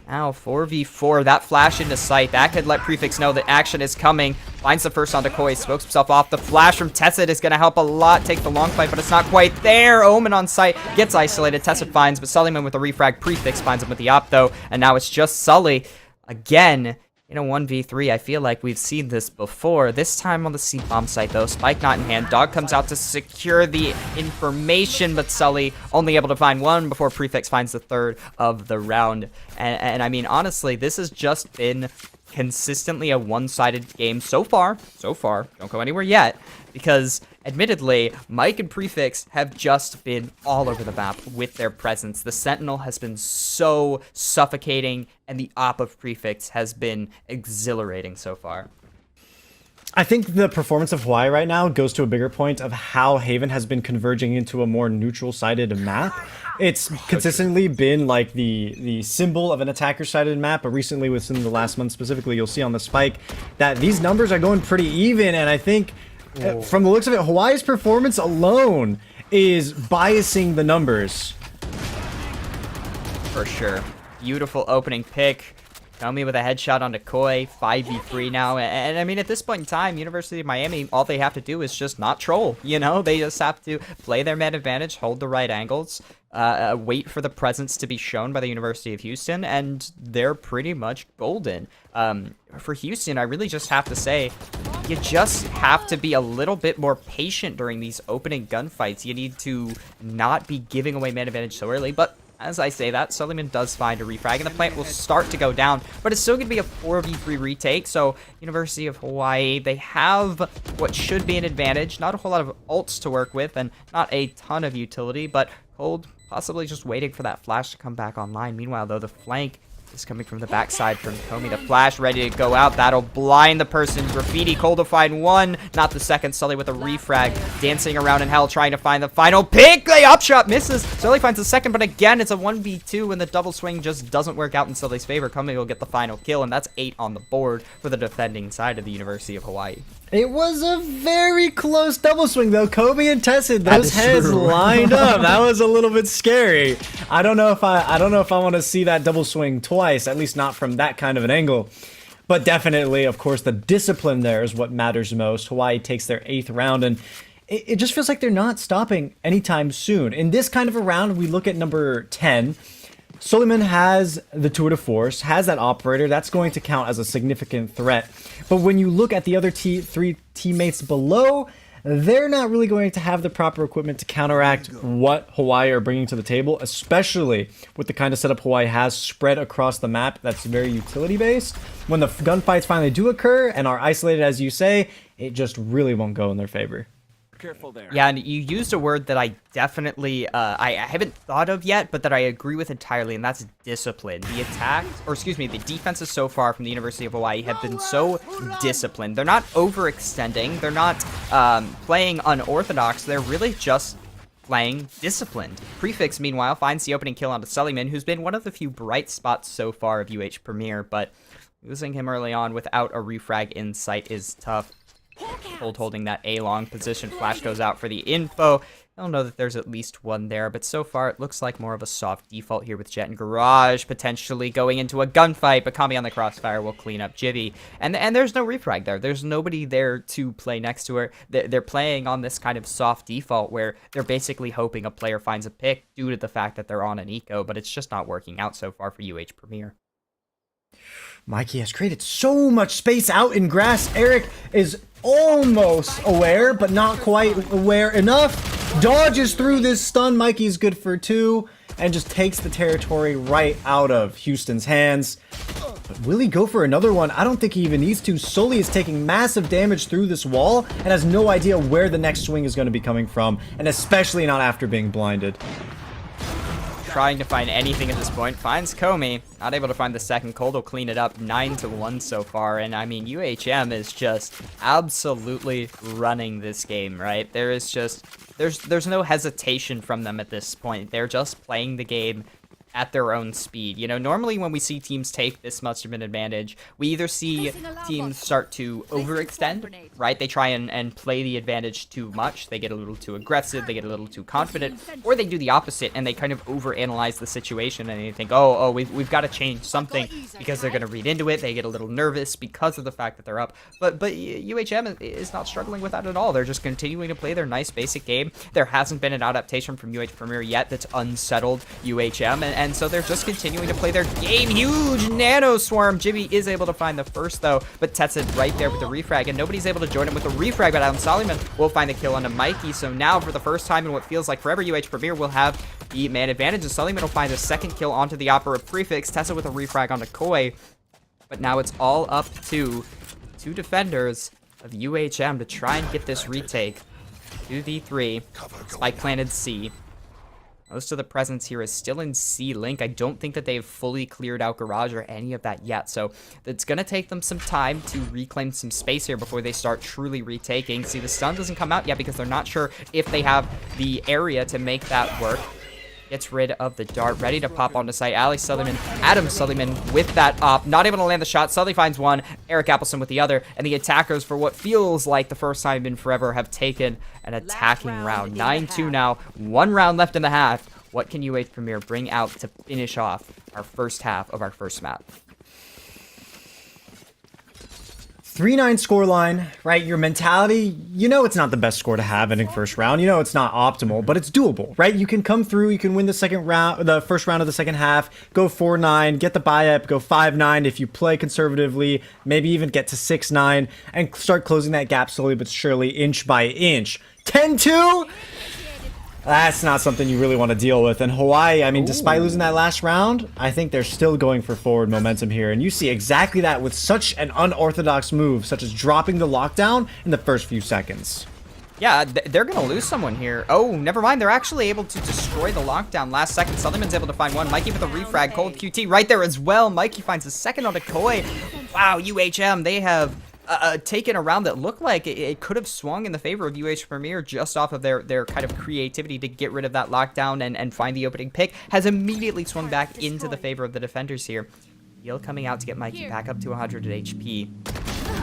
Now, 4v4, that flash into sight. That could let Prefix know that action is coming. Finds the first onto Koi, smokes himself off. The flash from Tessid is going to help a lot take the long fight, but it's not quite there. Omen on sight, gets isolated. Tessid finds, but Sullyman with a refrag. Prefix finds him with the op, though, and now it's just Sully again. In a 1v3, I feel like we've seen this before. This time on the C-bomb site, though. Spike not in hand. Dog comes out to secure the information, but Sully only able to find one before Prefix finds the third of the round. And I mean, honestly, this has just been consistently a one-sided game so far. Don't go anywhere yet, because admittedly, Mike and Prefix have just been all over the map with their presence. The Sentinel has been so suffocating, and the op of Prefix has been exhilarating so far. I think the performance of Hawaii right now goes to a bigger point of how Haven has been converging into a more neutral-sided map. It's consistently been like the symbol of an attacker-sided map, but recently within the last month specifically, you'll see on the Spike that these numbers are going pretty even, and I think from the looks of it, Hawaii's performance alone is biasing the numbers. For sure. Beautiful opening pick. Komi with a headshot onto Koi, 5v3 now, and I mean, at this point in time, University of Miami, all they have to do is just not troll, you know? They just have to play their man advantage, hold the right angles, wait for the presence to be shown by the University of Houston, and they're pretty much golden. For Houston, I really just have to say, you just have to be a little bit more patient during these opening gunfights. You need to not be giving away man advantage so early, but as I say that, Sullivan does find a refrag, and the plant will start to go down, but it's still going to be a 4v3 retake, so University of Hawaii, they have what should be an advantage. Not a whole lot of ults to work with, and not a ton of utility, but Cold possibly just waiting for that flash to come back online. Meanwhile, though, the flank is coming from the backside from Komi. The flash ready to go out. That'll blind the person. Graffiti, Cold to find one, not the second. Sully with a refrag, dancing around in hell, trying to find the final pick. The upshot misses. Sully finds the second, but again, it's a 1v2, and the double swing just doesn't work out in Sully's favor. Komi will get the final kill, and that's 8 on the board for the defending side of the University of Hawaii. It was a very close double swing, though. Kobe and Tessid, those heads lined up. That was a little bit scary. I don't know if I want to see that double swing twice, at least not from that kind of an angle. But definitely, of course, the discipline there is what matters most. Hawaii takes their 8th round, and it just feels like they're not stopping anytime soon. In this kind of a round, we look at number 10. Suleiman has the tour de force, has that operator. That's going to count as a significant threat. But when you look at the other 3 teammates below, they're not really going to have the proper equipment to counteract what Hawaii are bringing to the table, especially with the kind of setup Hawaii has spread across the map that's very utility-based. When the gunfights finally do occur and are isolated, as you say, it just really won't go in their favor. Careful there. Yeah, and you used a word that I definitely, I haven't thought of yet, but that I agree with entirely, and that's discipline. The defenses so far from the University of Hawaii have been so disciplined. They're not overextending. They're not playing unorthodox. They're really just playing disciplined. Prefix, meanwhile, finds the opening kill onto Sullyman, who's been one of the few bright spots so far of UH Premier, but losing him early on without a refrag in sight is tough. Cold holding that A-long position. Flash goes out for the info. I don't know that there's at least one there, but so far it looks like more of a soft default here with Jet and Garage potentially going into a gunfight, but Kami on the crossfire will clean up Jivy. And there's no refrag there. There's nobody there to play next to her. They're playing on this kind of soft default where they're basically hoping a player finds a pick due to the fact that they're on an eco, but it's just not working out so far for UH Premier. Mikey has created so much space out in grass. Eric is almost aware, but not quite aware enough. Dodges through this stun. Mikey's good for 2 and just takes the territory right out of Houston's hands. But will he go for another one? I don't think he even needs to. Sully is taking massive damage through this wall and has no idea where the next swing is going to be coming from, and especially not after being blinded. Trying to find anything at this point. Finds Comey. Not able to find the second. Cold will clean it up. 9-1 so far. And I mean, UHM is just absolutely running this game, right? There is just, there's no hesitation from them at this point. They're just playing the game at their own speed. You know, normally when we see teams take this much of an advantage, we either see teams start to overextend, right? They try and play the advantage too much. They get a little too aggressive, they get a little too confident, or they do the opposite and they kind of overanalyze the situation and they think, oh, we've got to change something because they're going to read into it. They get a little nervous because of the fact that they're up. But UHM is not struggling with that at all. They're just continuing to play their nice basic game. There hasn't been an adaptation from UH Premier yet that's unsettled UHM, and so they're just continuing to play their game. Huge nano swarm. Jimmy is able to find the first though, but Tetsu's right there with the refrag, and nobody's able to join him with the refrag, but Adam Soliman will find the kill onto Mikey. So now for the first time in what feels like forever, UH Premier will have the man advantage, and Soliman will find the second kill onto the Opera Prefix. Tessa with a refrag onto Koi, but now it's all up to two defenders of UHM to try and get this retake. 2v3, Spike planted C. Most of the presence here is still in C-Link. I don't think that they've fully cleared out Garage or any of that yet, so it's going to take them some time to reclaim some space here before they start truly retaking. See, the stun doesn't come out yet because they're not sure if they have the area to make that work. Gets rid of the dart, ready to pop onto site. Adam Sullivan with that op, not able to land the shot. Sully finds one, Eric Appleson with the other, and the attackers, for what feels like the first time in forever, have taken an attacking round. 9-2 now, 1 round left in the half. What can UH Premier bring out to finish off our first half of our first map? 3-9 scoreline, right? Your mentality, you know it's not the best score to have in a first round. You know it's not optimal, but it's doable, right? You can come through, you can win the first round of the second half, go 4-9, get the buy-up, go 5-9 if you play conservatively, maybe even get to 6-9, and start closing that gap slowly but surely, inch by inch. 10-2? That's not something you really want to deal with. And Hawaii, I mean, despite losing that last round, I think they're still going for forward momentum here. And you see exactly that with such an unorthodox move, such as dropping the lockdown in the first few seconds. Yeah, they're going to lose someone here. Oh, never mind. They're actually able to destroy the lockdown last second. Sullivan's able to find one. Mikey with a refrag. Cold QT right there as well. Mikey finds the second on Koi. Wow, UHM, they have taken a round that looked like it could have swung in the favor of UH Premier just off of their kind of creativity to get rid of that lockdown and find the opening pick. Has immediately swung back into the favor of the defenders here. Heal coming out to get Mikey back up to 100 at HP.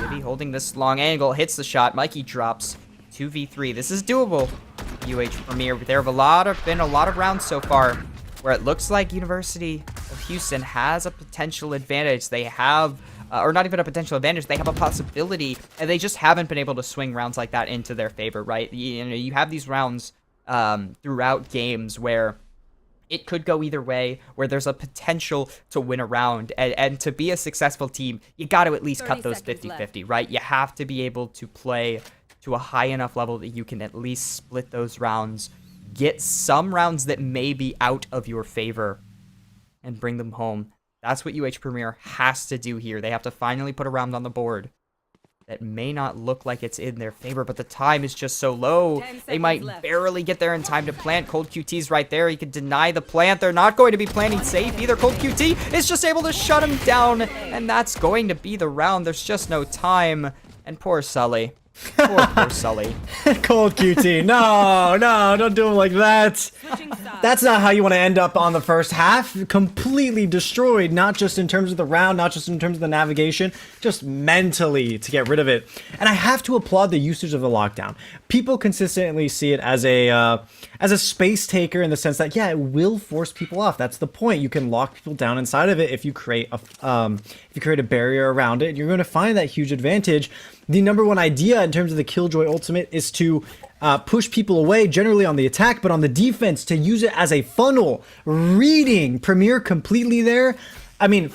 Maybe holding this long angle, hits the shot. Mikey drops 2v3. This is doable. UH Premier. There have been a lot of rounds so far where it looks like University of Houston has a potential advantage. They have or not even a potential advantage, they have a possibility, and they just haven't been able to swing rounds like that into their favor, right? You know, you have these rounds throughout games where it could go either way, where there's a potential to win a round, and to be a successful team, you got to at least cut those 50-50, right? You have to be able to play to a high enough level that you can at least split those rounds, get some rounds that may be out of your favor, and bring them home. That's what UH Premier has to do here. They have to finally put a round on the board that may not look like it's in their favor, but the time is just so low. They might barely get there in time to plant. Cold QT's right there. He can deny the plant. They're not going to be planting safe either. Cold QT is just able to shut him down, and that's going to be the round. There's just no time. And poor Sully. Poor Sully. Cold QT. No, don't do him like that. That's not how you want to end up on the first half. Completely destroyed, not just in terms of the round, not just in terms of the navigation, just mentally to get rid of it. And I have to applaud the usage of the lockdown. People consistently see it as a space taker in the sense that, yeah, it will force people off. That's the point. You can lock people down inside of it if you create a barrier around it. You're going to find that huge advantage. The number one idea in terms of the Killjoy ultimate is to push people away, generally on the attack, but on the defense, to use it as a funnel. Reading Premier completely there. I mean,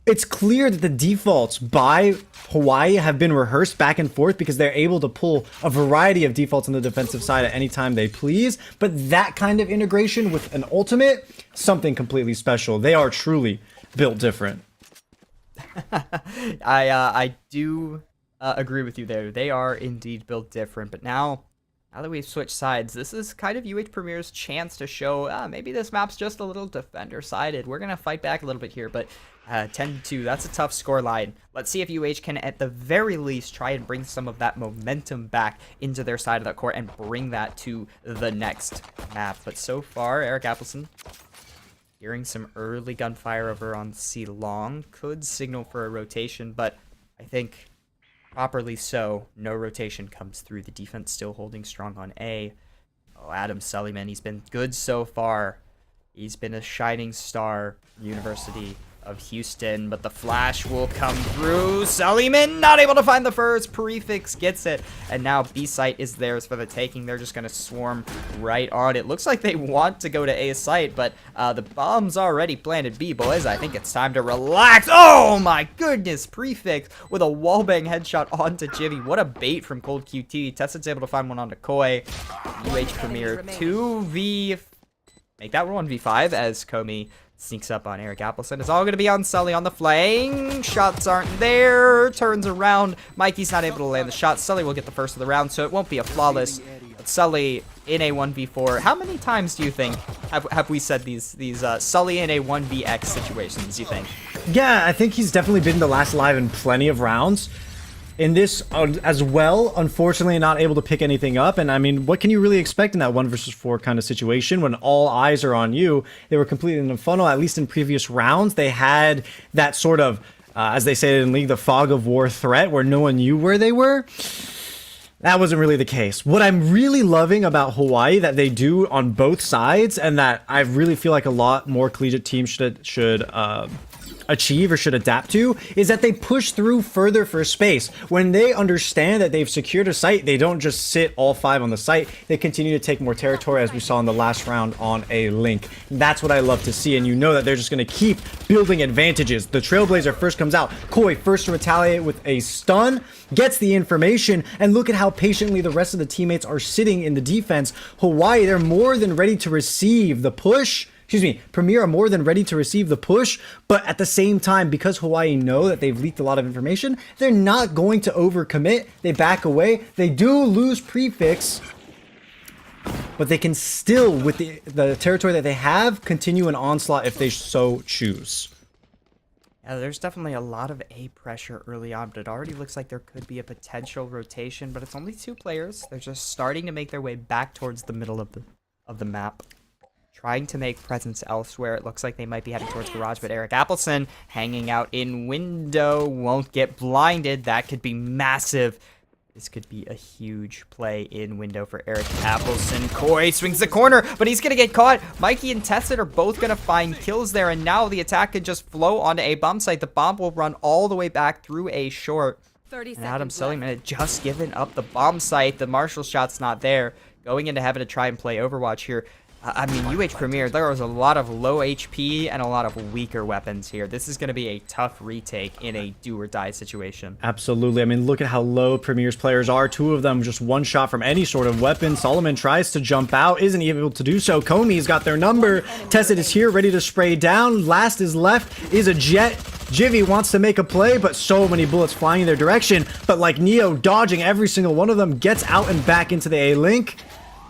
it's clear that the defaults by Hawaii have been rehearsed back and forth because they're able to pull a variety of defaults on the defensive side at any time they please. But that kind of integration with an ultimate, something completely special. They are truly built different. I do agree with you there. They are indeed built different, but now that we've switched sides, this is kind of UH Premier's chance to show maybe this map's just a little defender-sided. We're going to fight back a little bit here, but 10-2, that's a tough score line. Let's see if UH can, at the very least, try and bring some of that momentum back into their side of the court and bring that to the next map. But so far, Eric Appleson, hearing some early gunfire over on C long, could signal for a rotation, but I think properly so, no rotation comes through. The defense still holding strong on A. Oh, Adam Sullivan, he's been good so far. He's been a shining star, University of Houston, but the flash will come through. Sullivan not able to find the first. Prefix gets it, and now B site is theirs for the taking. They're just gonna swarm right on. It looks like they want to go to A site, but the bomb's already planted B, boys. I think it's time to relax. Oh my goodness, Prefix with a wallbang headshot onto Jivy. What a bait from Cold QT. Tessit's able to find one onto Koi. UH Premier 2v, make that 1v5 as Comey sneaks up on Eric Appleson. It's all going to be on Sully on the flank. Shots aren't there. Turns around. Mikey's not able to land the shot. Sully will get the first of the round, so it won't be a flawless. But Sully in a 1v4. How many times do you think have we said these Sully in a 1vx situations, you think? Yeah, I think he's definitely been the last alive in plenty of rounds. In this as well, unfortunately not able to pick anything up. And I mean, what can you really expect in that 1 versus 4 kind of situation when all eyes are on you? They were completely in the funnel, at least in previous rounds. They had that sort of, as they say in League, the fog of war threat where no one knew where they were. That wasn't really the case. What I'm really loving about Hawaii that they do on both sides, and that I really feel like a lot more collegiate teams should achieve or should adapt to, is that they push through further for space. When they understand that they've secured a site, they don't just sit all 5 on the site. They continue to take more territory, as we saw in the last round on a link. That's what I love to see, and you know that they're just going to keep building advantages. The Trailblazer first comes out. Koi first to retaliate with a stun, gets the information, and look at how patiently the rest of the teammates are sitting in the defense. Hawaii, they're more than ready to receive the push. Premier are more than ready to receive the push, but at the same time, because Hawaii know that they've leaked a lot of information, they're not going to overcommit. They back away. They do lose Prefix, but they can still, with the territory that they have, continue an onslaught if they so choose. Yeah, there's definitely a lot of A pressure early on, but it already looks like there could be a potential rotation, but it's only 2 players. They're just starting to make their way back towards the middle of the map. Trying to make presence elsewhere. It looks like they might be heading towards garage, but Eric Appleson hanging out in window, won't get blinded. That could be massive. This could be a huge play in window for Eric Appleson. Koi swings the corner, but he's going to get caught. Mikey and Tessit are both going to find kills there, and now the attack could just flow onto a bomb site. The bomb will run all the way back through a short. 30 And Adam seconds Sullivan left. had just given up the bomb site. The Marshall shot's not there. Going into heaven to try and play Overwatch here. I mean, UH Premier, there was a lot of low HP and a lot of weaker weapons here. This is going to be a tough retake in a do-or-die situation. Absolutely. I mean, look at how low Premier's players are. 2 of them just one shot from any sort of weapon. Solomon tries to jump out, isn't able to do so. Comey's got their number. Tessit is here, ready to spray down. Last is left is a Jet. Jivy wants to make a play, but so many bullets flying in their direction. But like Neo, dodging every single one of them, gets out and back into the A-Link.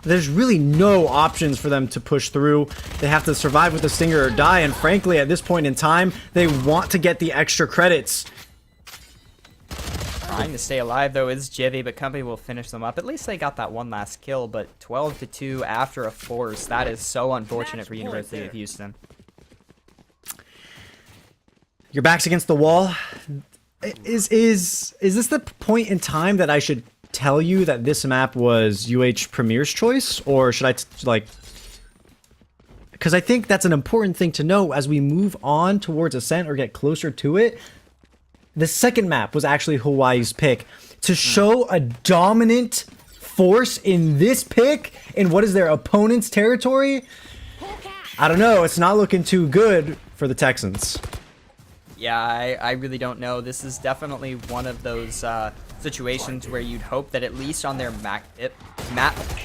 There's really no options for them to push through. They have to survive with the Stinger or die, and frankly, at this point in time, they want to get the extra credits. Trying to stay alive, though, is Jivy, but Company will finish them up. At least they got that one last kill, but 12-2 after a force. That is so unfortunate for University of Houston. Your back's against the wall. Is this the point in time that I should tell you that this map was UH Premier's choice, or should I because I think that's an important thing to know as we move on towards Ascent or get closer to it. The second map was actually Hawaii's pick to show a dominant force in this pick in what is their opponent's territory. I don't know, it's not looking too good for the Texans. Yeah, I really don't know. This is definitely one of those situations where you'd hope that at least on their map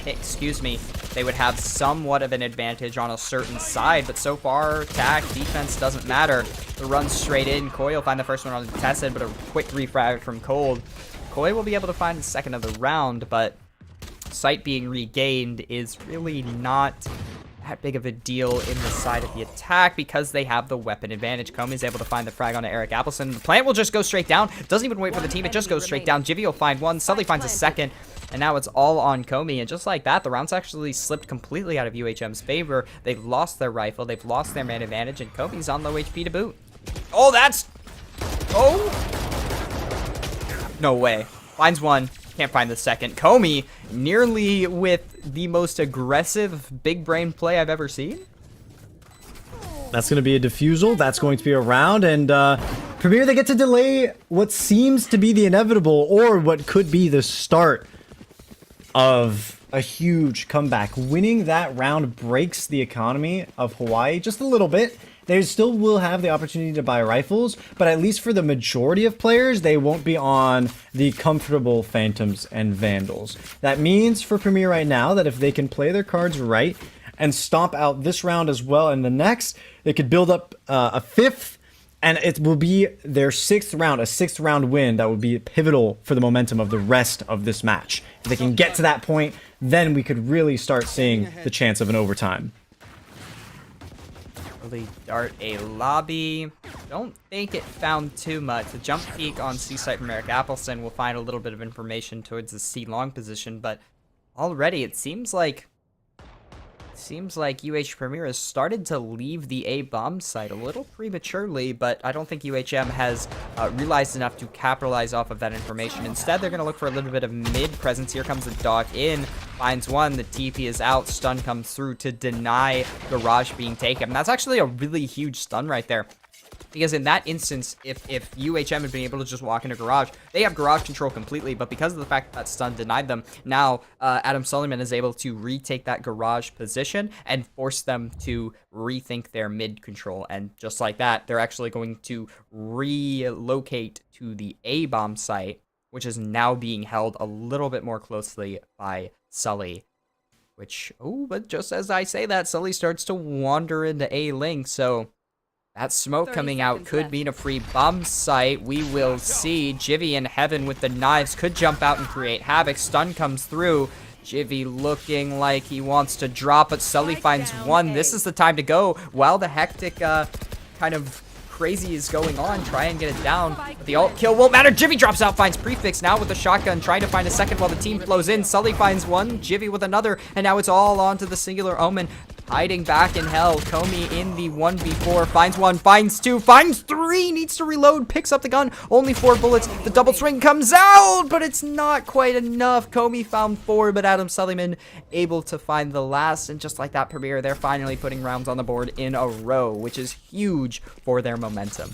excuse me, they would have somewhat of an advantage on a certain side, but so far, attack, defense doesn't matter. The run straight in, Koi will find the first one uncontested, but a quick refrag from Cold. Koi will be able to find the second of the round, but sight being regained is really not that big of a deal in the side of the attack because they have the weapon advantage. Komi's able to find the frag onto Eric Appleson. The plant will just go straight down. Doesn't even wait for the team. It just goes straight down. Jivy will find one. Sully finds a second. And now it's all on Komi. And just like that, the round's actually slipped completely out of UHM's favor. They've lost their rifle. They've lost their man advantage. And Komi's on low HP to boot. Oh, that's... Oh! No way. Finds one. Can't find the second. Komi nearly with the most aggressive big brain play I've ever seen. That's going to be a defusal. That's going to be a round. And Premier, they get to delay what seems to be the inevitable or what could be the start of a huge comeback. Winning that round breaks the economy of Hawaii just a little bit. They still will have the opportunity to buy rifles, but at least for the majority of players, they won't be on the comfortable Phantoms and Vandals. That means for Premier right now that if they can play their cards right and stomp out this round as well and the next, they could build up a fifth, and it will be their sixth round, a sixth round win that would be pivotal for the momentum of the rest of this match. If they can get to that point, then we could really start seeing the chance of an overtime. Dart a lobby. Don't think it found too much. The jump peek on C site from Eric Appleson will find a little bit of information towards the C long position, but already it seems like UH Premier has started to leave the A bomb site a little prematurely, but I don't think UHM has realized enough to capitalize off of that information. Instead, they're going to look for a little bit of mid presence. Here comes the dog in, finds one, the TP is out, stun comes through to deny Garage being taken. And that's actually a really huge stun right there. Because in that instance, if UHM had been able to just walk into Garage, they have Garage control completely, but because of the fact that stun denied them, now Adam Sullivan is able to retake that Garage position and force them to rethink their mid control. And just like that, they're actually going to relocate to the A-bomb site, which is now being held a little bit more closely by Sully. Which, oh, but just as I say that, Sully starts to wander into A-link, so... that smoke coming out could mean a free bomb site. We will see. Jivy in heaven with the knives could jump out and create havoc. Stun comes through. Jivy looking like he wants to drop, but Sully finds one. This is the time to go while the hectic kind of crazy is going on. Try and get it down. But the ult kill won't matter. Jivy drops out, finds Prefix now with the shotgun, trying to find a second while the team flows in. Sully finds one, Jivy with another, and now it's all onto the singular Omen. Hiding back in hell. Komi in the 1v4. Finds one, finds two, finds three. Needs to reload. Picks up the gun. Only 4 bullets. The double swing comes out, but it's not quite enough. Komi found 4, but Adam Sullivan able to find the last. And just like that, Premier, they're finally putting rounds on the board in a row, which is huge for their momentum.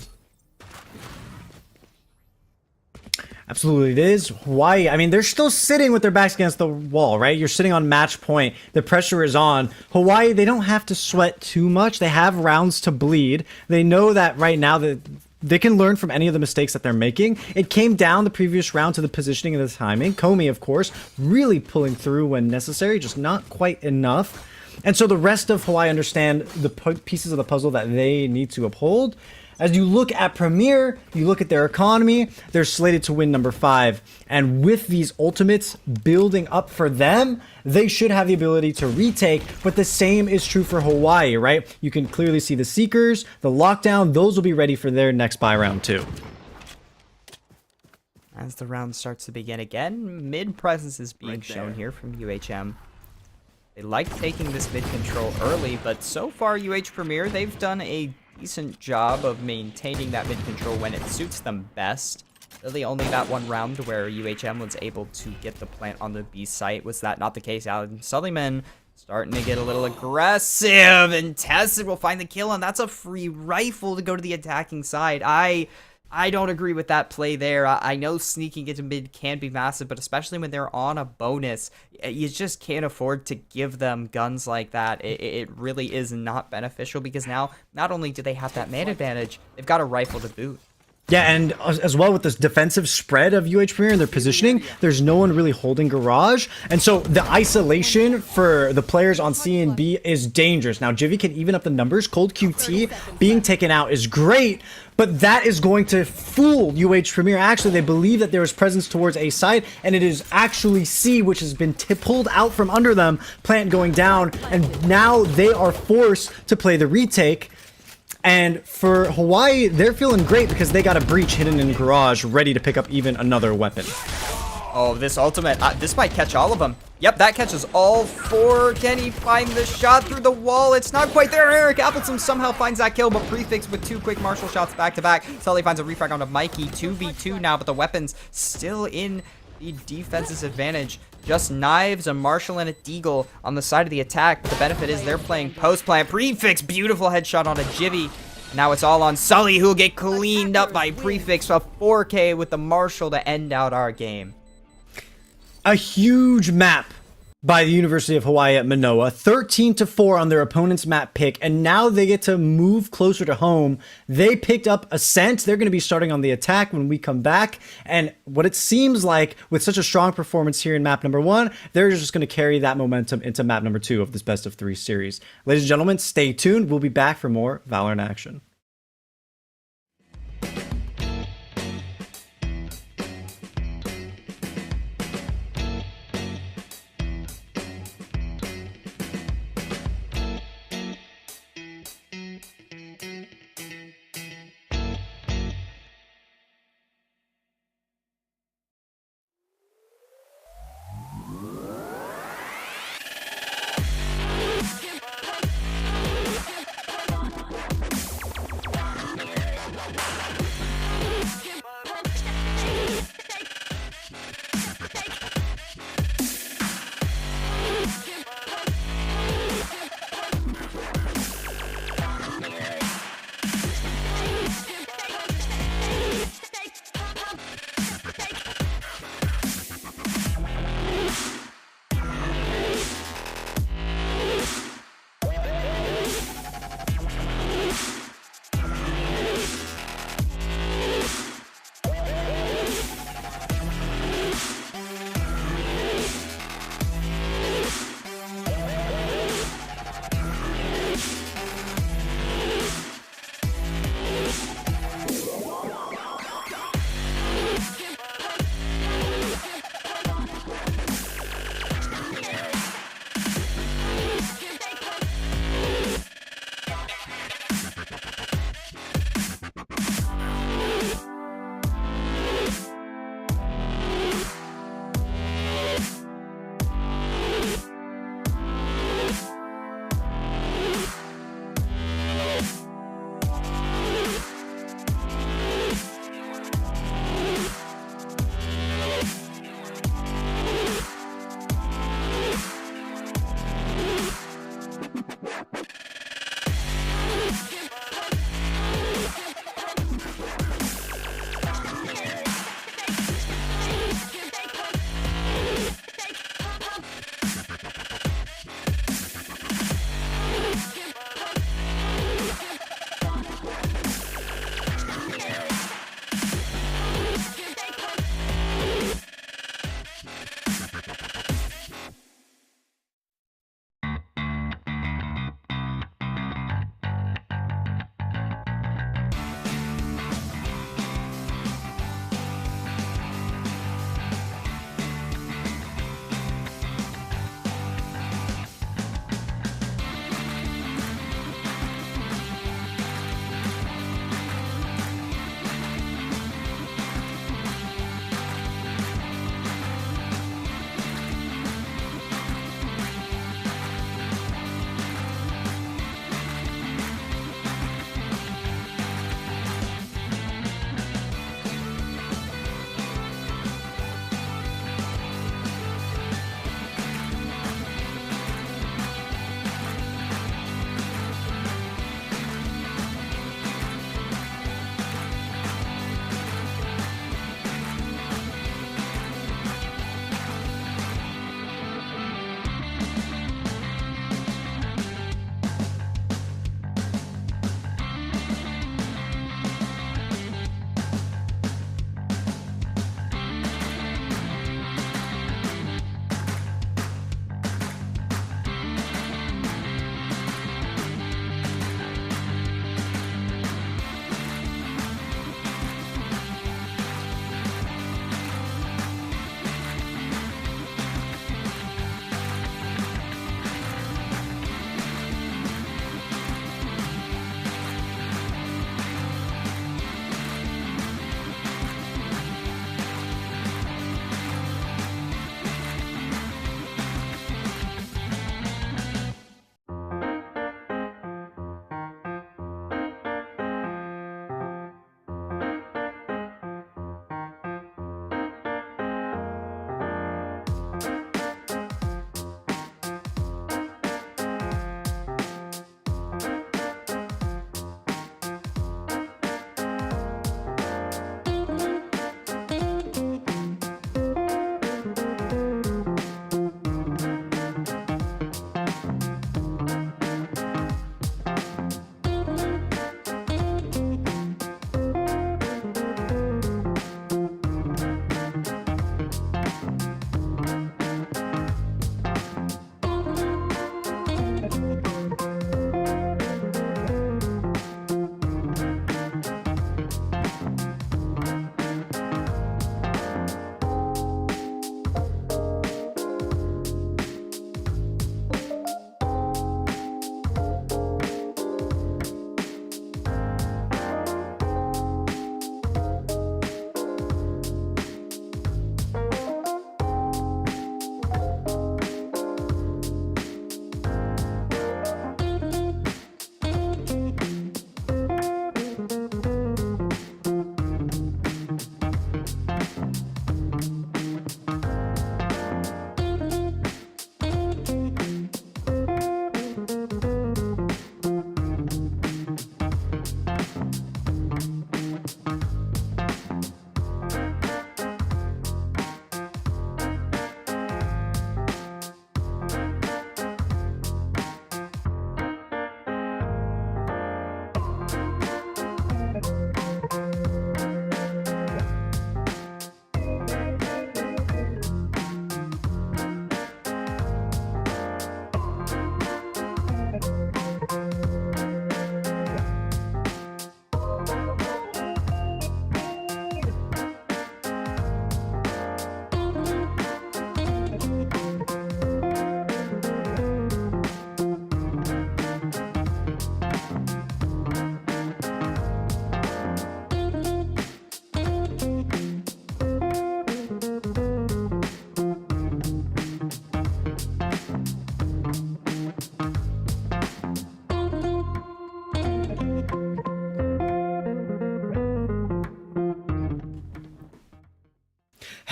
Absolutely, it is. Hawaii, I mean, they're still sitting with their backs against the wall, right? You're sitting on match point. The pressure is on. Hawaii, they don't have to sweat too much. They have rounds to bleed. They know that right now that they can learn from any of the mistakes that they're making. It came down the previous round to the positioning and the timing. Komi, of course, really pulling through when necessary, just not quite enough. And so the rest of Hawaii understand the pieces of the puzzle that they need to uphold. As you look at Premier, you look at their economy, they're slated to win number 5. And with these ultimates building up for them, they should have the ability to retake. But the same is true for Hawaii, right? You can clearly see the Seekers, the Lockdown, those will be ready for their next buy round too. As the round starts to begin again, mid presence is being Right shown there. here from UHM. They like taking this mid control early, but so far UH Premier, they've done a decent job of maintaining that mid control when it suits them best. Really only that one round where UHM was able to get the plant on the B site was that not the case. Adam Sullivan starting to get a little aggressive, and Tessid will find the kill, and that's a free rifle to go to the attacking side. I don't agree with that play there. I know sneaking into mid can be massive, but especially when they're on a bonus, you just can't afford to give them guns like that. It really is not beneficial because now, not only do they have that man advantage, they've got a rifle to boot. Yeah, and as well with this defensive spread of UH Premier and their positioning, there's no one really holding Garage. And so the isolation for the players on C and B is dangerous. Now, Jivy can even up the numbers. Cold QT being taken out is great, but that is going to fool UH Premier. Actually, they believe that there is presence towards A side, and it is actually C, which has been pulled out from under them, plant going down, and now they are forced to play the retake. And for Hawaii, they're feeling great because they got a breach hidden in Garage, ready to pick up even another weapon. Oh, this ultimate, this might catch all of them. Yep, that catches all 4. Can he find the shot through the wall? It's not quite there. Eric Appleton somehow finds that kill, but Prefix with 2 quick martial shots back to back. Sully finds a refrag onto Mikey. 2v2 now, but the weapons still in the defense's advantage. Just Knives, a Marshall, and a Deagle on the side of the attack. But the benefit is they're playing post-plant. Prefix, beautiful headshot onto Jivy. Now it's all on Sully, who will get cleaned up by Prefix. A 4K with the Marshall to end out our game. A huge map by the University of Hawaii at Manoa, 13-4 on their opponent's map pick, and now they get to move closer to home. They picked up Ascent. They're going to be starting on the attack when we come back, and what it seems like with such a strong performance here in map number 1, they're just going to carry that momentum into map number 2 of this best of 3 series. Ladies and gentlemen, stay tuned. We'll be back for more Valor in Action.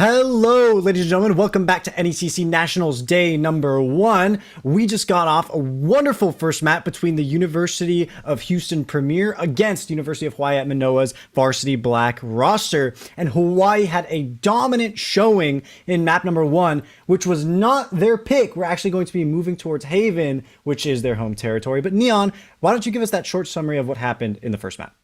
Hello, ladies and gentlemen. Welcome back to NECC Nationals Day number 1. We just got off a wonderful first map between the University of Houston Premier against University of Hawaii at Manoa's Varsity Black roster. And Hawaii had a dominant showing in map number 1, which was not their pick. We're actually going to be moving towards Haven, which is their home territory. But Neon, why don't you give us that short summary of what happened in the first map?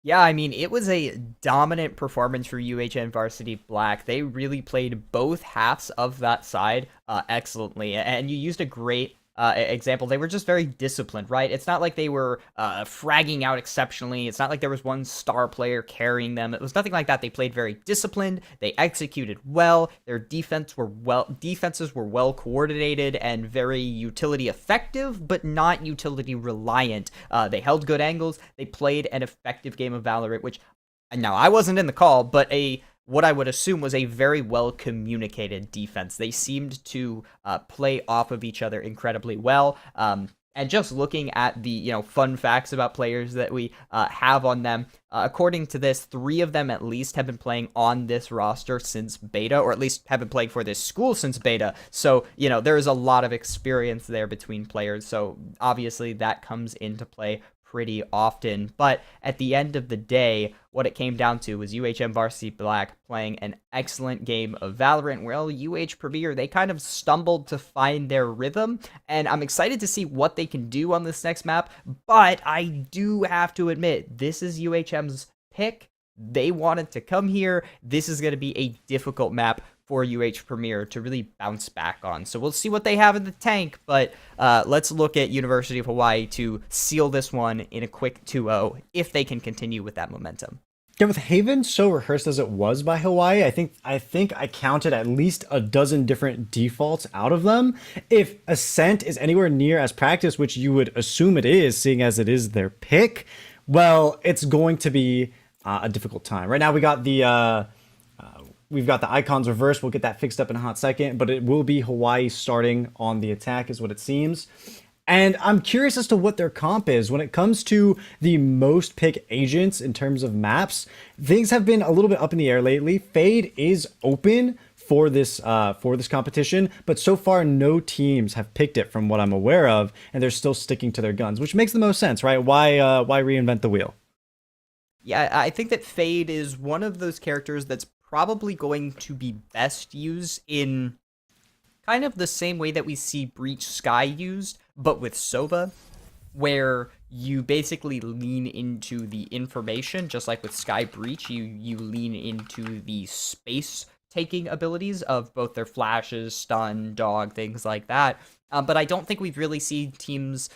Yeah, I mean, it was a dominant performance for UHN Varsity Black. They really played both halves of that side excellently, and you used a great example. They were just very disciplined, right? It's not like they were fragging out exceptionally. It's not like there was one star player carrying them. It was nothing like that. They played very disciplined. They executed well. Their defenses were well coordinated and very utility effective, but not utility reliant. They held good angles. They played an effective game of Valorant, which now I wasn't in the call, but what I would assume was a very well communicated defense. They seemed to play off of each other incredibly well. And just looking at the fun facts about players that we have on them, according to this, 3 of them at least have been playing on this roster since beta, or at least have been playing for this school since beta. So there is a lot of experience there between players. So obviously that comes into play pretty often. But at the end of the day, what it came down to was UHM Varsity Black playing an excellent game of Valorant. Well, UH Premier, they kind of stumbled to find their rhythm, and I'm excited to see what they can do on this next map. But I do have to admit, this is UHM's pick. They wanted to come here. This is going to be a difficult map for UH Premier to really bounce back on. So we'll see what they have in the tank, but let's look at University of Hawaii to seal this one in a quick 2-0 if they can continue with that momentum. Yeah, with Haven so rehearsed as it was by Hawaii, I think I counted at least a dozen different defaults out of them. If Ascent is anywhere near as practiced, which you would assume it is, seeing as it is their pick, well, it's going to be a difficult time. Right now, we've got the icons reversed. We'll get that fixed up in a hot second, but it will be Hawaii starting on the attack is what it seems. And I'm curious as to what their comp is. When it comes to the most pick agents in terms of maps, things have been a little bit up in the air lately. Fade is open for this competition, but so far no teams have picked it from what I'm aware of, and they're still sticking to their guns, which makes the most sense, right? Why reinvent the wheel? Yeah, I think that Fade is one of those characters that's probably going to be best used in kind of the same way that we see Breach Sky used, but with Sova, where you basically lean into the information, just like with Sky Breach, you lean into the space taking abilities of both their flashes, stun, dog, things like that. But I don't think we've really seen teams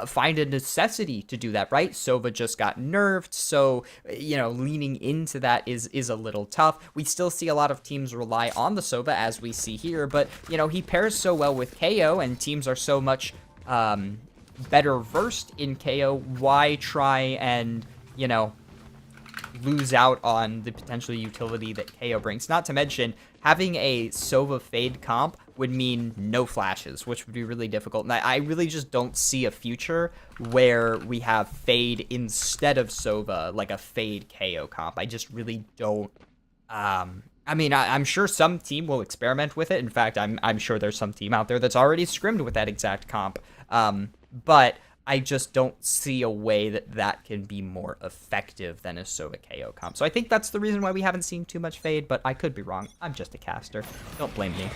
find a necessity to do that, right? Sova just got nerfed, so leaning into that is a little tough. We still see a lot of teams rely on the Sova, as we see here, but he pairs so well with KO, and teams are so much better versed in KO. Why try and lose out on the potential utility that KO brings? Not to mention, having a Sova Fade comp would mean no flashes, which would be really difficult. And I really just don't see a future where we have Fade instead of Sova, like a Fade KO comp. I just really don't. I mean, I'm sure some team will experiment with it. In fact, I'm sure there's some team out there that's already scrimmed with that exact comp. But I just don't see a way that can be more effective than a Sova KO comp. So I think that's the reason why we haven't seen too much Fade, but I could be wrong. I'm just a caster. Don't blame me.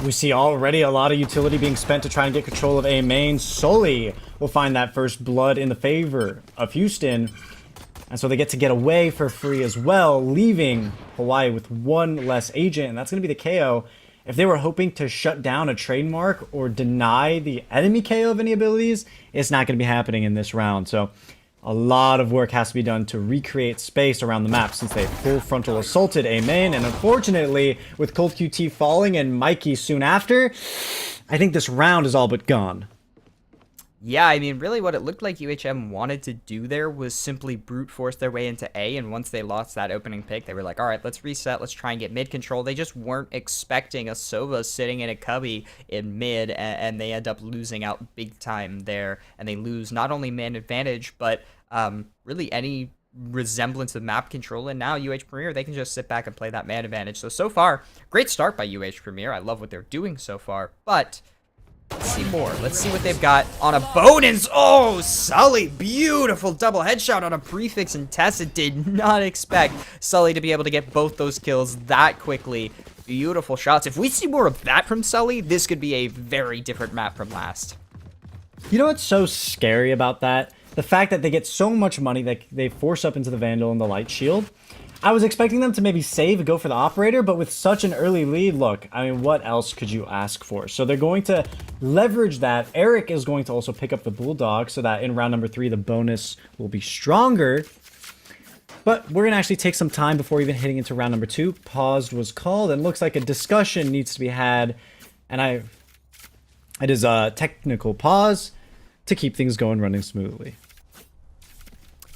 We see already a lot of utility being spent to try and get control of A main. Sully will find that first blood in the favor of Houston. And so they get to get away for free as well, leaving Hawaii with one less agent, and that's going to be the KO. If they were hoping to shut down a trademark or deny the enemy KO of any abilities, it's not going to be happening in this round. So a lot of work has to be done to recreate space around the map since they full frontal assaulted A main. And unfortunately, with Cold QT falling and Mikey soon after, I think this round is all but gone. Yeah, I mean, really what it looked like UHM wanted to do there was simply brute force their way into A, and once they lost that opening pick, they were like, all right, let's reset, let's try and get mid control. They just weren't expecting a Sova sitting in a cubby in mid, and they end up losing out big time there, and they lose not only man advantage, but really any resemblance of map control, and now UH Premier, they can just sit back and play that man advantage. So far, great start by UH Premier. I love what they're doing so far, but let's see more. Let's see what they've got on a bonus. Oh, Sully, beautiful double headshot on a prefix, and Tessa did not expect Sully to be able to get both those kills that quickly. Beautiful shots. If we see more of that from Sully, this could be a very different map from last. You know what's so scary about that? The fact that they get so much money that they force up into the Vandal and the Light Shield. I was expecting them to maybe save and go for the Operator, but with such an early lead, look, I mean, what else could you ask for? So they're going to leverage that. Eric is going to also pick up the Bulldog so that in round number 3, the bonus will be stronger. But we're going to actually take some time before even hitting into round number 2. Paused was called, and looks like a discussion needs to be had. And it is a technical pause to keep things running smoothly.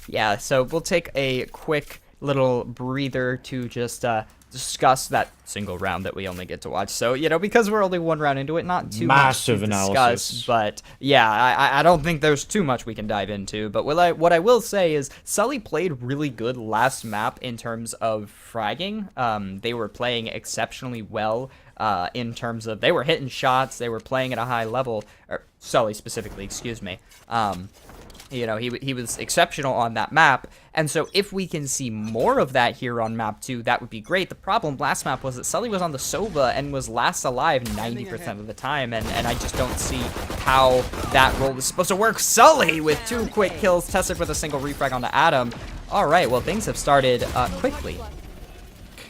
Yeah, so we'll take a quick little breather to just discuss that single round that we only get to watch. So, you know, because we're only one round into it, not too Massive much to discuss, analysis. but yeah, I don't think there's too much we can dive into. But what I will say is Sully played really good last map in terms of fragging. They were playing exceptionally well in terms of they were hitting shots, they were playing at a high level, or Sully specifically, excuse me. You know, he was exceptional on that map, and so if we can see more of that here on map 2, that would be great. The problem last map was that Sully was on the Sova and was last alive 90% of the time, and I just don't see how that role is supposed to work. Sully with 2 quick kills, tested with a single refrag onto Adam. All right, well, things have started quickly.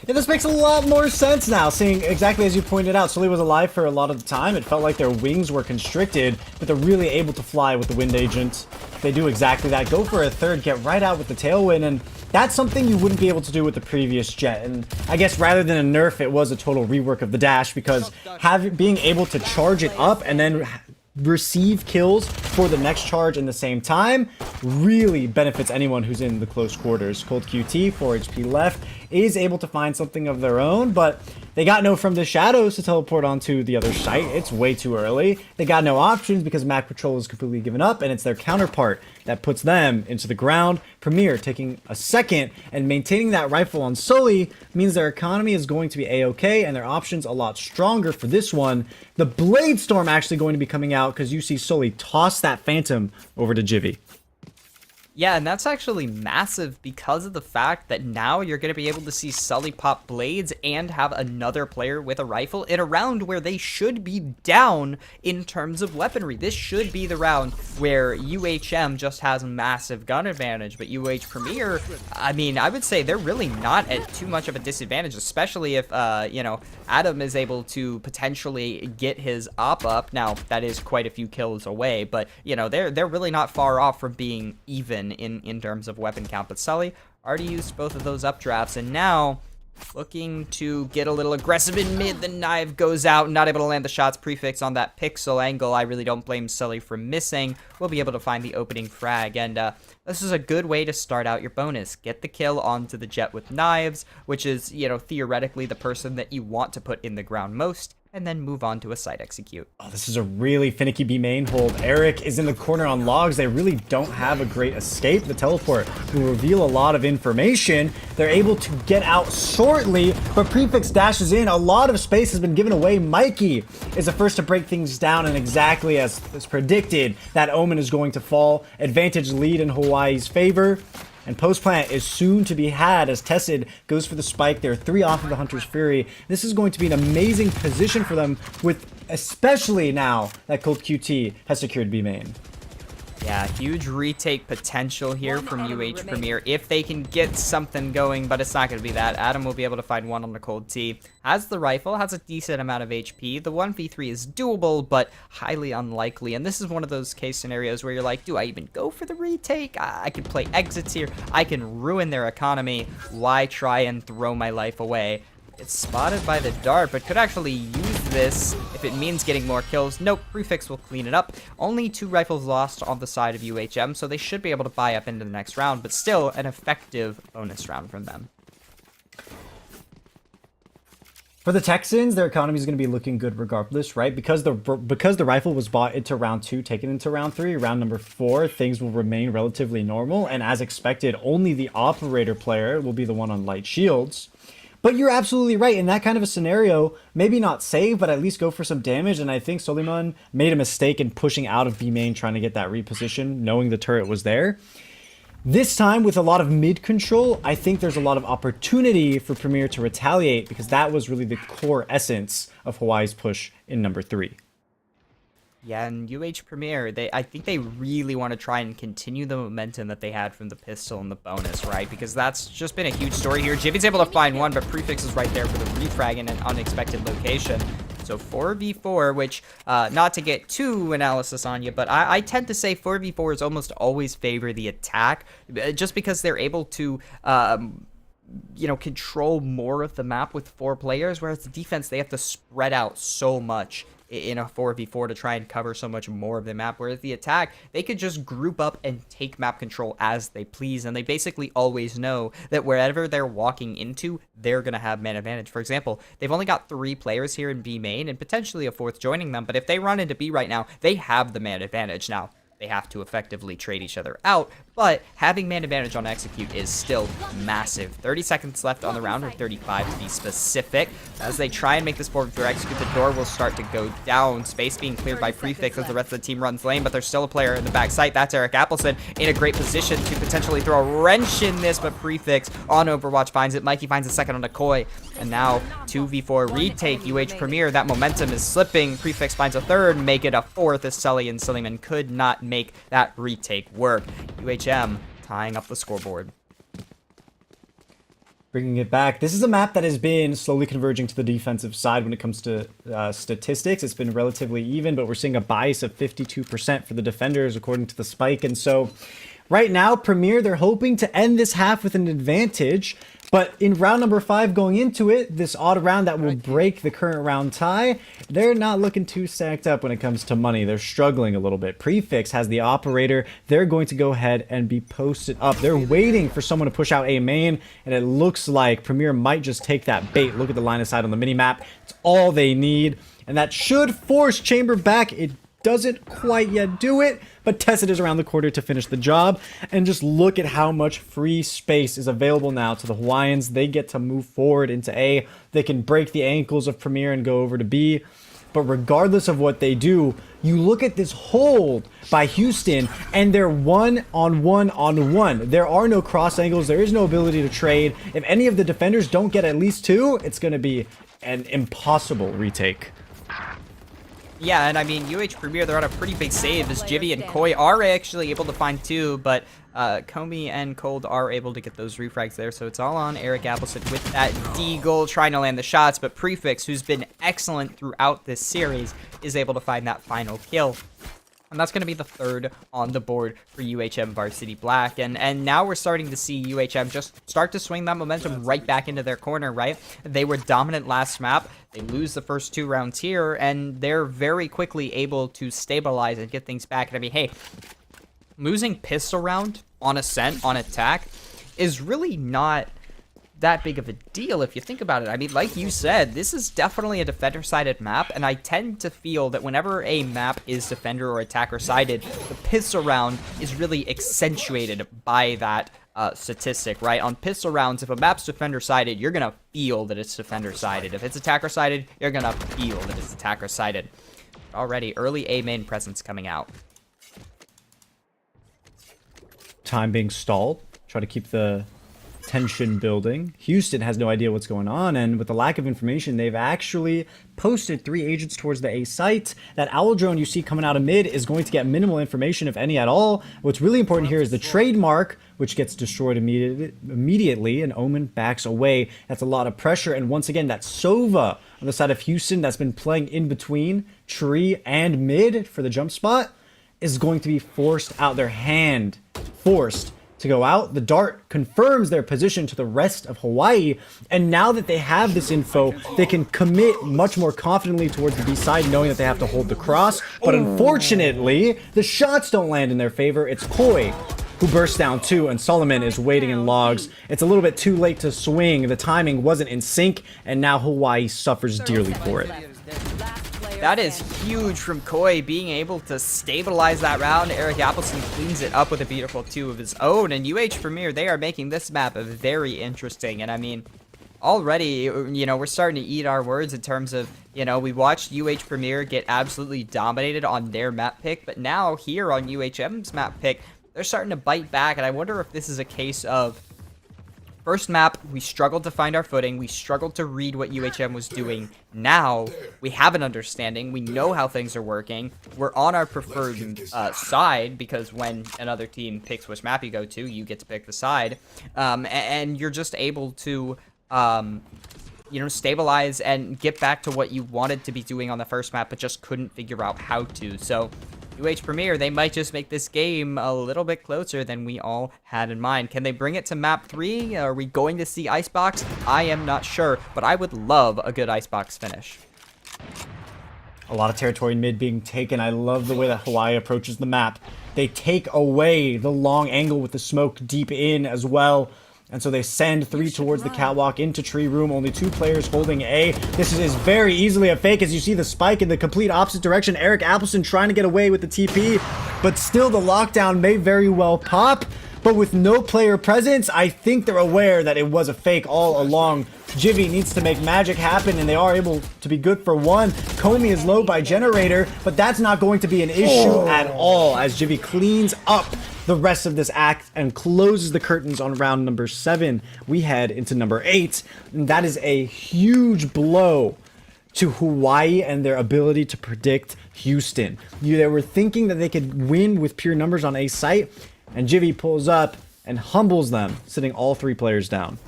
Yeah, this makes a lot more sense now, seeing exactly as you pointed out, Sully was alive for a lot of the time. It felt like their wings were constricted, but they're really able to fly with the Wind Agent. They do exactly that. Go for a third, get right out with the Tailwind, and that's something you wouldn't be able to do with the previous jet. And I guess rather than a nerf, it was a total rework of the dash, because being able to charge it up and then receive kills for the next charge in the same time really benefits anyone who's in the close quarters. Cold QT, 4 HP left, is able to find something of their own, but they got no from the shadows to teleport onto the other site. It's way too early. They got no options because Mac Patrol is completely given up, and it's their counterpart that puts them into the ground. Premier taking a second, and maintaining that rifle on Sully means their economy is going to be a-okay, and their options a lot stronger for this one. The Blade Storm actually going to be coming out because you see Sully toss that Phantom over to Jivy. Yeah, and that's actually massive because of the fact that now you're going to be able to see Sully pop blades and have another player with a rifle in a round where they should be down in terms of weaponry. This should be the round where UHM just has massive gun advantage, but UH Premier, I mean, I would say they're really not at too much of a disadvantage, especially if, you know, Adam is able to potentially get his op up. Now, that is quite a few kills away, but, you know, they're really not far off from being even in terms of weapon count. But Sully already used both of those updrafts, and now looking to get a little aggressive in mid. The knife goes out, not able to land the shots. Prefix on that pixel angle. I really don't blame Sully for missing. We'll be able to find the opening frag, and this is a good way to start out your bonus. Get the kill onto the jet with knives, which is, you know, theoretically the person that you want to put in the ground most, and then move on to a site execute. Oh, this is a really finicky B main hold. Eric is in the corner on logs. They really don't have a great escape. The teleport will reveal a lot of information. They're able to get out shortly, but Prefix dashes in. A lot of space has been given away. Mikey is the first to break things down, and exactly as predicted, that Omen is going to fall. Advantage lead in Hawaii's favor. And post-plant is soon to be had as Tessid goes for the spike. They're 3 off of the Hunter's Fury. This is going to be an amazing position for them, with especially now that Cold QT has secured B main. Yeah, huge retake potential here from UH Premier if they can get something going, but it's not going to be that. Adam will be able to find one on the Cold T. Has the rifle, has a decent amount of HP. The 1v3 is doable, but highly unlikely. And this is one of those case scenarios where you're like, do I even go for the retake? I can play exits here. I can ruin their economy. Why try and throw my life away? It's spotted by the dart, but could actually use this if it means getting more kills. Nope, Prefix will clean it up. Only 2 rifles lost on the side of UHM, so they should be able to buy up into the next round, but still an effective bonus round from them. For the Texans, their economy is going to be looking good regardless, right? Because the rifle was bought into round 2, taken into round 3, round number 4, things will remain relatively normal. And as expected, only the operator player will be the one on light shields. But you're absolutely right. In that kind of a scenario, maybe not save, but at least go for some damage. And I think Soliman made a mistake in pushing out of B main, trying to get that reposition, knowing the turret was there. This time, with a lot of mid control, I think there's a lot of opportunity for Premier to retaliate, because that was really the core essence of Hawaii's push in number 3. Yeah, and Premier, I think they really want to try and continue the momentum that they had from the pistol and the bonus, right? Because that's just been a huge story here. Jimmy's able to find one, but Prefix is right there for the refrag in an unexpected location. So 4v4, which, not to get too analysis on you, but I tend to say 4v4s almost always favor the attack, just because they're able to, control more of the map with 4 players, whereas the defense, they have to spread out so much in a 4v4 to try and cover so much more of the map, whereas the attack, they could just group up and take map control as they please, and they basically always know that wherever they're walking into, they're going to have man advantage. For example, they've only got 3 players here in B main, and potentially a 4th joining them, but if they run into B right now, they have the man advantage. Now, they have to effectively trade each other out, but having man advantage on execute is still massive. 30 seconds left on the round, or 35 to be specific. As they try and make this forward through execute, the door will start to go down. Space being cleared by Prefix as the rest of the team runs lane, but there's still a player in the back site. That's Eric Appleson in a great position to potentially throw a wrench in this, but Prefix on Overwatch finds it. Mikey finds a second on Decoy, and now 2v4 retake. Premier, that momentum is slipping. Prefix finds a third, make it a 4th as Sully and Suleiman could not make that retake work. UHM tying up the scoreboard. Bringing it back. This is a map that has been slowly converging to the defensive side when it comes to statistics. It's been relatively even, but we're seeing a bias of 52% for the defenders according to the spike. And so right now, Premier, they're hoping to end this half with an advantage. But in round number 5 going into it, this odd round that will break the current round tie, they're not looking too stacked up when it comes to money. They're struggling a little bit. Prefix has the operator. They're going to go ahead and be posted up. They're waiting for someone to push out A main, and it looks like Premier might just take that bait. Look at the line of sight on the minimap. It's all they need, and that should force Chamber back. It doesn't quite yet do it, but Tessit is around the corner to finish the job. And just look at how much free space is available now to the Hawaiians. They get to move forward into A. They can break the ankles of Premier and go over to B. But regardless of what they do, you look at this hold by Houston, and they're 1-on-1-on-1. There are no cross angles. There is no ability to trade. If any of the defenders don't get at least 2, it's going to be an impossible retake. Yeah, and I mean, Premier, they're on a pretty big save as Jivy and Koi are actually able to find 2, but Comey and Cold are able to get those refrags there, so it's all on Eric Appleson with that deagle trying to land the shots, but Prefix, who's been excellent throughout this series, is able to find that final kill. And that's going to be the 3rd on the board for UHM Varsity Black. And now we're starting to see UHM just start to swing that momentum right back into their corner, right? They were dominant last map. They lose the first 2 rounds here, and they're very quickly able to stabilize and get things back. And I mean, hey, losing pistol round on Ascent, on attack, is really not that big of a deal if you think about it. I mean, like you said, this is definitely a defender-sided map, and I tend to feel that whenever a map is defender or attacker-sided, the pistol round is really accentuated by that statistic, right? On pistol rounds, if a map's defender-sided, you're gonna feel that it's defender-sided. If it's attacker-sided, you're gonna feel that it's attacker-sided. Already, early A main presence coming out. Time being stalled. Try to keep the tension building. Houston has no idea what's going on, and with the lack of information, they've actually posted 3 agents towards the A site. That owl drone you see coming out of mid is going to get minimal information, if any at all. What's really important here is the trademark, which gets destroyed immediately, and Omen backs away. That's a lot of pressure, and once again, that Sova on the side of Houston that's been playing in between tree and mid for the jump spot is going to be forced out. Their hand forced to go out. The dart confirms their position to the rest of Hawaii, and now that they have this info, they can commit much more confidently towards the B side, knowing that they have to hold the cross. But unfortunately, the shots don't land in their favor. It's Koi who bursts down too, and Solomon is waiting in logs. It's a little bit too late to swing. The timing wasn't in sync, and now Hawaii suffers dearly for it. That is huge from Koi, being able to stabilize that round. Eric Appleton cleans it up with a beautiful 2 of his own, and UH Premier, they are making this map very interesting. And I mean, already, you know, we're starting to eat our words in terms of, you know, we watched UH Premier get absolutely dominated on their map pick, but now here on UHM's map pick, they're starting to bite back, and I wonder if this is a case of first map, we struggled to find our footing. We struggled to read what UHM was doing. Now, we have an understanding. We know how things are working. We're on our preferred side, because when another team picks which map you go to, you get to pick the side. And you're just able to, you know, stabilize and get back to what you wanted to be doing on the first map, but just couldn't figure out how to. So, UH Premier, they might just make this game a little bit closer than we all had in mind. Can they bring it to map 3? Are we going to see Icebox? I am not sure, but I would love a good Icebox finish. A lot of territory in mid being taken. I love the way that Hawaii approaches the map. They take away the long angle with the smoke deep in as well. And so they send 3 towards the catwalk into tree room. Only 2 players holding A. This is very easily a fake as you see the spike in the complete opposite direction. Eric Appleton trying to get away with the TP, but still the lockdown may very well pop. But with no player presence, I think they're aware that it was a fake all along. Jivy needs to make magic happen, and they are able to be good for 1. Comey is low by generator, but that's not going to be an issue at all as Jivy cleans up the rest of this act and closes the curtains on round number 7. We head into number 8, and that is a huge blow to Hawaii and their ability to predict Houston. They were thinking that they could win with pure numbers on a site, and Jivy pulls up and humbles them, sitting all 3 players down.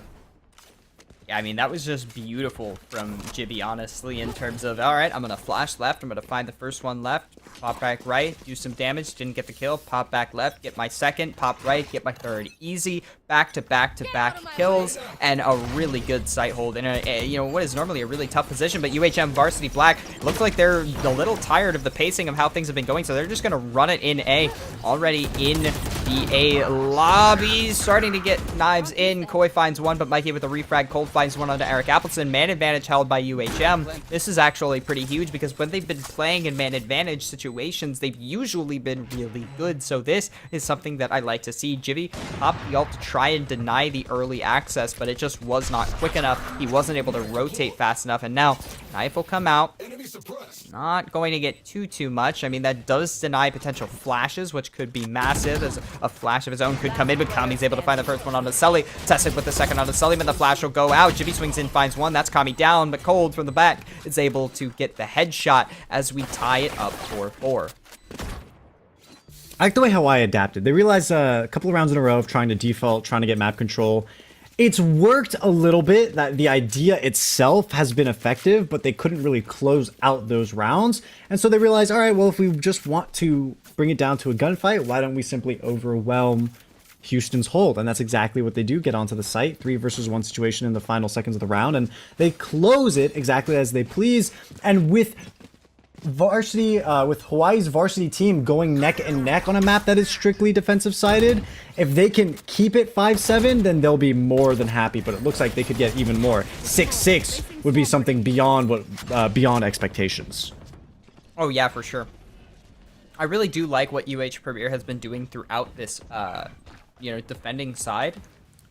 Yeah, I mean, that was just beautiful from Jibby, honestly, in terms of, all right, I'm going to flash left. I'm going to find the first one left, pop back right, do some damage, didn't get the kill, pop back left, get my second, pop right, get my third. Easy back-to-back-to-back kills and a really good sight hold in a, you know, what is normally a really tough position, but UHM Varsity Black looks like they're a little tired of the pacing of how things have been going, so they're just going to run it in A. Already in the A lobby, starting to get knives in. Koi finds one, but Mikey with a refrag. Cold finds one onto Eric Appleton. Man advantage held by UHM. This is actually pretty huge because when they've been playing in man advantage situations, they've usually been really good. So this is something that I like to see. Jivy popped the ult to try and deny the early access, but it just was not quick enough. He wasn't able to rotate fast enough, and now Knife will come out. Not going to get too much. I mean, that does deny potential flashes, which could be massive, as a flash of his own could come in, but Kami's able to find the first one onto Sully. Tested with the second onto Sully, but the flash will go out. Jibby swings in, finds one. That's Kami down, but Cold from the back is able to get the headshot as we tie it up 4-4. I like the way Hawaii adapted. They realized a couple of rounds in a row of trying to default, trying to get map control. It's worked a little bit, that the idea itself has been effective, but they couldn't really close out those rounds. And so they realized, all right, well, if we just want to bring it down to a gunfight, why don't we simply overwhelm Houston's hold? And that's exactly what they do. Get onto the site, 3 versus 1 situation in the final seconds of the round, and they close it exactly as they please. And with with Hawaii's varsity team going neck and neck on a map that is strictly defensive sided, if they can keep it 5-7, then they'll be more than happy. But it looks like they could get even more. 6-6 would be something beyond what beyond expectations. Oh yeah, for sure. I really do like what UH Premier has been doing throughout this you know, defending side,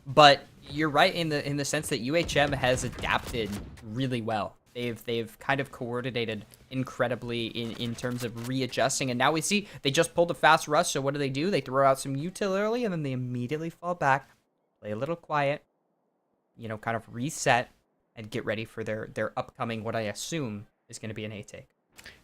but you're right in the sense that UHM has adapted really well. They've kind of coordinated incredibly in terms of readjusting, and now we see they just pulled a fast rush. So what do? They throw out some util early, and then they immediately fall back, play a little quiet, you know, kind of reset, and get ready for their upcoming, what I assume is going to be an A take.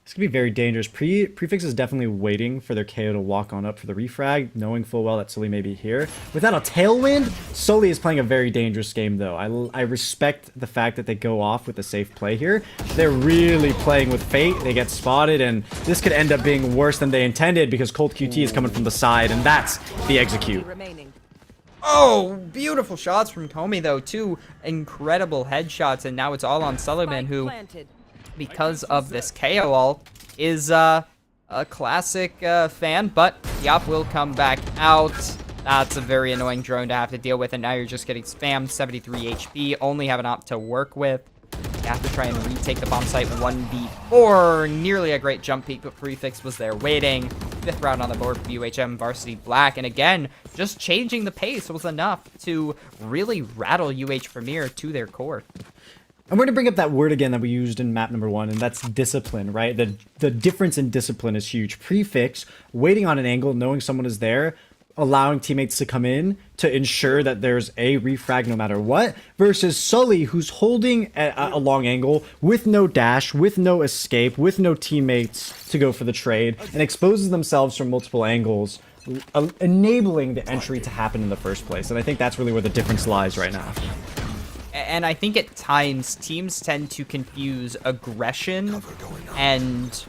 This could be very dangerous. Prefix is definitely waiting for their KO to walk on up for the refrag, knowing full well that Sully may be here. Without a tailwind, Sully is playing a very dangerous game, though. I respect the fact that they go off with a safe play here. They're really playing with fate. They get spotted, and this could end up being worse than they intended because Cold QT is coming from the side, and that's the execute. Oh, beautiful shots from Comey, though. 2 incredible headshots, and now it's all on Sullivan, who, because of this KO ult, is a classic fan, but Yop will come back out. That's a very annoying drone to have to deal with, and now you're just getting spammed. 73 HP, only have an op to work with. You have to try and retake the bomb site 1v4. Nearly a great jump peek, but Prefix was there waiting. 5th round on the board for UHM Varsity Black. And again, just changing the pace was enough to really rattle UH Premier to their core. I'm going to bring up that word again that we used in map number 1, and that's discipline, right? The difference in discipline is huge. Prefix, waiting on an angle, knowing someone is there, allowing teammates to come in to ensure that there's a refrag no matter what, versus Sully, who's holding a long angle with no dash, with no escape, with no teammates to go for the trade, and exposes themselves from multiple angles, enabling the entry to happen in the first place. And I think that's really where the difference lies right now. And I think at times teams tend to confuse aggression and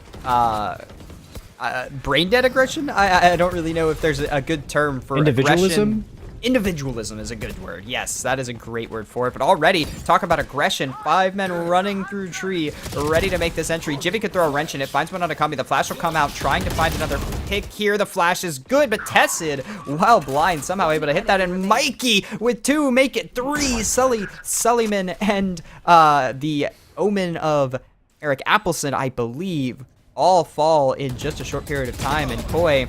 brain dead aggression. I don't really know if there's a good term for individualism. Aggression. Individualism is a good word. Yes, that is a great word for it. But already, talk about aggression. 5 men running through tree, ready to make this entry. Jivvy could throw a wrench in it, finds one on a combi. The flash will come out, trying to find another pick here. The flash is good, but Tessid, while blind, somehow able to hit that. And Mikey with 2, make it 3. Sullyman, and the Omen of Eric Appleson, I believe, all fall in just a short period of time. And Koi,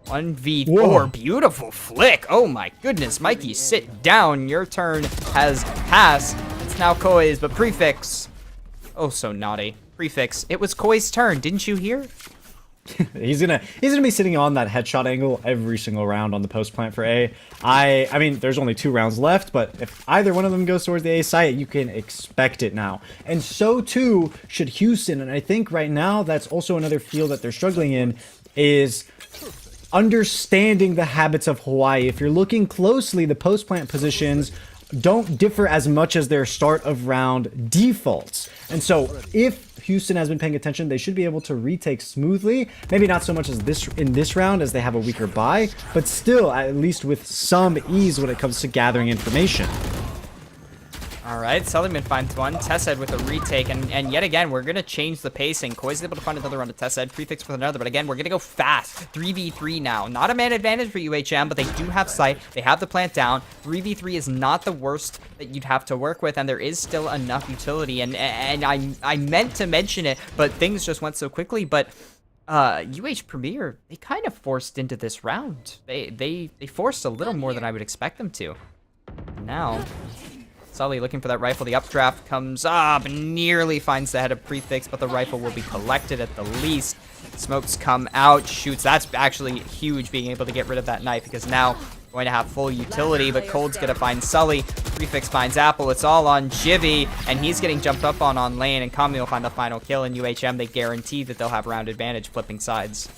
1v4, Whoa. Beautiful flick. Oh my goodness, Mikey, sit down. Your turn has passed. It's now Koi's, but Prefix. Oh, so naughty. Prefix, it was Koi's turn. Didn't you hear? He's gonna be sitting on that headshot angle every single round on the post plant for A. I mean, there's only 2 rounds left, but if either one of them goes towards the A site, you can expect it now. And so too should Houston. And I think right now that's also another field that they're struggling in, is understanding the habits of Hawaii. If you're looking closely, the post plant positions don't differ as much as their start of round defaults. And so if Houston has been paying attention, they should be able to retake smoothly. Maybe not so much as in this round, as they have a weaker buy, but still at least with some ease when it comes to gathering information. All right, Sullyman finds one. Tessid with a retake, and yet again, we're going to change the pacing. Koi's able to find another run to Tessid, Prefix with another, but again, we're going to go fast. 3v3 now. Not a man advantage for UHM, but they do have sight. They have the plant down. 3v3 is not the worst that you'd have to work with, and there is still enough utility, and I meant to mention it, but things just went so quickly, but UH Premier, they kind of forced into this round. They forced a little more than I would expect them to. Now Sully looking for that rifle. The updraft comes up, nearly finds the head of Prefix, but the rifle will be collected at the least. Smokes come out, shoots. That's actually huge, being able to get rid of that knife, because now going to have full utility, but Cold's going to find Sully. Prefix finds Apple. It's all on Jivvy, and he's getting jumped up on lane, and Kami will find the final kill. In UHM, they guarantee that they'll have round advantage flipping sides.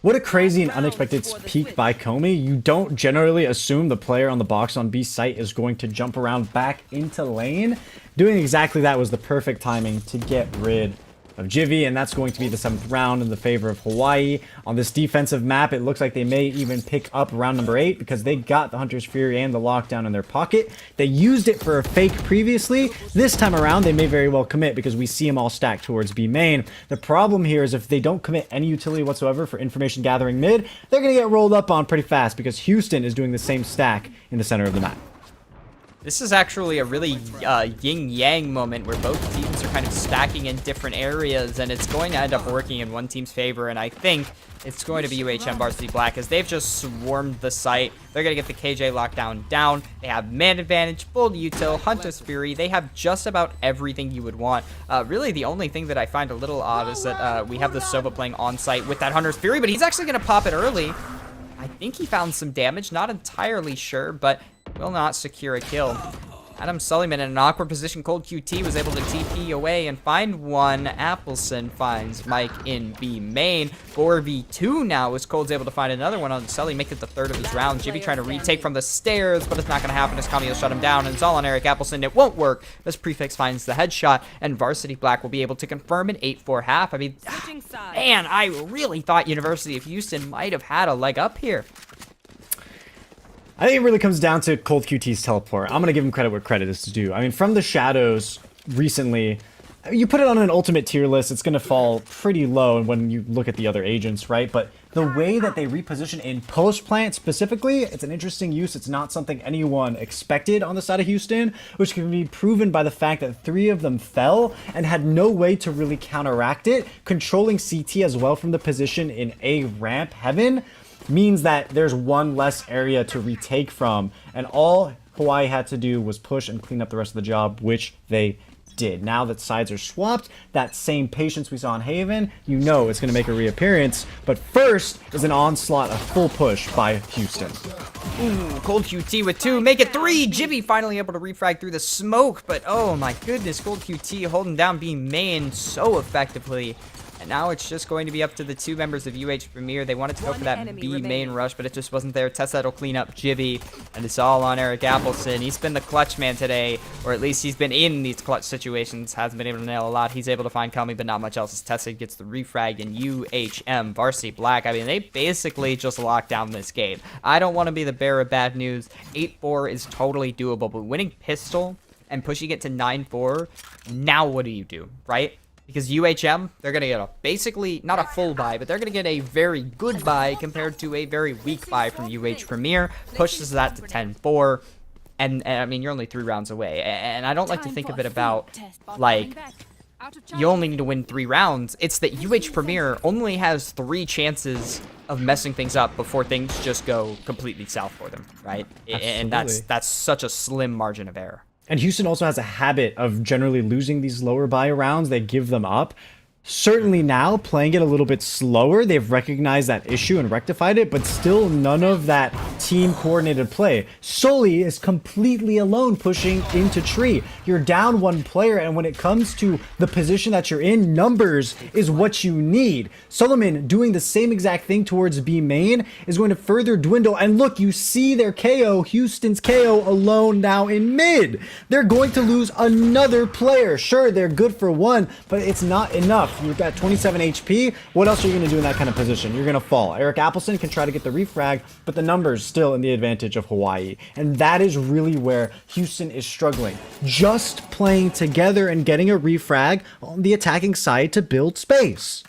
What a crazy and unexpected peek by Comey. You don't generally assume the player on the box on B site is going to jump around back into lane. Doing exactly that was the perfect timing to get rid of Jivvy, and that's going to be the 7th round in the favor of Hawaii. On this defensive map, it looks like they may even pick up round number 8 because they got the Hunter's Fury and the lockdown in their pocket. They used it for a fake previously. This time around, they may very well commit because we see them all stacked towards B main. The problem here is if they don't commit any utility whatsoever for information gathering mid, they're going to get rolled up on pretty fast because Houston is doing the same stack in the center of the map. This is actually a really yin-yang moment where both teams are kind of stacking in different areas, and it's going to end up working in one team's favor, and I think it's going to be UHM Varsity Black, as they've just swarmed the site. They're going to get the KJ lockdown down. They have man advantage, full util, Hunter's Fury. They have just about everything you would want. Really, the only thing that I find a little odd is that we have the Sova playing on site with that Hunter's Fury, but he's actually going to pop it early. I think he found some damage, not entirely sure, but will not secure a kill. Adam Sullyman in an awkward position. Cold QT was able to TP away and find one. Appleson finds Mike in B main. 4v2 now as Cold's able to find another one on Sully, make it the 3rd of his round. Jivvy trying to retake from the stairs, but it's not going to happen as Kami will shut him down, and it's all on Eric Appleson. It won't work as Prefix finds the headshot, and Varsity Black will be able to confirm an 8-4 half. I mean, man, I really thought University of Houston might have had a leg up here. I think it really comes down to Cold QT's teleport. I'm going to give him credit where credit is due. I mean, from the shadows recently, you put it on an ultimate tier list, it's going to fall pretty low when you look at the other agents, right? But the way that they reposition in post plant specifically, it's an interesting use. It's not something anyone expected on the side of Houston, which can be proven by the fact that 3 of them fell and had no way to really counteract it. Controlling CT as well from the position in A ramp heaven means that there's one less area to retake from, and all Hawaii had to do was push and clean up the rest of the job, which they did. Now that sides are swapped, that same patience we saw in Haven, you know it's going to make a reappearance. But first is an onslaught, a full push by Houston. Ooh, Cold QT with 2, make it 3. Jibby finally able to refrag through the smoke, but oh my goodness, Cold QT holding down B main so effectively. And now it's just going to be up to the 2 members of UH Premier. They wanted to go for that B main rush, but it just wasn't there. Tessa will clean up Jibby, and it's all on Eric Appleson. He's been the clutch man today, or at least he's been in these clutch situations. Hasn't been able to nail a lot. He's able to find Kami, but not much else as Tessa gets the refrag in UHM. Varsity Black, I mean, they basically just locked down this game. I don't want to be the bearer of bad news. 8-4 is totally doable, but winning Pistol and pushing it to 9-4, now what do you do, right? Because UHM, they're going to get a, basically, not a full buy, but they're going to get a very good buy compared to a very weak buy from UH Premier. Pushes that to 10-4. And I mean, you're only 3 rounds away. And I don't like to think of it about, like, you only need to win 3 rounds. It's that UH Premier only has 3 chances of messing things up before things just go completely south for them, right? Absolutely. And that's such a slim margin of error. And Houston also has a habit of generally losing these lower buy rounds. They give them up. Certainly now, playing it a little bit slower, they've recognized that issue and rectified it, but still none of that team-coordinated play. Sully is completely alone pushing into tree. You're down 1 player, and when it comes to the position that you're in, numbers is what you need. Solomon doing the same exact thing towards B main is going to further dwindle, and look, you see their KO, Houston's KO alone now in mid. They're going to lose another player. Sure, they're good for 1, but it's not enough. You've got 27 HP. What else are you going to do in that kind of position? You're going to fall. Eric Appleson can try to get the refrag, but the numbers still in the advantage of Hawaii. And that is really where Houston is struggling. Just playing together and getting a refrag on the attacking side to build space.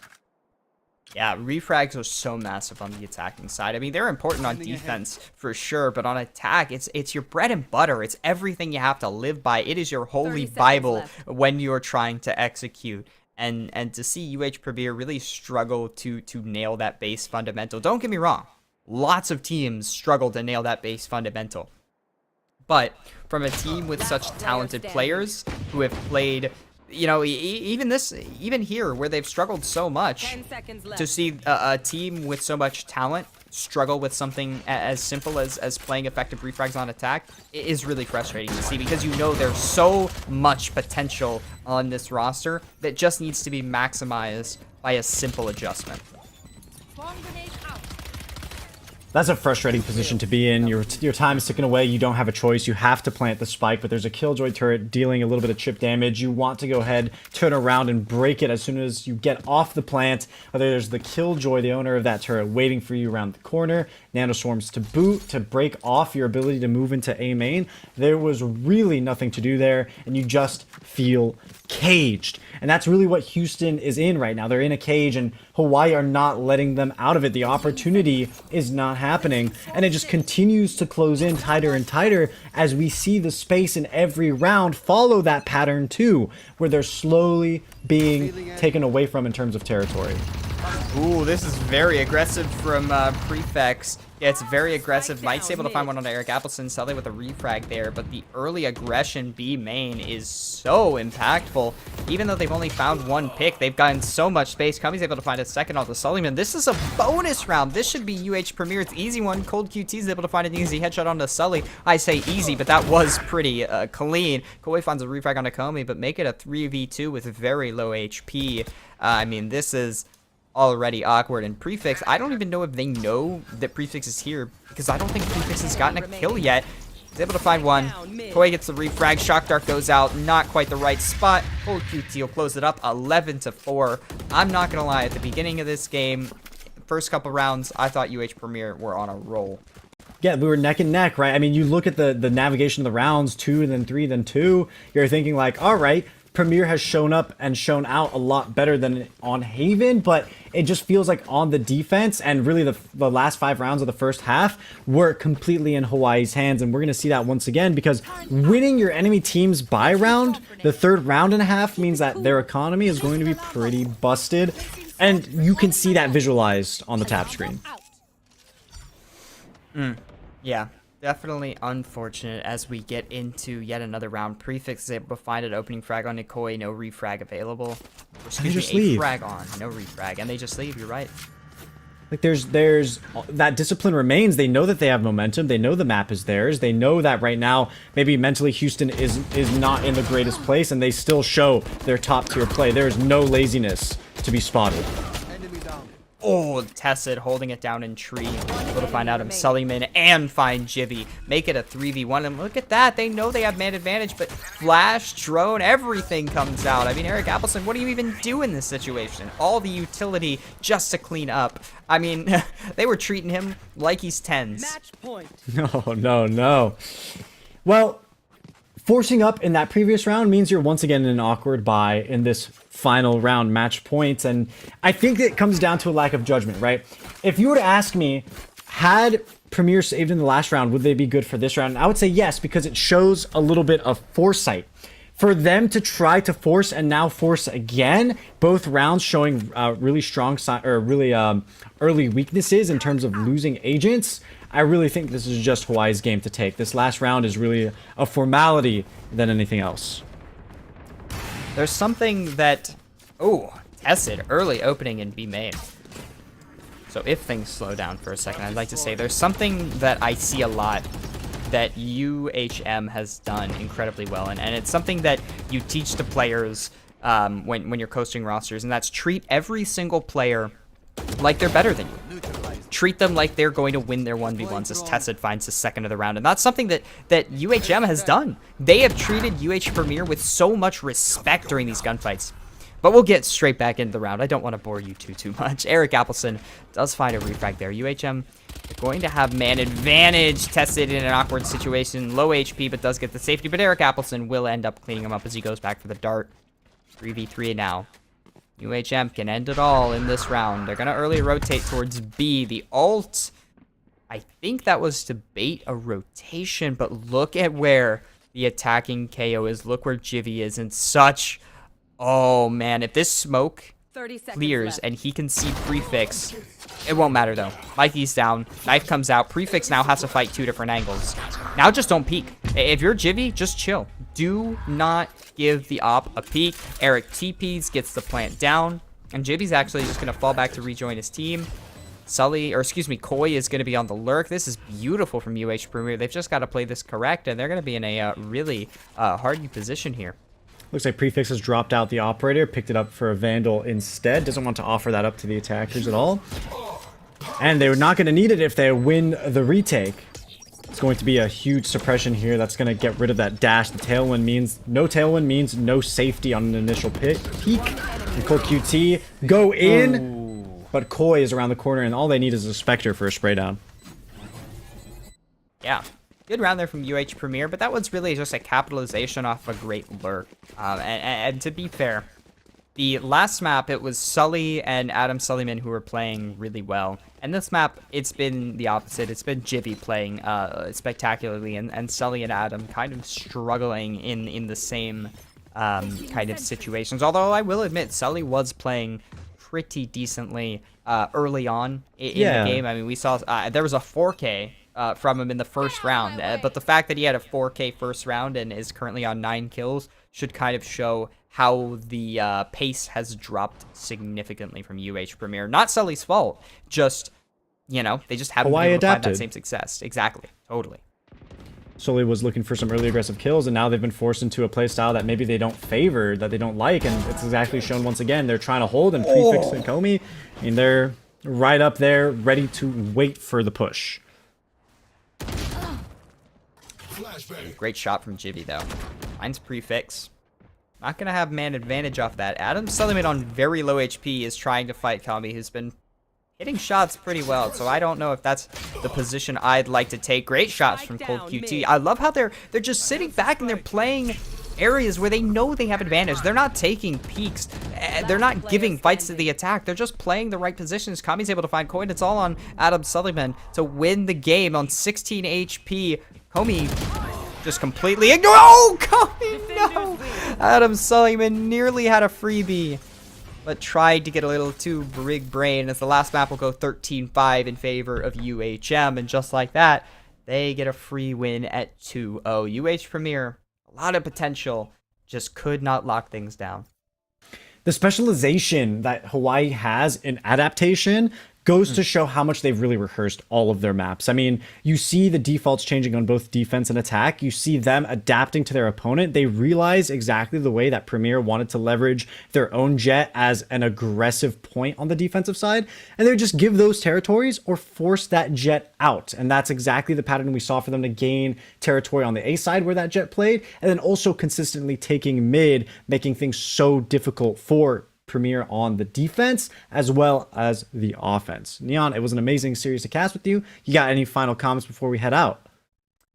Yeah, refrags are so massive on the attacking side. I mean, they're important on defense for sure, but on attack, it's your bread and butter. It's everything you have to live by. It is your holy Bible when you're trying to execute. And to see UH Premier really struggle to nail that base fundamental. Don't get me wrong. Lots of teams struggle to nail that base fundamental. But from a team with such talented players who have played, you know, even here where they've struggled so much, to see a team with so much talent struggle with something as simple as playing effective refrags on attack is really frustrating to see, because you know there's so much potential on this roster that just needs to be maximized by a simple adjustment. That's a frustrating position to be in. Your time is ticking away. You don't have a choice. You have to plant the spike, but there's a Killjoy turret dealing a little bit of chip damage. You want to go ahead, turn around, and break it as soon as you get off the plant. Whether there's the Killjoy, the owner of that turret, waiting for you around the corner. Nanoswarms to boot, to break off your ability to move into A main. There was really nothing to do there, and you just feel caged. And that's really what Houston is in right now. They're in a cage, and Hawaii are not letting them out of it. The opportunity is not happening, and it just continues to close in tighter and tighter as we see the space in every round follow that pattern too, where they're slowly being taken away from in terms of territory. Ooh, this is very aggressive from Prefects. Yeah, it's very aggressive. Mike's able to find one on Eric Appleson. Sully with a refrag there, but the early aggression B main is so impactful. Even though they've only found 1 pick, they've gotten so much space. Kami's able to find a second off the Sullyman. This is a bonus round. This should be UH Premier's easy one. Cold QT is able to find an easy headshot onto Sully. I say easy, but that was pretty clean. Koi finds a refrag onto Kami, but make it a 3v2 with very low HP. I mean, this is already awkward. And Prefix, I don't even know if they know that Prefix is here, because I don't think Prefix has gotten a kill yet. He's able to find one. Koi gets the refrag. Shock Dart goes out. Not quite the right spot. Cold QT will close it up 11-4. I'm not going to lie. At the beginning of this game, first couple rounds, I thought UH Premier were on a roll. Yeah, we were neck and neck, right? I mean, you look at the navigation of the rounds, 2, then 3, then 2. You're thinking like, all right, Premier has shown up and shown out a lot better than on Haven, but it just feels like on the defense and really the last 5 rounds of the first half were completely in Hawaii's hands, and we're going to see that once again because winning your enemy team's bye round, the third round and a half, means that their economy is going to be pretty busted, and you can see that visualized on the tap screen. Yeah, definitely unfortunate as we get into yet another round. Prefix is able to find an opening frag on Nikoi, no refrag available. Or, excuse just me, leave. a frag on, no refrag, and they just leave, you're right. Like there's that discipline remains. They know that they have momentum. They know the map is theirs. They know that right now maybe mentally Houston is not in the greatest place, and they still show their top tier play. There is no laziness to be spotted. Oh, Tessid holding it down in tree. Able to find Adam Sullivan and find Jivy. Make it a 3v1. And look at that. They know they have man advantage, but flash, drone, everything comes out. I mean, Eric Appleson, what do you even do in this situation? All the utility just to clean up. I mean, they were treating him like he's 10s. Match point. No. Well, forcing up in that previous round means you're once again in an awkward bye in this final round match points, and I think it comes down to a lack of judgment, right? If you were to ask me, had Premier saved in the last round, would they be good for this round? And I would say yes, because it shows a little bit of foresight. For them to try to force and now force again, both rounds showing really strong early weaknesses in terms of losing agents, I really think this is just Hawaii's game to take. This last round is really a formality than anything else. There's something that... Oh, Tessid, early opening in B main. So if things slow down for a second, I'd like to say there's something that I see a lot that UHM has done incredibly well, and it's something that you teach to players when you're coaching rosters, and that's treat every single player like they're better than you. Treat them like they're going to win their 1v1s as Tessid finds the second of the round. And that's something that UHM has done. They have treated UH Premier with so much respect during these gunfights. But we'll get straight back into the round. I don't want to bore you too much. Eric Appleson does find a refrag there. UHM going to have man advantage. Tested in an awkward situation. Low HP, but does get the safety. But Eric Appleson will end up cleaning him up as he goes back for the dart. 3v3 now. UHM can end it all in this round. They're going to early rotate towards B. The ult, I think that was to bait a rotation, but look at where the attacking KO is. Look where Jivy is in such... Oh, man. If this smoke 30 seconds clears left. and he can see Prefix, it won't matter, though. Mikey's down. Knife comes out. Prefix now has to fight 2 different angles. Now just don't peek. If you're Jivy, just chill. Do not give the op a peek. Eric TPs, gets the plant down. And Jivy's actually just going to fall back to rejoin his team. Koi is going to be on the lurk. This is beautiful from UH Premier. They've just got to play this correct, and they're going to be in a really hardy position here. Looks like Prefix has dropped out the operator, picked it up for a Vandal instead. Doesn't want to offer that up to the attackers at all. And they're not going to need it if they win the retake. It's going to be a huge suppression here. That's going to get rid of that dash. The tailwind means no safety on an initial peek. And Cold QT go in, but Koi is around the corner, and all they need is a Spectre for a spray down. Yeah. Good round there from UH Premier, but that was really just a capitalization off a great lurk. And to be fair, the last map, it was Sully and Adam Sullivan who were playing really well. And this map, it's been the opposite. It's been Jivy playing spectacularly, and Sully and Adam kind of struggling in the same kind of situations. Although I will admit, Sully was playing pretty decently early on in the game. I mean, we saw there was a 4K from him in the first round, but the fact that he had a 4K first round and is currently on 9 kills should kind of show how the pace has dropped significantly from UH Premier. Not Sully's fault, just, you know, they just haven't been able to find that same success. Exactly, totally. Sully was looking for some early aggressive kills, and now they've been forced into a playstyle that maybe they don't favor, that they don't like, and it's exactly shown once again. They're trying to hold, and Prefix and Comey, I mean, they're right up there, ready to wait for the push. Great shot from Jivy, though. Mine's Prefix. Not going to have man advantage off that. Adam Sullivan on very low HP is trying to fight Kami, who's been hitting shots pretty well, so I don't know if that's the position I'd like to take. Great shots from Cold QT. I love how they're just sitting back and they're playing areas where they know they have advantage. They're not taking peeks. They're not giving fights to the attack. They're just playing the right positions. Kami's able to find coin. It's all on Adam Sullivan to win the game on 16 HP. Komi just completely ignore. Oh, Kami, no! Adam Sullivan nearly had a freebie, but tried to get a little too big brain, as the last map will go 13-5 in favor of UHM. And just like that, they get a free win at 2-0. UH Premier, a lot of potential, just could not lock things down. The specialization that Hawaii has in adaptation goes to show how much they've really rehearsed all of their maps. I mean, you see the defaults changing on both defense and attack. You see them adapting to their opponent. They realize exactly the way that Premier wanted to leverage their own jet as an aggressive point on the defensive side, and they would just give those territories or force that jet out. And that's exactly the pattern we saw for them to gain territory on the A side where that jet played, and then also consistently taking mid, making things so difficult for Premier on the defense as well as the offense. Neon, it was an amazing series to cast with you. You got any final comments before we head out?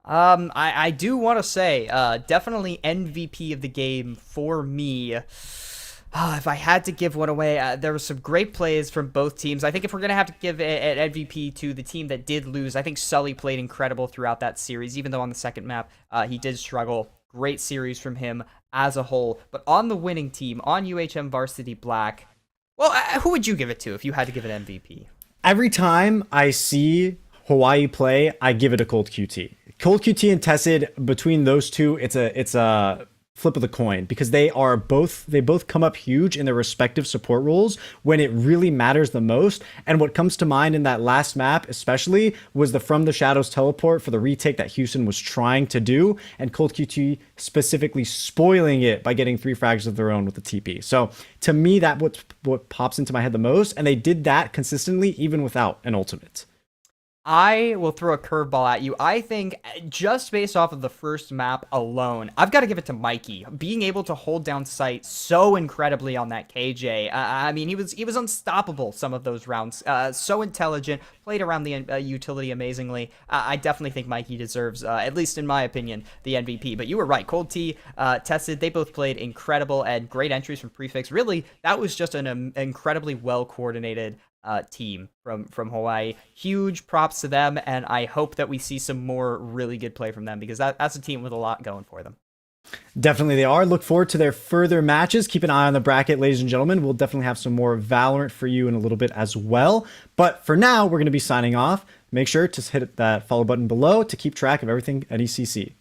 I do want to say, definitely MVP of the game for me. If I had to give one away, there were some great plays from both teams. I think if we're going to have to give an MVP to the team that did lose, I think Sully played incredible throughout that series, even though on the second map, he did struggle. Great series from him as a whole. But on the winning team, on UHM Varsity Black, well, who would you give it to if you had to give it MVP? Every time I see Hawaii play, I give it a Cold QT. Cold QT and Tessid, between those two, it's a flip of the coin, because they both come up huge in their respective support roles when it really matters the most. And what comes to mind in that last map especially was the From the Shadows teleport for the retake that Houston was trying to do, and Cold QT specifically spoiling it by getting 3 frags of their own with the TP. So to me, that what pops into my head the most, and they did that consistently even without an ultimate. I will throw a curveball at you. I think just based off of the first map alone, I've got to give it to Mikey. Being able to hold down sight so incredibly on that KJ. I mean, he was unstoppable some of those rounds. So intelligent, played around the utility amazingly. I definitely think Mikey deserves, at least in my opinion, the MVP. But you were right. Cold T, Tested, they both played incredible and great entries from Prefix. Really, that was just an incredibly well-coordinated team from Hawaii. Huge props to them, and I hope that we see some more really good play from them, because that's a team with a lot going for them. Definitely they are. Look forward to their further matches. Keep an eye on the bracket, ladies and gentlemen. We'll definitely have some more Valorant for you in a little bit as well. But for now, we're going to be signing off. Make sure to hit that follow button below to keep track of everything at NECC.